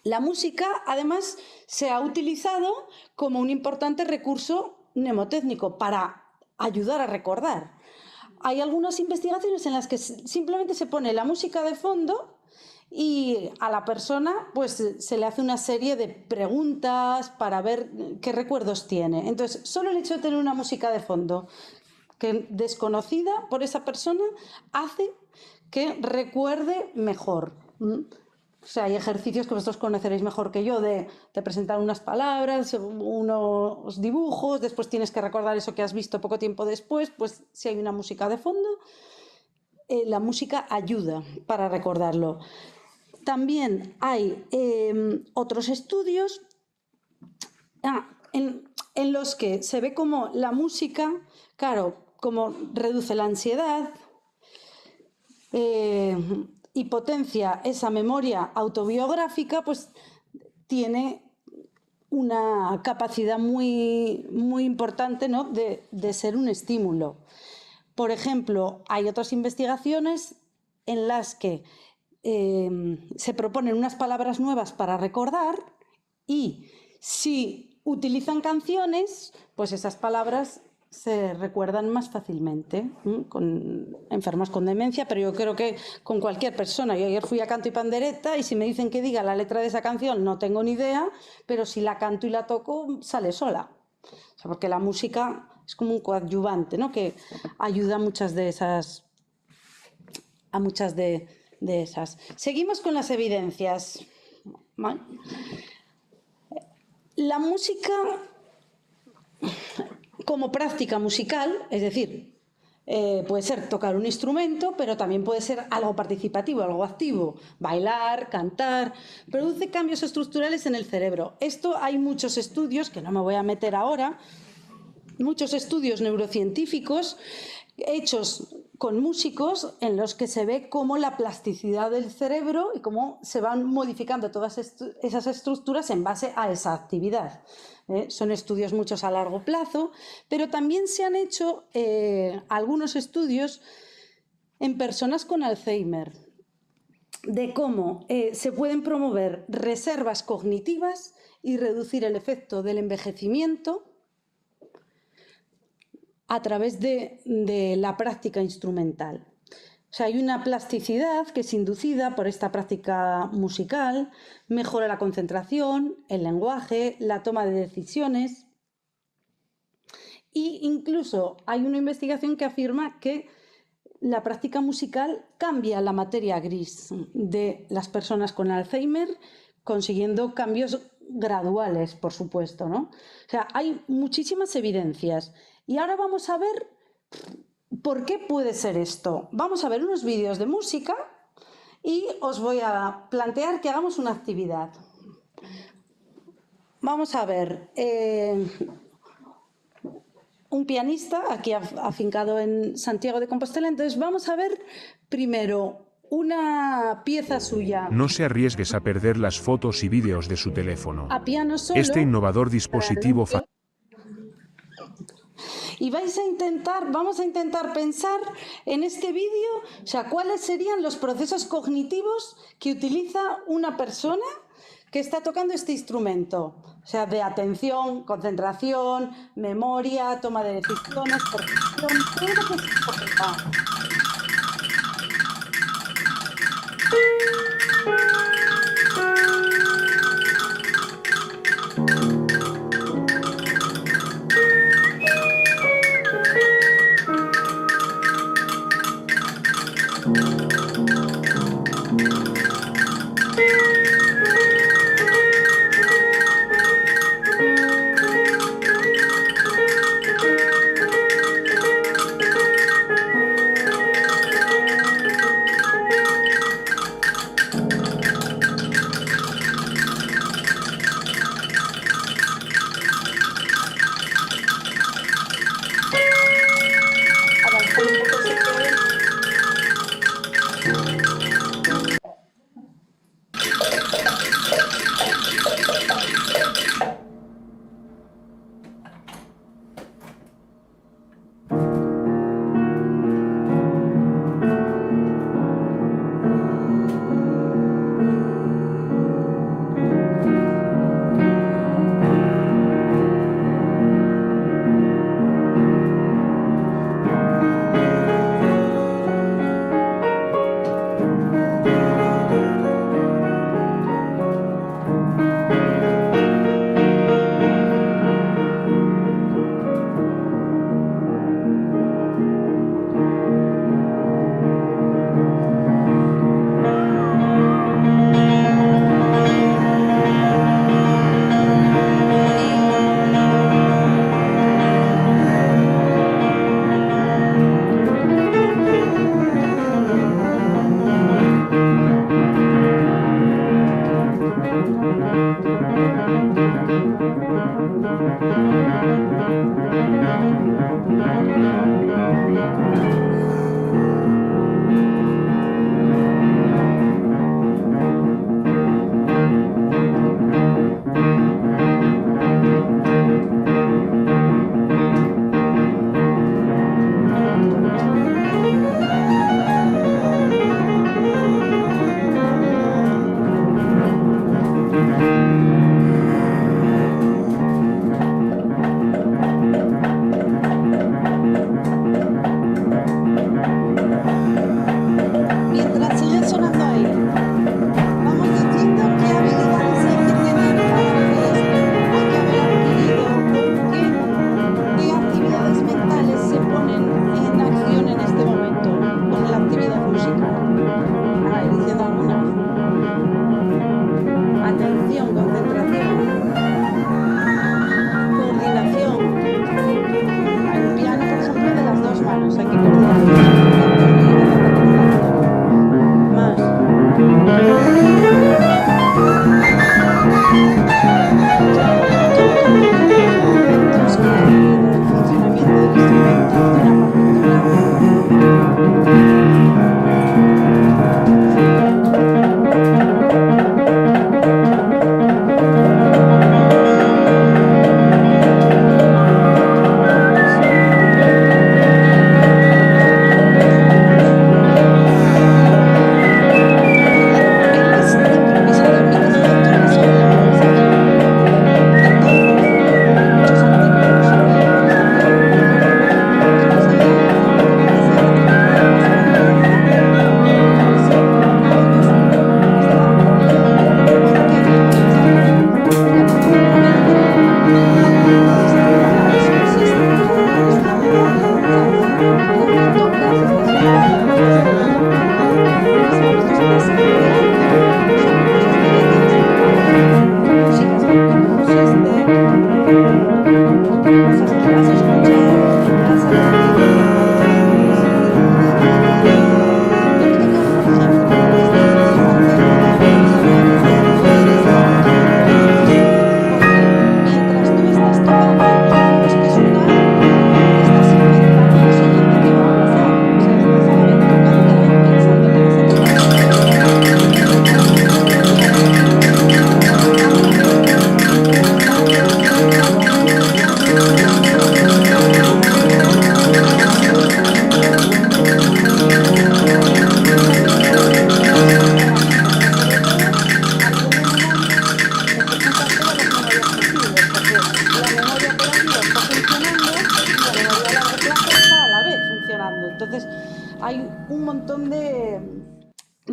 La música, además, se ha utilizado como un importante recurso mnemotécnico para ayudar a recordar. Hay algunas investigaciones en las que simplemente se pone la música de fondo y a la persona pues se le hace una serie de preguntas para ver qué recuerdos tiene. Entonces, solo el hecho de tener una música de fondo que desconocida por esa persona hace que recuerde mejor. O sea, hay ejercicios que vosotros conoceréis mejor que yo de presentar unas palabras, unos dibujos, después tienes que recordar eso que has visto poco tiempo después, pues si hay una música de fondo, la música ayuda para recordarlo. También hay otros estudios en los que se ve como la música, claro, como reduce la ansiedad, y potencia esa memoria autobiográfica, pues tiene una capacidad muy, muy importante, ¿no?, de ser un estímulo. Por ejemplo, hay otras investigaciones en las que se proponen unas palabras nuevas para recordar y si utilizan canciones, pues esas palabras se recuerdan más fácilmente, con enfermos con demencia, pero yo creo que con cualquier persona. Yo ayer fui a Canto y Pandereta y si me dicen que diga la letra de esa canción no tengo ni idea, pero si la canto y la toco sale sola. O sea, porque la música es como un coadyuvante, ¿no?, que ayuda a muchas de esas. Seguimos con las evidencias. ¿Vale? La música como práctica musical, es decir, puede ser tocar un instrumento, pero también puede ser algo participativo, algo activo, bailar, cantar, produce cambios estructurales en el cerebro. Esto hay muchos estudios, que no me voy a meter ahora, muchos estudios neurocientíficos hechos con músicos en los que se ve cómo la plasticidad del cerebro y cómo se van modificando todas esas estructuras en base a esa actividad. Son estudios muchos a largo plazo, pero también se han hecho algunos estudios en personas con Alzheimer de cómo se pueden promover reservas cognitivas y reducir el efecto del envejecimiento a través de la práctica instrumental. O sea, hay una plasticidad que es inducida por esta práctica musical, mejora la concentración, el lenguaje, la toma de decisiones. E incluso hay una investigación que afirma que la práctica musical cambia la materia gris de las personas con Alzheimer, consiguiendo cambios graduales, por supuesto, ¿no? O sea, hay muchísimas evidencias. Y ahora vamos a ver por qué puede ser esto. Vamos a ver unos vídeos de música y os voy a plantear que hagamos una actividad. Vamos a ver un pianista aquí afincado en Santiago de Compostela. Entonces vamos a ver primero una pieza suya. No se arriesgues a perder las fotos y vídeos de su teléfono. A piano solo. Este innovador dispositivo y vamos a intentar pensar en este vídeo, o sea, cuáles serían los procesos cognitivos que utiliza una persona que está tocando este instrumento. O sea, de atención, concentración, memoria, toma de decisiones, percepción, todo lo que se toca.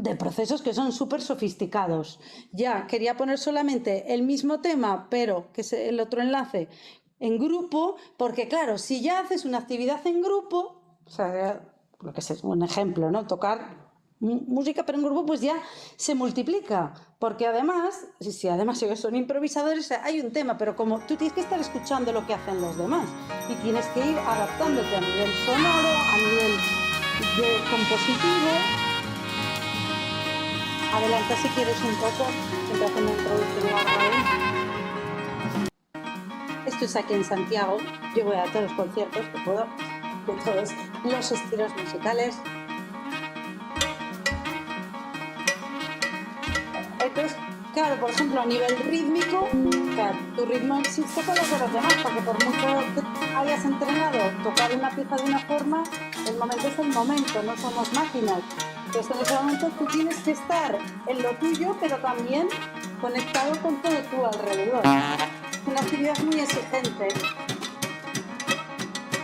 de procesos que son súper sofisticados. Ya quería poner solamente el mismo tema, pero que es el otro enlace en grupo, porque claro, si ya haces una actividad en grupo, o sea, lo que es un ejemplo, ¿no? Tocar música pero en grupo, pues ya se multiplica, porque además, si además ellos son improvisadores, hay un tema, pero como tú tienes que estar escuchando lo que hacen los demás y tienes que ir adaptándote a nivel sonoro, a nivel de compositivo. Adelanta si quieres un poco, siempre hacemos una introducción larga ahí. Esto es aquí en Santiago, yo voy a todos los conciertos que puedo, de todos los estilos musicales. Entonces, claro, por ejemplo, a nivel rítmico, claro, tu ritmo existe con los de los demás, porque por mucho que hayas entrenado tocar una pieza de una forma, el momento es el momento, no somos máquinas. Entonces, en ese momento tú tienes que estar en lo tuyo, pero también conectado con todo tu alrededor. Es una actividad muy exigente,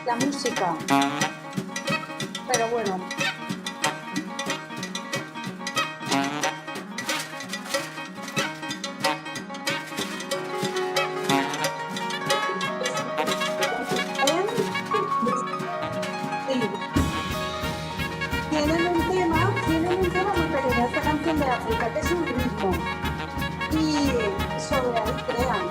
la música, pero bueno. De África, que es un ritmo, y sobre ahí crean.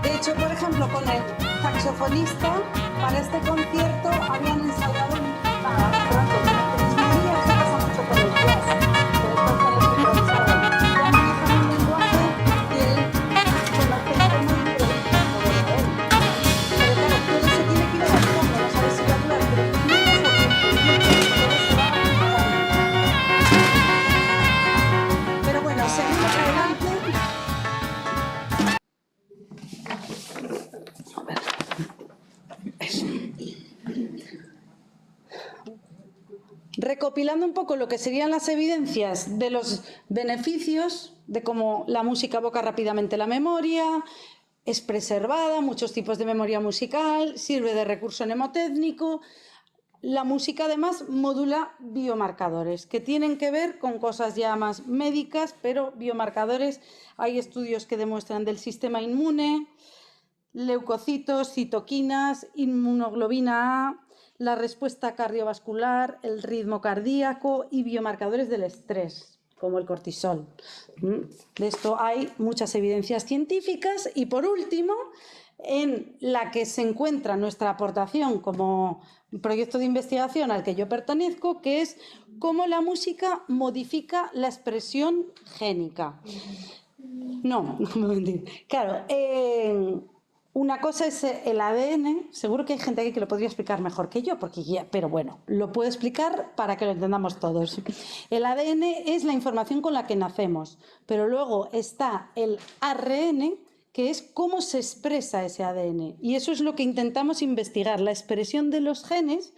De hecho, por ejemplo, con el saxofonista, para este concierto habían ensayado recopilando un poco lo que serían las evidencias de los beneficios de cómo la música evoca rápidamente la memoria, es preservada, muchos tipos de memoria musical, sirve de recurso mnemotécnico. La música además modula biomarcadores que tienen que ver con cosas ya más médicas, pero biomarcadores, hay estudios que demuestran del sistema inmune, leucocitos, citoquinas, inmunoglobina A, la respuesta cardiovascular, el ritmo cardíaco y biomarcadores del estrés, como el cortisol. De esto hay muchas evidencias científicas y, por último, en la que se encuentra nuestra aportación como proyecto de investigación al que yo pertenezco, que es cómo la música modifica la expresión génica. No me mentir. Claro, una cosa es el ADN, seguro que hay gente aquí que lo podría explicar mejor que yo, pero bueno, lo puedo explicar para que lo entendamos todos. El ADN es la información con la que nacemos, pero luego está el ARN, que es cómo se expresa ese ADN. Y eso es lo que intentamos investigar, la expresión de los genes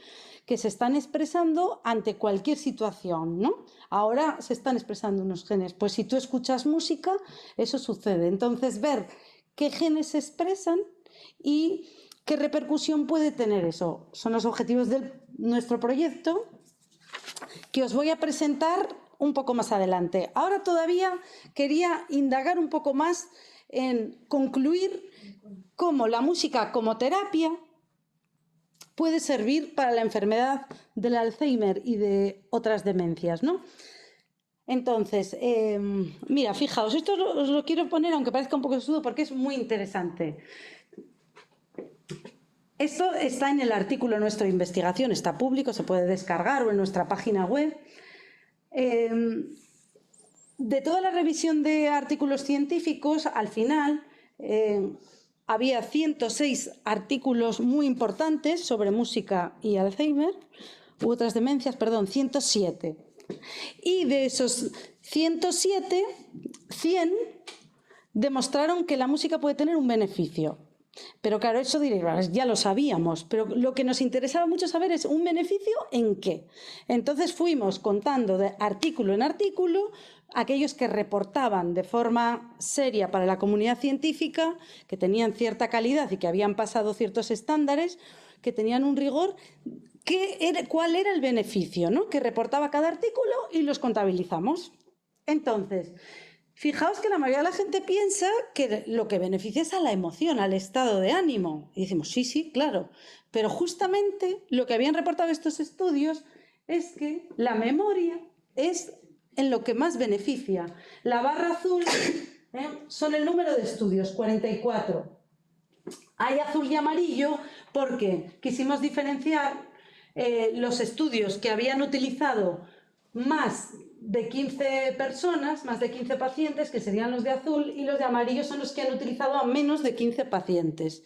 que se están expresando ante cualquier situación, ¿no? Ahora se están expresando unos genes, pues si tú escuchas música, eso sucede. Entonces, ver qué genes se expresan y qué repercusión puede tener eso. Son los objetivos de nuestro proyecto que os voy a presentar un poco más adelante. Ahora todavía quería indagar un poco más en concluir cómo la música como terapia puede servir para la enfermedad del Alzheimer y de otras demencias, ¿no? Entonces, mira, fijaos, esto os lo quiero poner, aunque parezca un poco sesudo, porque es muy interesante. Esto está en el artículo nuestro de investigación, está público, se puede descargar o en nuestra página web. De toda la revisión de artículos científicos, al final había 106 artículos muy importantes sobre música y Alzheimer, u otras demencias, perdón, 107. Y de esos 107, 100 demostraron que la música puede tener un beneficio. Pero claro, eso diréis, ya lo sabíamos, pero lo que nos interesaba mucho saber es ¿un beneficio en qué? Entonces fuimos contando de artículo en artículo aquellos que reportaban de forma seria para la comunidad científica, que tenían cierta calidad y que habían pasado ciertos estándares, que tenían un rigor, cuál era el beneficio, ¿no?, que reportaba cada artículo y los contabilizamos. Entonces, fijaos que la mayoría de la gente piensa que lo que beneficia es a la emoción, al estado de ánimo. Y decimos, sí, sí, claro. Pero justamente lo que habían reportado estos estudios es que la memoria es en lo que más beneficia. La barra azul son el número de estudios, 44. Hay azul y amarillo porque quisimos diferenciar los estudios que habían utilizado más de 15 personas, más de 15 pacientes, que serían los de azul, y los de amarillo son los que han utilizado a menos de 15 pacientes.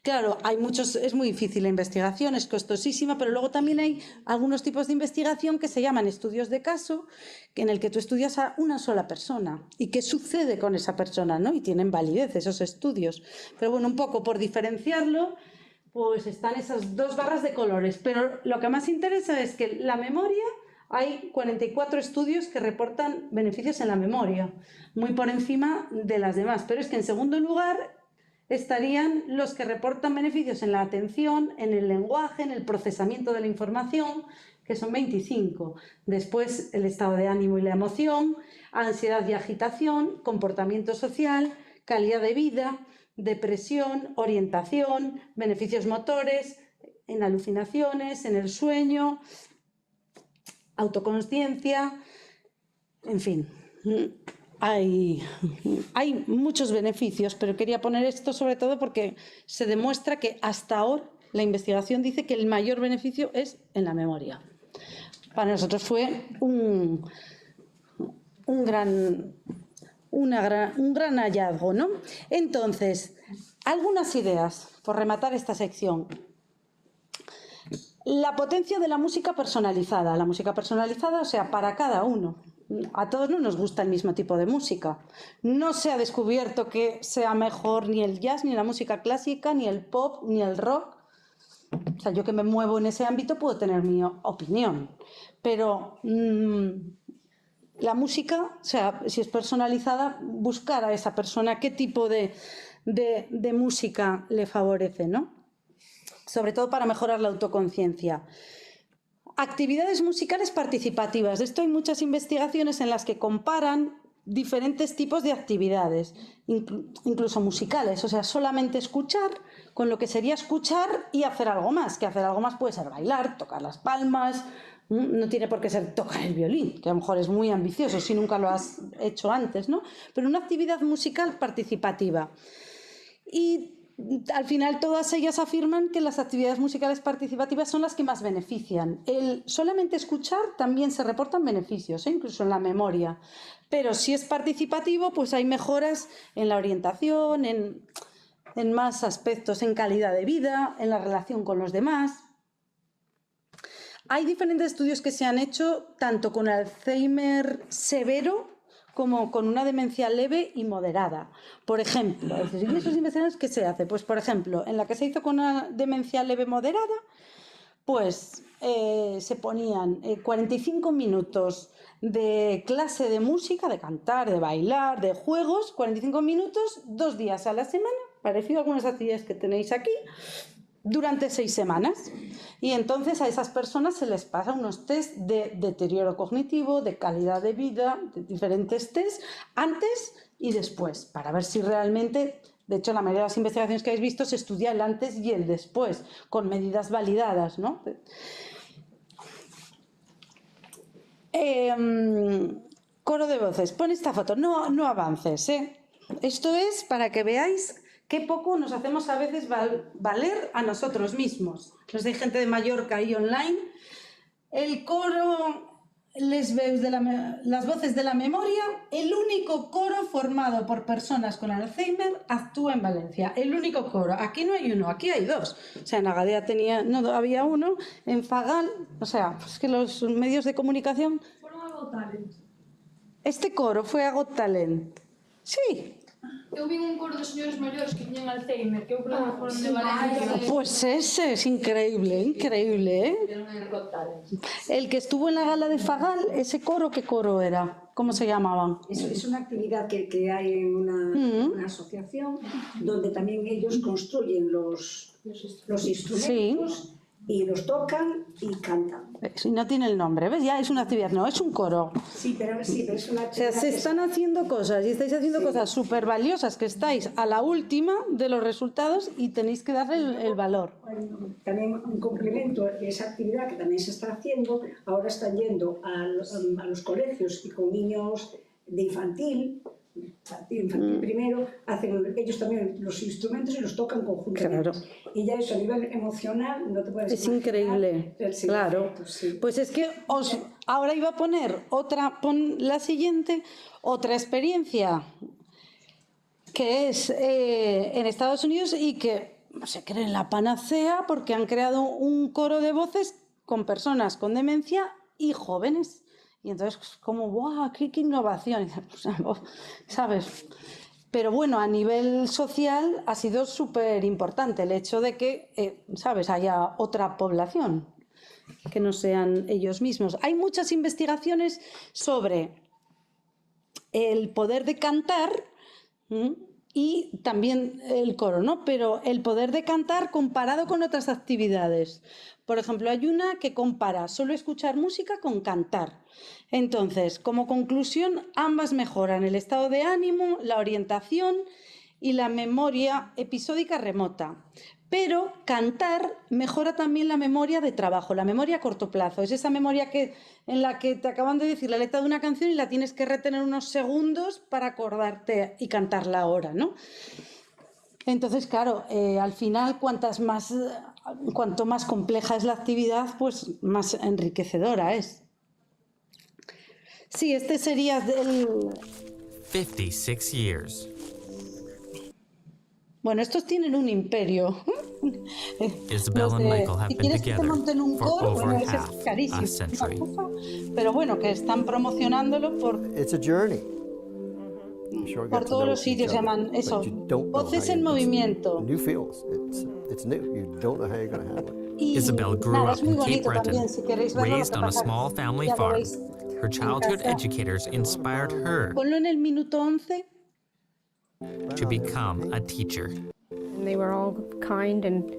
Claro, hay muchos, es muy difícil la investigación, es costosísima, pero luego también hay algunos tipos de investigación que se llaman estudios de caso, en el que tú estudias a una sola persona y qué sucede con esa persona, ¿no? Y tienen validez esos estudios. Pero bueno, un poco por diferenciarlo, pues están esas dos barras de colores. Pero lo que más interesa es que la memoria... Hay 44 estudios que reportan beneficios en la memoria, muy por encima de las demás. Pero es que en segundo lugar estarían los que reportan beneficios en la atención, en el lenguaje, en el procesamiento de la información, que son 25. Después el estado de ánimo y la emoción, ansiedad y agitación, comportamiento social, calidad de vida, depresión, orientación, beneficios motores, en alucinaciones, en el sueño, autoconsciencia, en fin, hay muchos beneficios, pero quería poner esto sobre todo porque se demuestra que hasta ahora la investigación dice que el mayor beneficio es en la memoria. Para nosotros fue un gran hallazgo, ¿no? Entonces, algunas ideas por rematar esta sección. La potencia de la música personalizada. La música personalizada, o sea, para cada uno. A todos no nos gusta el mismo tipo de música. No se ha descubierto que sea mejor ni el jazz, ni la música clásica, ni el pop, ni el rock. O sea, yo que me muevo en ese ámbito puedo tener mi opinión. Pero la música, o sea, si es personalizada, buscar a esa persona qué tipo de música le favorece, ¿no? Sobre todo para mejorar la autoconciencia. Actividades musicales participativas. De esto hay muchas investigaciones en las que comparan diferentes tipos de actividades, incluso musicales, o sea, solamente escuchar con lo que sería escuchar y hacer algo más, que hacer algo más puede ser bailar, tocar las palmas, no tiene por qué ser tocar el violín, que a lo mejor es muy ambicioso si nunca lo has hecho antes, ¿no? Pero una actividad musical participativa. Y al final todas ellas afirman que las actividades musicales participativas son las que más benefician. El solamente escuchar también se reportan beneficios, incluso en la memoria. Pero si es participativo, pues hay mejoras en la orientación, en más aspectos, en calidad de vida, en la relación con los demás. Hay diferentes estudios que se han hecho tanto con Alzheimer severo como con una demencia leve y moderada. Por ejemplo, ¿y esos investigaciones qué se hace? Pues, por ejemplo, en la que se hizo con una demencia leve moderada, pues se ponían 45 minutos de clase de música, de cantar, de bailar, de juegos, 45 minutos, 2 días a la semana, parecido a algunas actividades que tenéis aquí, durante 6 semanas. Y entonces a esas personas se les pasa unos test de deterioro cognitivo, de calidad de vida, de diferentes test, antes y después, para ver si realmente, de hecho la mayoría de las investigaciones que habéis visto se estudia el antes y el después, con medidas validadas, ¿no? Coro de voces, pon esta foto, no avances, ¿eh? Esto es para que veáis qué poco nos hacemos a veces valer a nosotros mismos. Nos hay gente de Mallorca y online. El coro Les Veus de las voces de la memoria, el único coro formado por personas con Alzheimer actúa en Valencia. El único coro. Aquí no hay uno, aquí hay 2. O sea, en Agadea no había uno, en Fagal, o sea, es que los medios de comunicación... Fueron a Got Talent. Este coro fue a Got Talent. Sí. Eu vi un coro de señores maiores que tiñan Alzheimer, que eu creo que foron de Valencia. Pues ese es increíble, increíble, ¿eh? El que estuvo en la gala de Fagal, ese coro, ¿qué coro era? ¿Cómo se llamaban? Es una actividad que hay en una asociación donde también ellos construyen los instrumentos. Sí. y los tocan y cantan. Si no tiene el nombre, ¿ves? Ya es una actividad, no, es un coro. Sí, pero es una actividad. O sea, se están haciendo cosas y estáis haciendo cosas súper valiosas que estáis a la última de los resultados y tenéis que darle el valor. También un complemento de esa actividad que también se está haciendo, ahora están yendo a los colegios y con niños de infantil primero, hacen ellos también los instrumentos y los tocan conjuntamente. Claro. Y ya eso a nivel emocional no te puedes Es increíble, claro. Sí. Pues es que ahora iba a poner la siguiente, otra experiencia que es en Estados Unidos y que se creen la panacea porque han creado un coro de voces con personas con demencia y jóvenes. Y entonces, como, ¡guau! ¡Qué innovación! ¿Sabes? Pero bueno, a nivel social ha sido súper importante el hecho de que, ¿sabes?, haya otra población que no sean ellos mismos. Hay muchas investigaciones sobre el poder de cantar y también el coro, ¿no? Pero el poder de cantar comparado con otras actividades. Por ejemplo, hay una que compara solo escuchar música con cantar. Entonces, como conclusión, ambas mejoran el estado de ánimo, la orientación y la memoria episódica remota. Pero cantar mejora también la memoria de trabajo, la memoria a corto plazo. Es esa memoria en la que te acaban de decir la letra de una canción y la tienes que retener unos segundos para acordarte y cantarla ahora, ¿no? Entonces, claro, al final, cuanto más compleja es la actividad, pues más enriquecedora es. Sí, este sería del... 56 years. Bueno, estos tienen un imperio. Isabel and Michael have been together for over half a century. Pero bueno, que están promocionándolo por todos los sitios, se llaman eso, voces en movimiento. Isabel grew up in Cape Breton, raised on a small family farm. Her childhood educators inspired her Ponlo en el minuto 11. to become a teacher. They were all kind and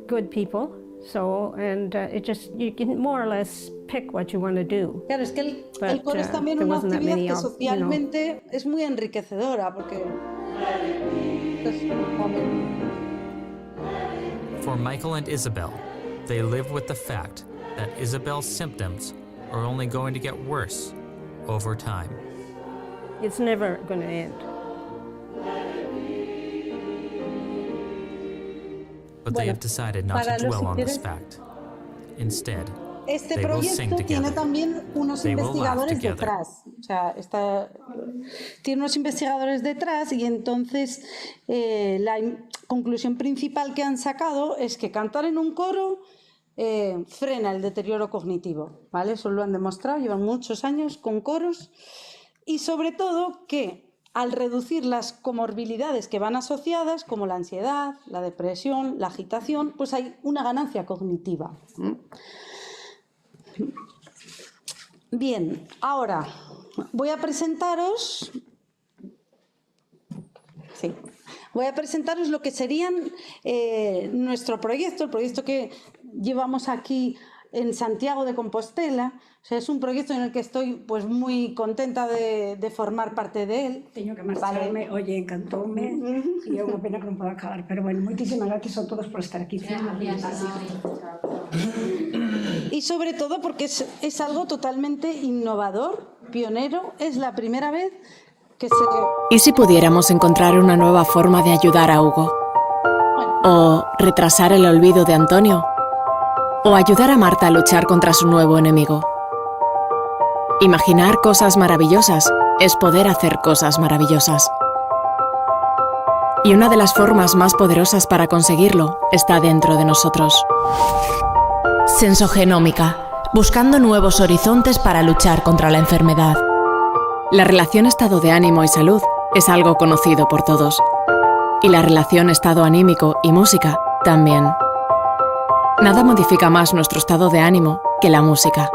good people, you can more or less pick what you want to do. Claro, es que el coro es también una actividad que socialmente es muy enriquecedora, porque... For Michael and Isabel, they live with the fact that Isabel's symptoms are only going to get worse over time. It's never going to end. But they have decided not to dwell on this fact. Instead, este they will sing proyecto tiene together. también unos They will laugh investigadores together. detrás. O sea, tiene unos investigadores detrás y entonces la conclusión principal que han sacado es que cantar en un coro frena el deterioro cognitivo, ¿vale? Eso lo han demostrado, llevan muchos años con coros y sobre todo que al reducir las comorbilidades que van asociadas, como la ansiedad, la depresión, la agitación, pues hay una ganancia cognitiva. Bien, ahora voy a presentaros lo que serían nuestro proyecto, el proyecto que llevamos aquí en Santiago de Compostela. O sea, es un proyecto en el que estoy pues muy contenta de formar parte de él. Teño que marcharme, vale. Oye, encantoume e é unha pena que non poda acabar, pero bueno, moitísimas gracias a todos por estar aquí. Y sobre todo porque es algo totalmente innovador, pionero, es la primera vez que se... ¿Y si pudiéramos encontrar una nueva forma de ayudar a Hugo? ¿O retrasar el olvido de Antonio? ¿O ayudar a Marta a luchar contra su nuevo enemigo? Imaginar cosas maravillosas es poder hacer cosas maravillosas. Y una de las formas más poderosas para conseguirlo está dentro de nosotros. Sensogenómica, buscando nuevos horizontes para luchar contra la enfermedad. La relación estado de ánimo y salud es algo conocido por todos. Y la relación estado anímico y música también. Nada modifica más nuestro estado de ánimo que la música.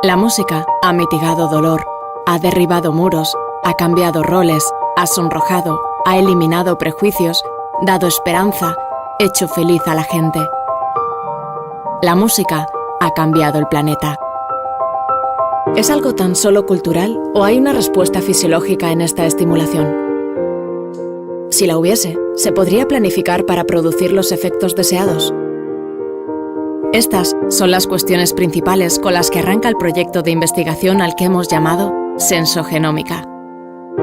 La música ha mitigado dolor, ha derribado muros, ha cambiado roles, ha sonrojado, ha eliminado prejuicios, dado esperanza, hecho feliz a la gente. La música ha cambiado el planeta. ¿Es algo tan solo cultural o hay una respuesta fisiológica en esta estimulación? Si la hubiese, ¿se podría planificar para producir los efectos deseados? Estas son las cuestiones principales con las que arranca el proyecto de investigación al que hemos llamado sensogenómica.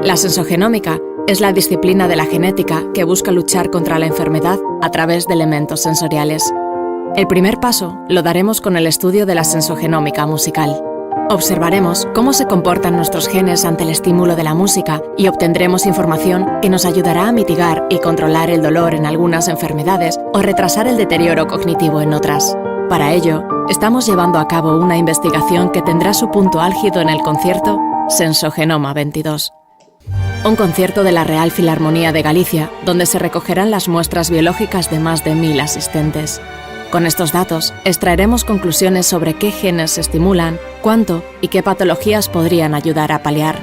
La sensogenómica es la disciplina de la genética que busca luchar contra la enfermedad a través de elementos sensoriales. El primer paso lo daremos con el estudio de la sensogenómica musical. Observaremos cómo se comportan nuestros genes ante el estímulo de la música y obtendremos información que nos ayudará a mitigar y controlar el dolor en algunas enfermedades o retrasar el deterioro cognitivo en otras. Para ello, estamos llevando a cabo una investigación que tendrá su punto álgido en el concierto Sensogenoma 22. Un concierto de la Real Filarmonía de Galicia, donde se recogerán las muestras biológicas de más de 1000 asistentes. Con estos datos, extraeremos conclusiones sobre qué genes se estimulan, cuánto y qué patologías podrían ayudar a paliar.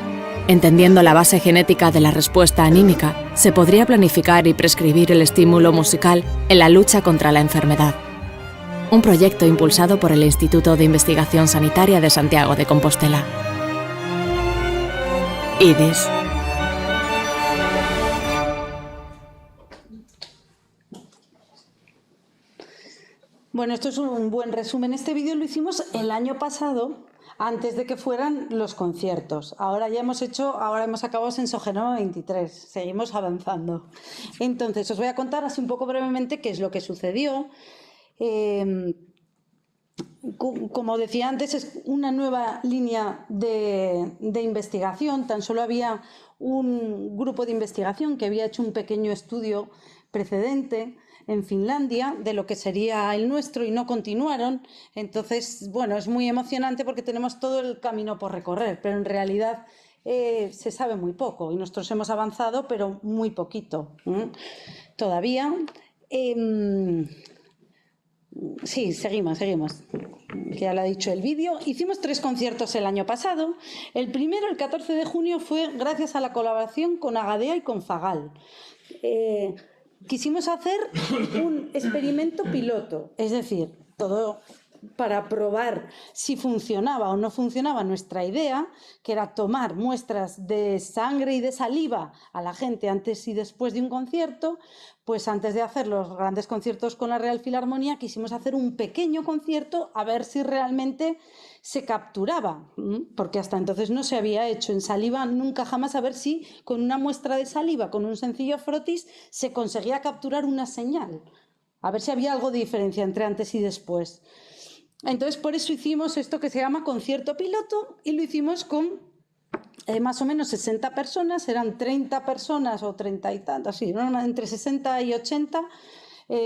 Entendiendo la base genética de la respuesta anímica, se podría planificar y prescribir el estímulo musical en la lucha contra la enfermedad. Un proyecto impulsado por el Instituto de Investigación Sanitaria de Santiago de Compostela. IDIS. Bueno, esto es un buen resumen. Este vídeo lo hicimos el año pasado, antes de que fueran los conciertos. Ahora hemos acabado Sensogenoma 23, seguimos avanzando. Entonces, os voy a contar así un poco brevemente qué es lo que sucedió. Como decía antes, es una nueva línea de investigación. Tan solo había un grupo de investigación que había hecho un pequeño estudio precedente en Finlandia de lo que sería el nuestro y no continuaron. Entonces, bueno, es muy emocionante porque tenemos todo el camino por recorrer, pero en realidad se sabe muy poco y nosotros hemos avanzado, pero muy poquito todavía. Sí, seguimos, que ya lo ha dicho el vídeo. Hicimos 3 conciertos el año pasado. El primero, el 14 de junio, fue gracias a la colaboración con Agadea y con Fagal. Quisimos hacer un experimento piloto, es decir, todo para probar si funcionaba o no funcionaba nuestra idea, que era tomar muestras de sangre y de saliva a la gente antes y después de un concierto. Pues antes de hacer los grandes conciertos con la Real Filarmonía, quisimos hacer un pequeño concierto a ver si realmente se capturaba, porque hasta entonces no se había hecho en saliva nunca jamás, a ver si con una muestra de saliva, con un sencillo frotis, se conseguía capturar una señal, a ver si había algo de diferencia entre antes y después. Entonces, por eso hicimos esto que se llama concierto piloto y lo hicimos con más o menos 60 personas, eran 30 personas o 30 y tantas, sí, entre 60 y 80.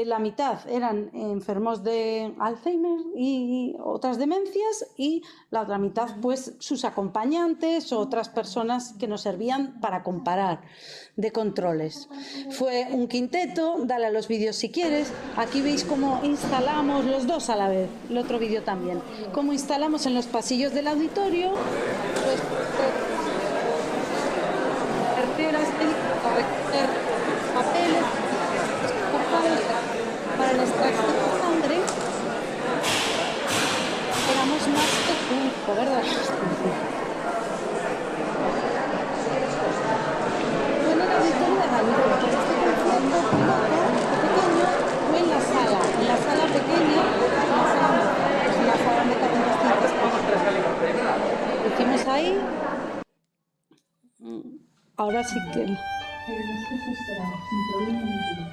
La mitad eran enfermos de Alzheimer y otras demencias y la otra mitad pues sus acompañantes o otras personas que nos servían para comparar de controles. Fue un quinteto, dale a los vídeos si quieres. Aquí veis cómo instalamos los dos a la vez, el otro vídeo también, cómo instalamos en los pasillos del auditorio pues, carteras para recoger papeles para la extracción de sangre. Éramos más que 5, ¿verdad? Fue en el auditorio de Galicia, este concierto piloto pequeño fue en la sala pequeña, en la sala de 400. Lo hicimos ahí. Ahora sí que... Pero nosotros esperamos, sin problema ninguno.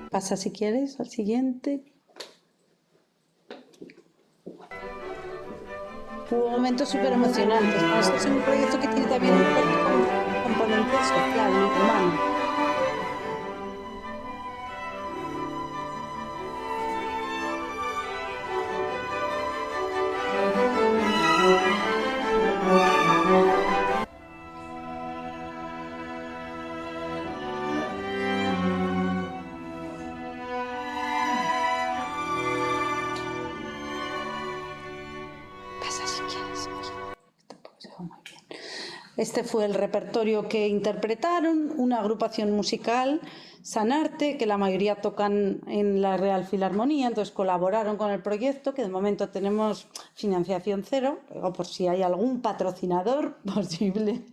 Pasa si quieres al siguiente. Hubo momentos súper emocionantes. Esto es un proyecto que tiene también un componente social, humano. Este fue el repertorio que interpretaron, una agrupación musical, Sanarte, que la mayoría tocan en la Real Filarmonía, entonces colaboraron con el proyecto, que de momento tenemos financiación cero, o por si hay algún patrocinador posible.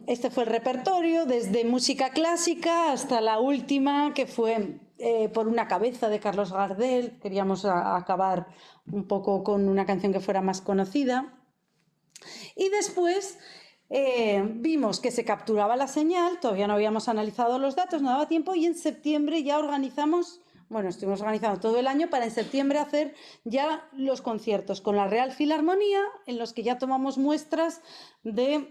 Este fue el repertorio, desde música clásica hasta la última, que fue por una cabeza de Carlos Gardel. Queríamos acabar un poco con una canción que fuera más conocida. Y después vimos que se capturaba la señal, todavía no habíamos analizado los datos, no daba tiempo, y en septiembre ya organizamos, bueno, estuvimos organizando todo el año para en septiembre hacer ya los conciertos con la Real Filarmonía, en los que ya tomamos muestras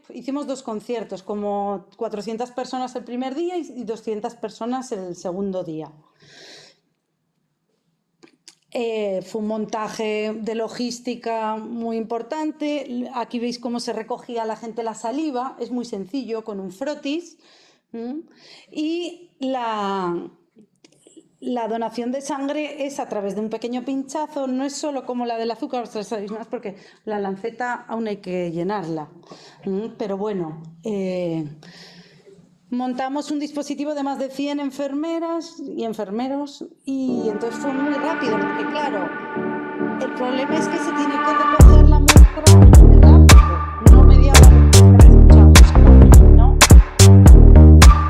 hicimos 2 conciertos, como 400 personas el primer día y 200 personas el segundo día. Fue un montaje de logística muy importante. Aquí veis cómo se recogía la gente la saliva, es muy sencillo, con un frotis. Y la donación de sangre es a través de un pequeño pinchazo, no es solo como la del azúcar, os sabéis más, porque la lanceta aún hay que llenarla. Pero bueno, montamos un dispositivo de más de 100 enfermeras y enfermeros, y entonces fue muy rápido, porque claro, el problema es que se tiene que recoger la muestra rápido, no media hora, ¿no?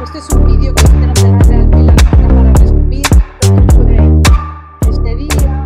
Este es un vídeo que hicieron de la Real Filarmonía para resumir lo que fue este día.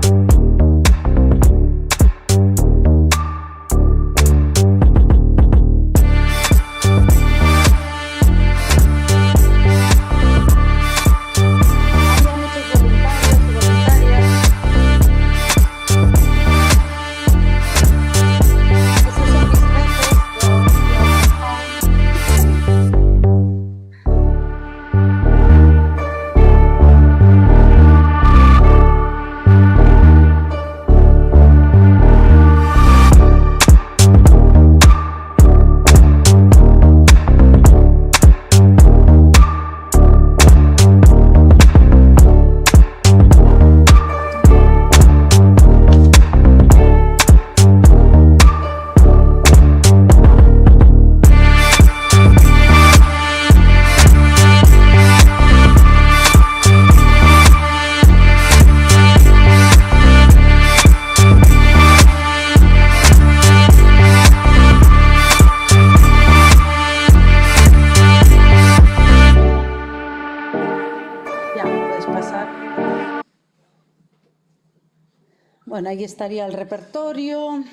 Bueno, ahí estaría el repertorio.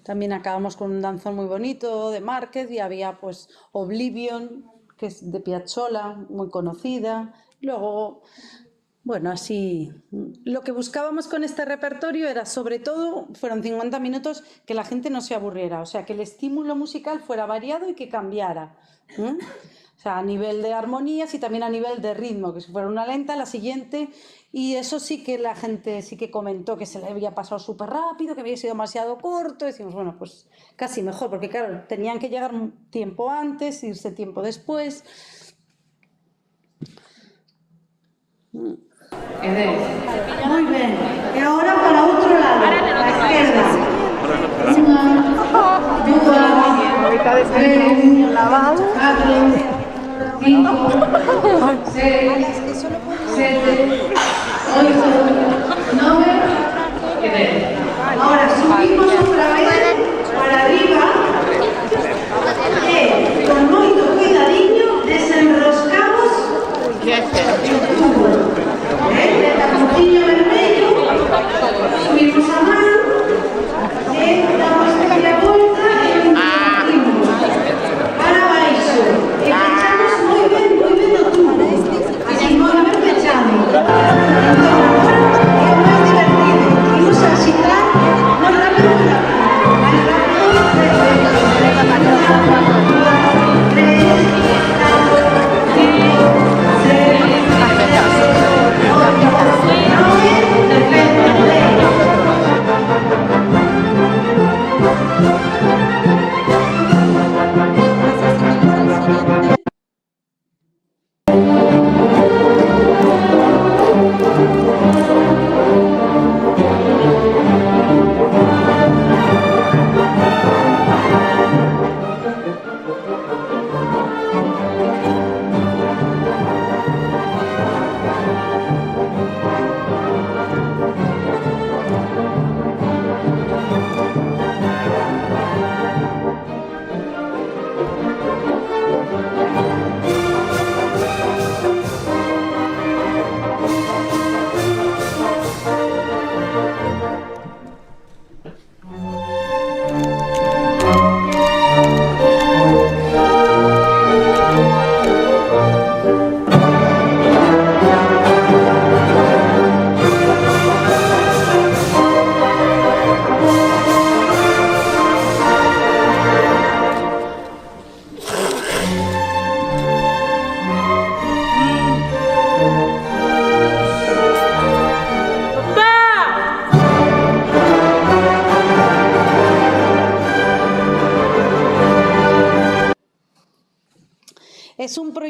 También acabamos con un danzón muy bonito de Márquez, y había pues Oblivion, que es de Piazzolla, muy conocida. Luego, bueno, así, lo que buscábamos con este repertorio era, sobre todo, fueron 50 minutos, que la gente no se aburriera, o sea, que el estímulo musical fuera variado y que cambiara. O sea, a nivel de armonías y también a nivel de ritmo, que si fuera una lenta, la siguiente. Y eso sí que la gente sí que comentó que se le había pasado súper rápido, que había sido demasiado corto. Decimos, bueno, pues casi mejor, porque claro, tenían que llegar tiempo antes, irse tiempo después. Muy bien. Y ahora para otro lado, a la izquierda. Ahorita desayuno lavado. 5, 6, 7, 8, 9 y 10. Ahora subimos otra vez para arriba y con moito cuidadiño desenroscamos o tubo. De taponcillo vermello, subimos a mano e damos media volta e introducimos para baixo e pechamos moi ben o tubo, así moi ben pechado.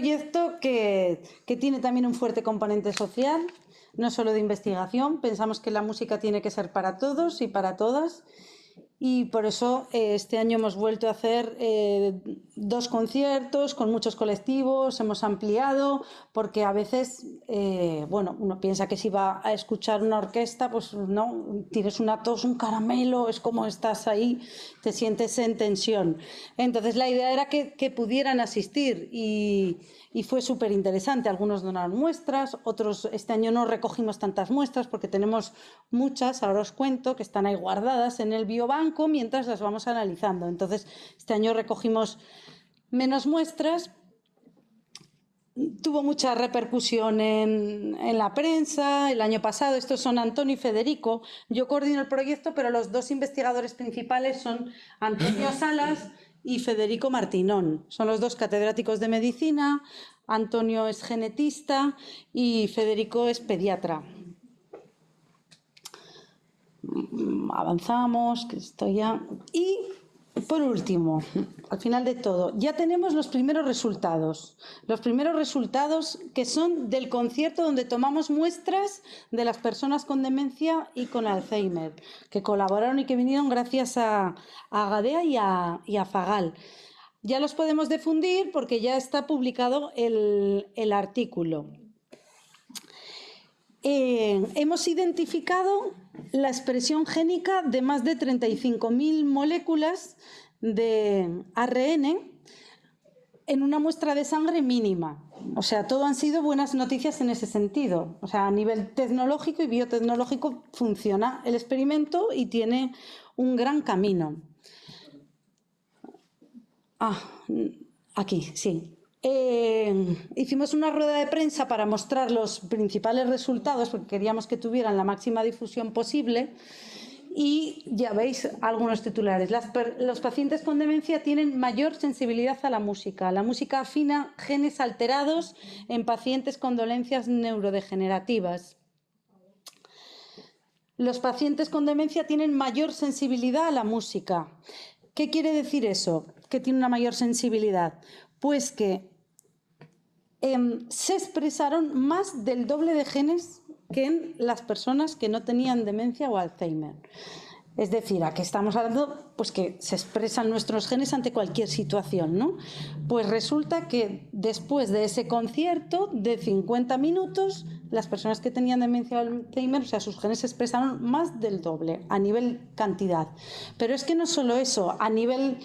proyecto que tiene también un fuerte componente social, no solo de investigación. Pensamos que la música tiene que ser para todos y para todas, y por eso este año hemos vuelto a hacer 2 conciertos con muchos colectivos, hemos ampliado, porque a veces uno piensa que si va a escuchar una orquesta, pues no, tienes una tos, un caramelo, es como estás ahí, te sientes en tensión. Entonces la idea era que pudieran asistir y fue súper interesante. Algunos donaron muestras, otros este año no recogimos tantas muestras porque tenemos muchas, ahora os cuento, que están ahí guardadas en el biobanco mientras las vamos analizando. Entonces este año recogimos menos muestras. Tuvo mucha repercusión en la prensa el año pasado. Estos son Antonio y Federico. Yo coordino el proyecto, pero los 2 investigadores principales son Antonio Salas y Federico Martinón. Son los 2 catedráticos de medicina. Antonio es genetista y Federico es pediatra. Avanzamos, que estoy ya. Y por último, al final de todo, ya tenemos los primeros resultados. Los primeros resultados que son del concierto donde tomamos muestras de las personas con demencia y con Alzheimer, que colaboraron y que vinieron gracias a Gadea y a Fagal. Ya los podemos difundir porque ya está publicado el artículo. Hemos identificado la expresión génica de más de 35.000 moléculas de ARN en una muestra de sangre mínima. O sea, todo han sido buenas noticias en ese sentido. O sea, a nivel tecnológico y biotecnológico funciona el experimento y tiene un gran camino. Aquí, sí. Hicimos una rueda de prensa para mostrar los principales resultados porque queríamos que tuvieran la máxima difusión posible y ya veis algunos titulares. Los pacientes con demencia tienen mayor sensibilidad a la música. La música afina genes alterados en pacientes con dolencias neurodegenerativas. Los pacientes con demencia tienen mayor sensibilidad a la música. ¿Qué quiere decir eso? Que tiene una mayor sensibilidad. Pues que se expresaron más del doble de genes que en las personas que no tenían demencia o Alzheimer. Es decir, ¿a qué estamos hablando? Pues que se expresan nuestros genes ante cualquier situación, ¿no? Pues resulta que después de ese concierto de 50 minutos, las personas que tenían demencia o Alzheimer, o sea, sus genes se expresaron más del doble a nivel cantidad. Pero es que no solo eso, a nivel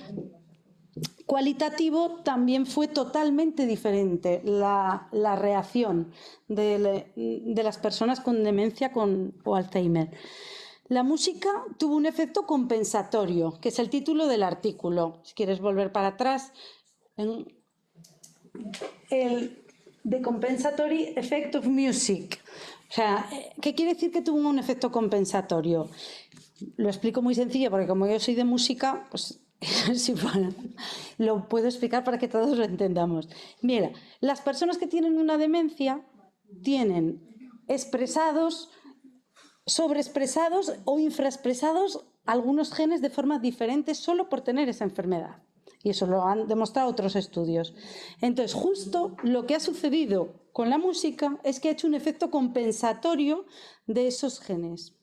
cualitativo también fue totalmente diferente la reacción de las personas con demencia o Alzheimer. La música tuvo un efecto compensatorio, que es el título del artículo. Si quieres volver para atrás, el The Compensatory Effect of Music. O sea, ¿qué quiere decir que tuvo un efecto compensatorio? Lo explico muy sencillo, porque como yo soy de música, pues sí, bueno, lo puedo explicar para que todos lo entendamos. Mira, las personas que tienen una demencia tienen expresados, sobreexpresados o infraexpresados algunos genes de forma diferente solo por tener esa enfermedad. Y eso lo han demostrado otros estudios. Entonces, justo lo que ha sucedido con la música es que ha hecho un efecto compensatorio de esos genes.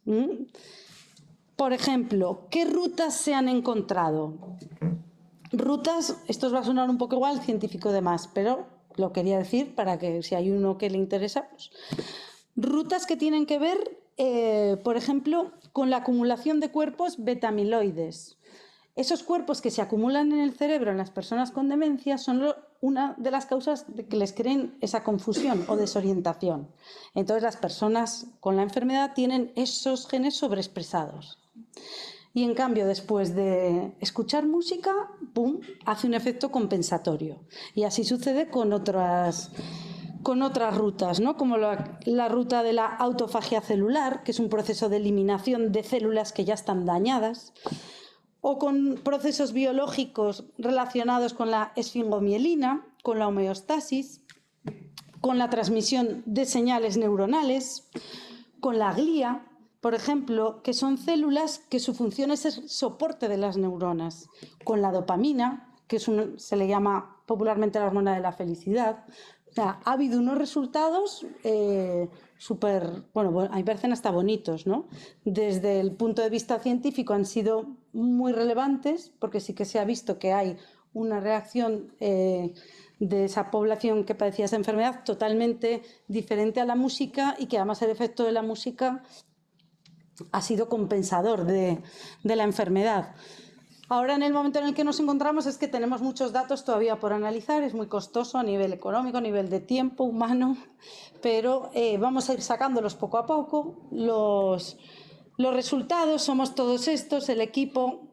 Por ejemplo, ¿qué rutas se han encontrado? Rutas, esto os va a sonar un poco igual, científico de más, pero lo quería decir para que si hay uno que le interesa, pues. Rutas que tienen que ver, por ejemplo, con la acumulación de cuerpos beta-amiloides. Esos cuerpos que se acumulan en el cerebro en las personas con demencia son una de las causas de que les creen esa confusión o desorientación. Entonces las personas con la enfermedad tienen esos genes sobreexpresados. Y en cambio, después de escuchar música, ¡pum!, hace un efecto compensatorio. Y así sucede con otras rutas, ¿no? Como la ruta de la autofagia celular, que es un proceso de eliminación de células que ya están dañadas, o con procesos biológicos relacionados con la esfingomielina, con la homeostasis, con la transmisión de señales neuronales, con la glía, por ejemplo, que son células que su función es el soporte de las neuronas, con la dopamina, que se le llama popularmente la hormona de la felicidad. O sea, ha habido unos resultados súper, bueno, a mí me parecen hasta bonitos, ¿no? Desde el punto de vista científico han sido muy relevantes, porque sí que se ha visto que hay una reacción de esa población que padecía esa enfermedad totalmente diferente a la música, y que además el efecto de la música ha sido compensador de la enfermedad. Ahora, en el momento en el que nos encontramos, es que tenemos muchos datos todavía por analizar, es muy costoso a nivel económico, a nivel de tiempo humano, pero vamos a ir sacándolos poco a poco. Los resultados somos todos estos, el equipo...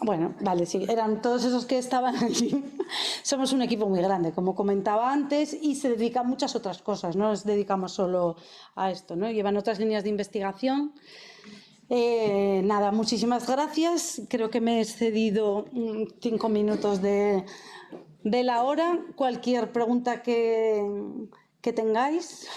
Bueno, vale, sí, eran todos esos que estaban allí. Somos un equipo muy grande, como comentaba antes, y se dedica a muchas otras cosas, no nos dedicamos solo a esto, ¿no? Llevan otras líneas de investigación. Nada, muchísimas gracias. Creo que me he excedido 5 minutos de la hora. Cualquier pregunta que tengáis.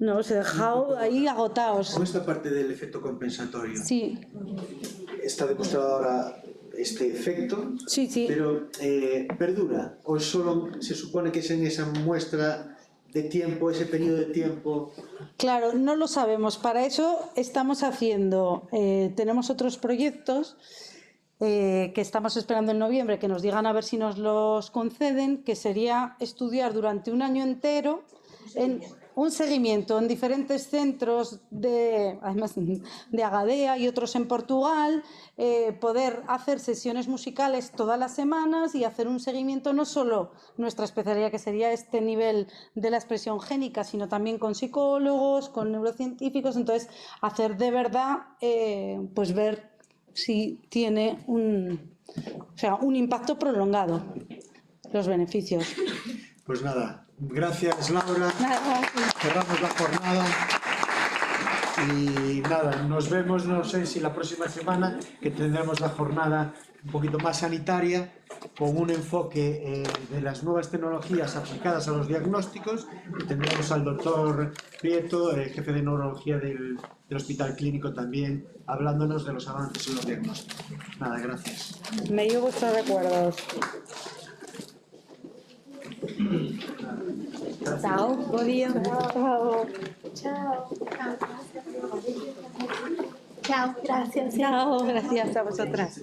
No, os he dejado ahí agotados. Con esta parte del efecto compensatorio. Sí. Está demostrado ahora este efecto, sí. Pero ¿perdura? ¿O solo se supone que es en esa muestra de tiempo, ese periodo de tiempo? Claro, no lo sabemos. Para eso estamos haciendo, tenemos otros proyectos que estamos esperando en noviembre, que nos digan a ver si nos los conceden, que sería estudiar durante un año entero en un seguimiento en diferentes centros además de Agadea y otros en Portugal, poder hacer sesiones musicales todas las semanas y hacer un seguimiento, no solo nuestra especialidad, que sería este nivel de la expresión génica, sino también con psicólogos, con neurocientíficos. Entonces, hacer de verdad, pues ver si tiene un impacto prolongado, los beneficios. Pues nada, gracias Laura. Cerramos la jornada y nada, nos vemos, no sé si la próxima semana, que tendremos la jornada un poquito más sanitaria, con un enfoque de las nuevas tecnologías aplicadas a los diagnósticos, y tendremos al doctor Prieto, jefe de neurología del Hospital Clínico, también hablándonos de los avances en los diagnósticos. Nada, gracias. Me llevo vuestros recuerdos. Chao, buen día. Chao. Chao. Chao, gracias. Chao, gracias a vosotras.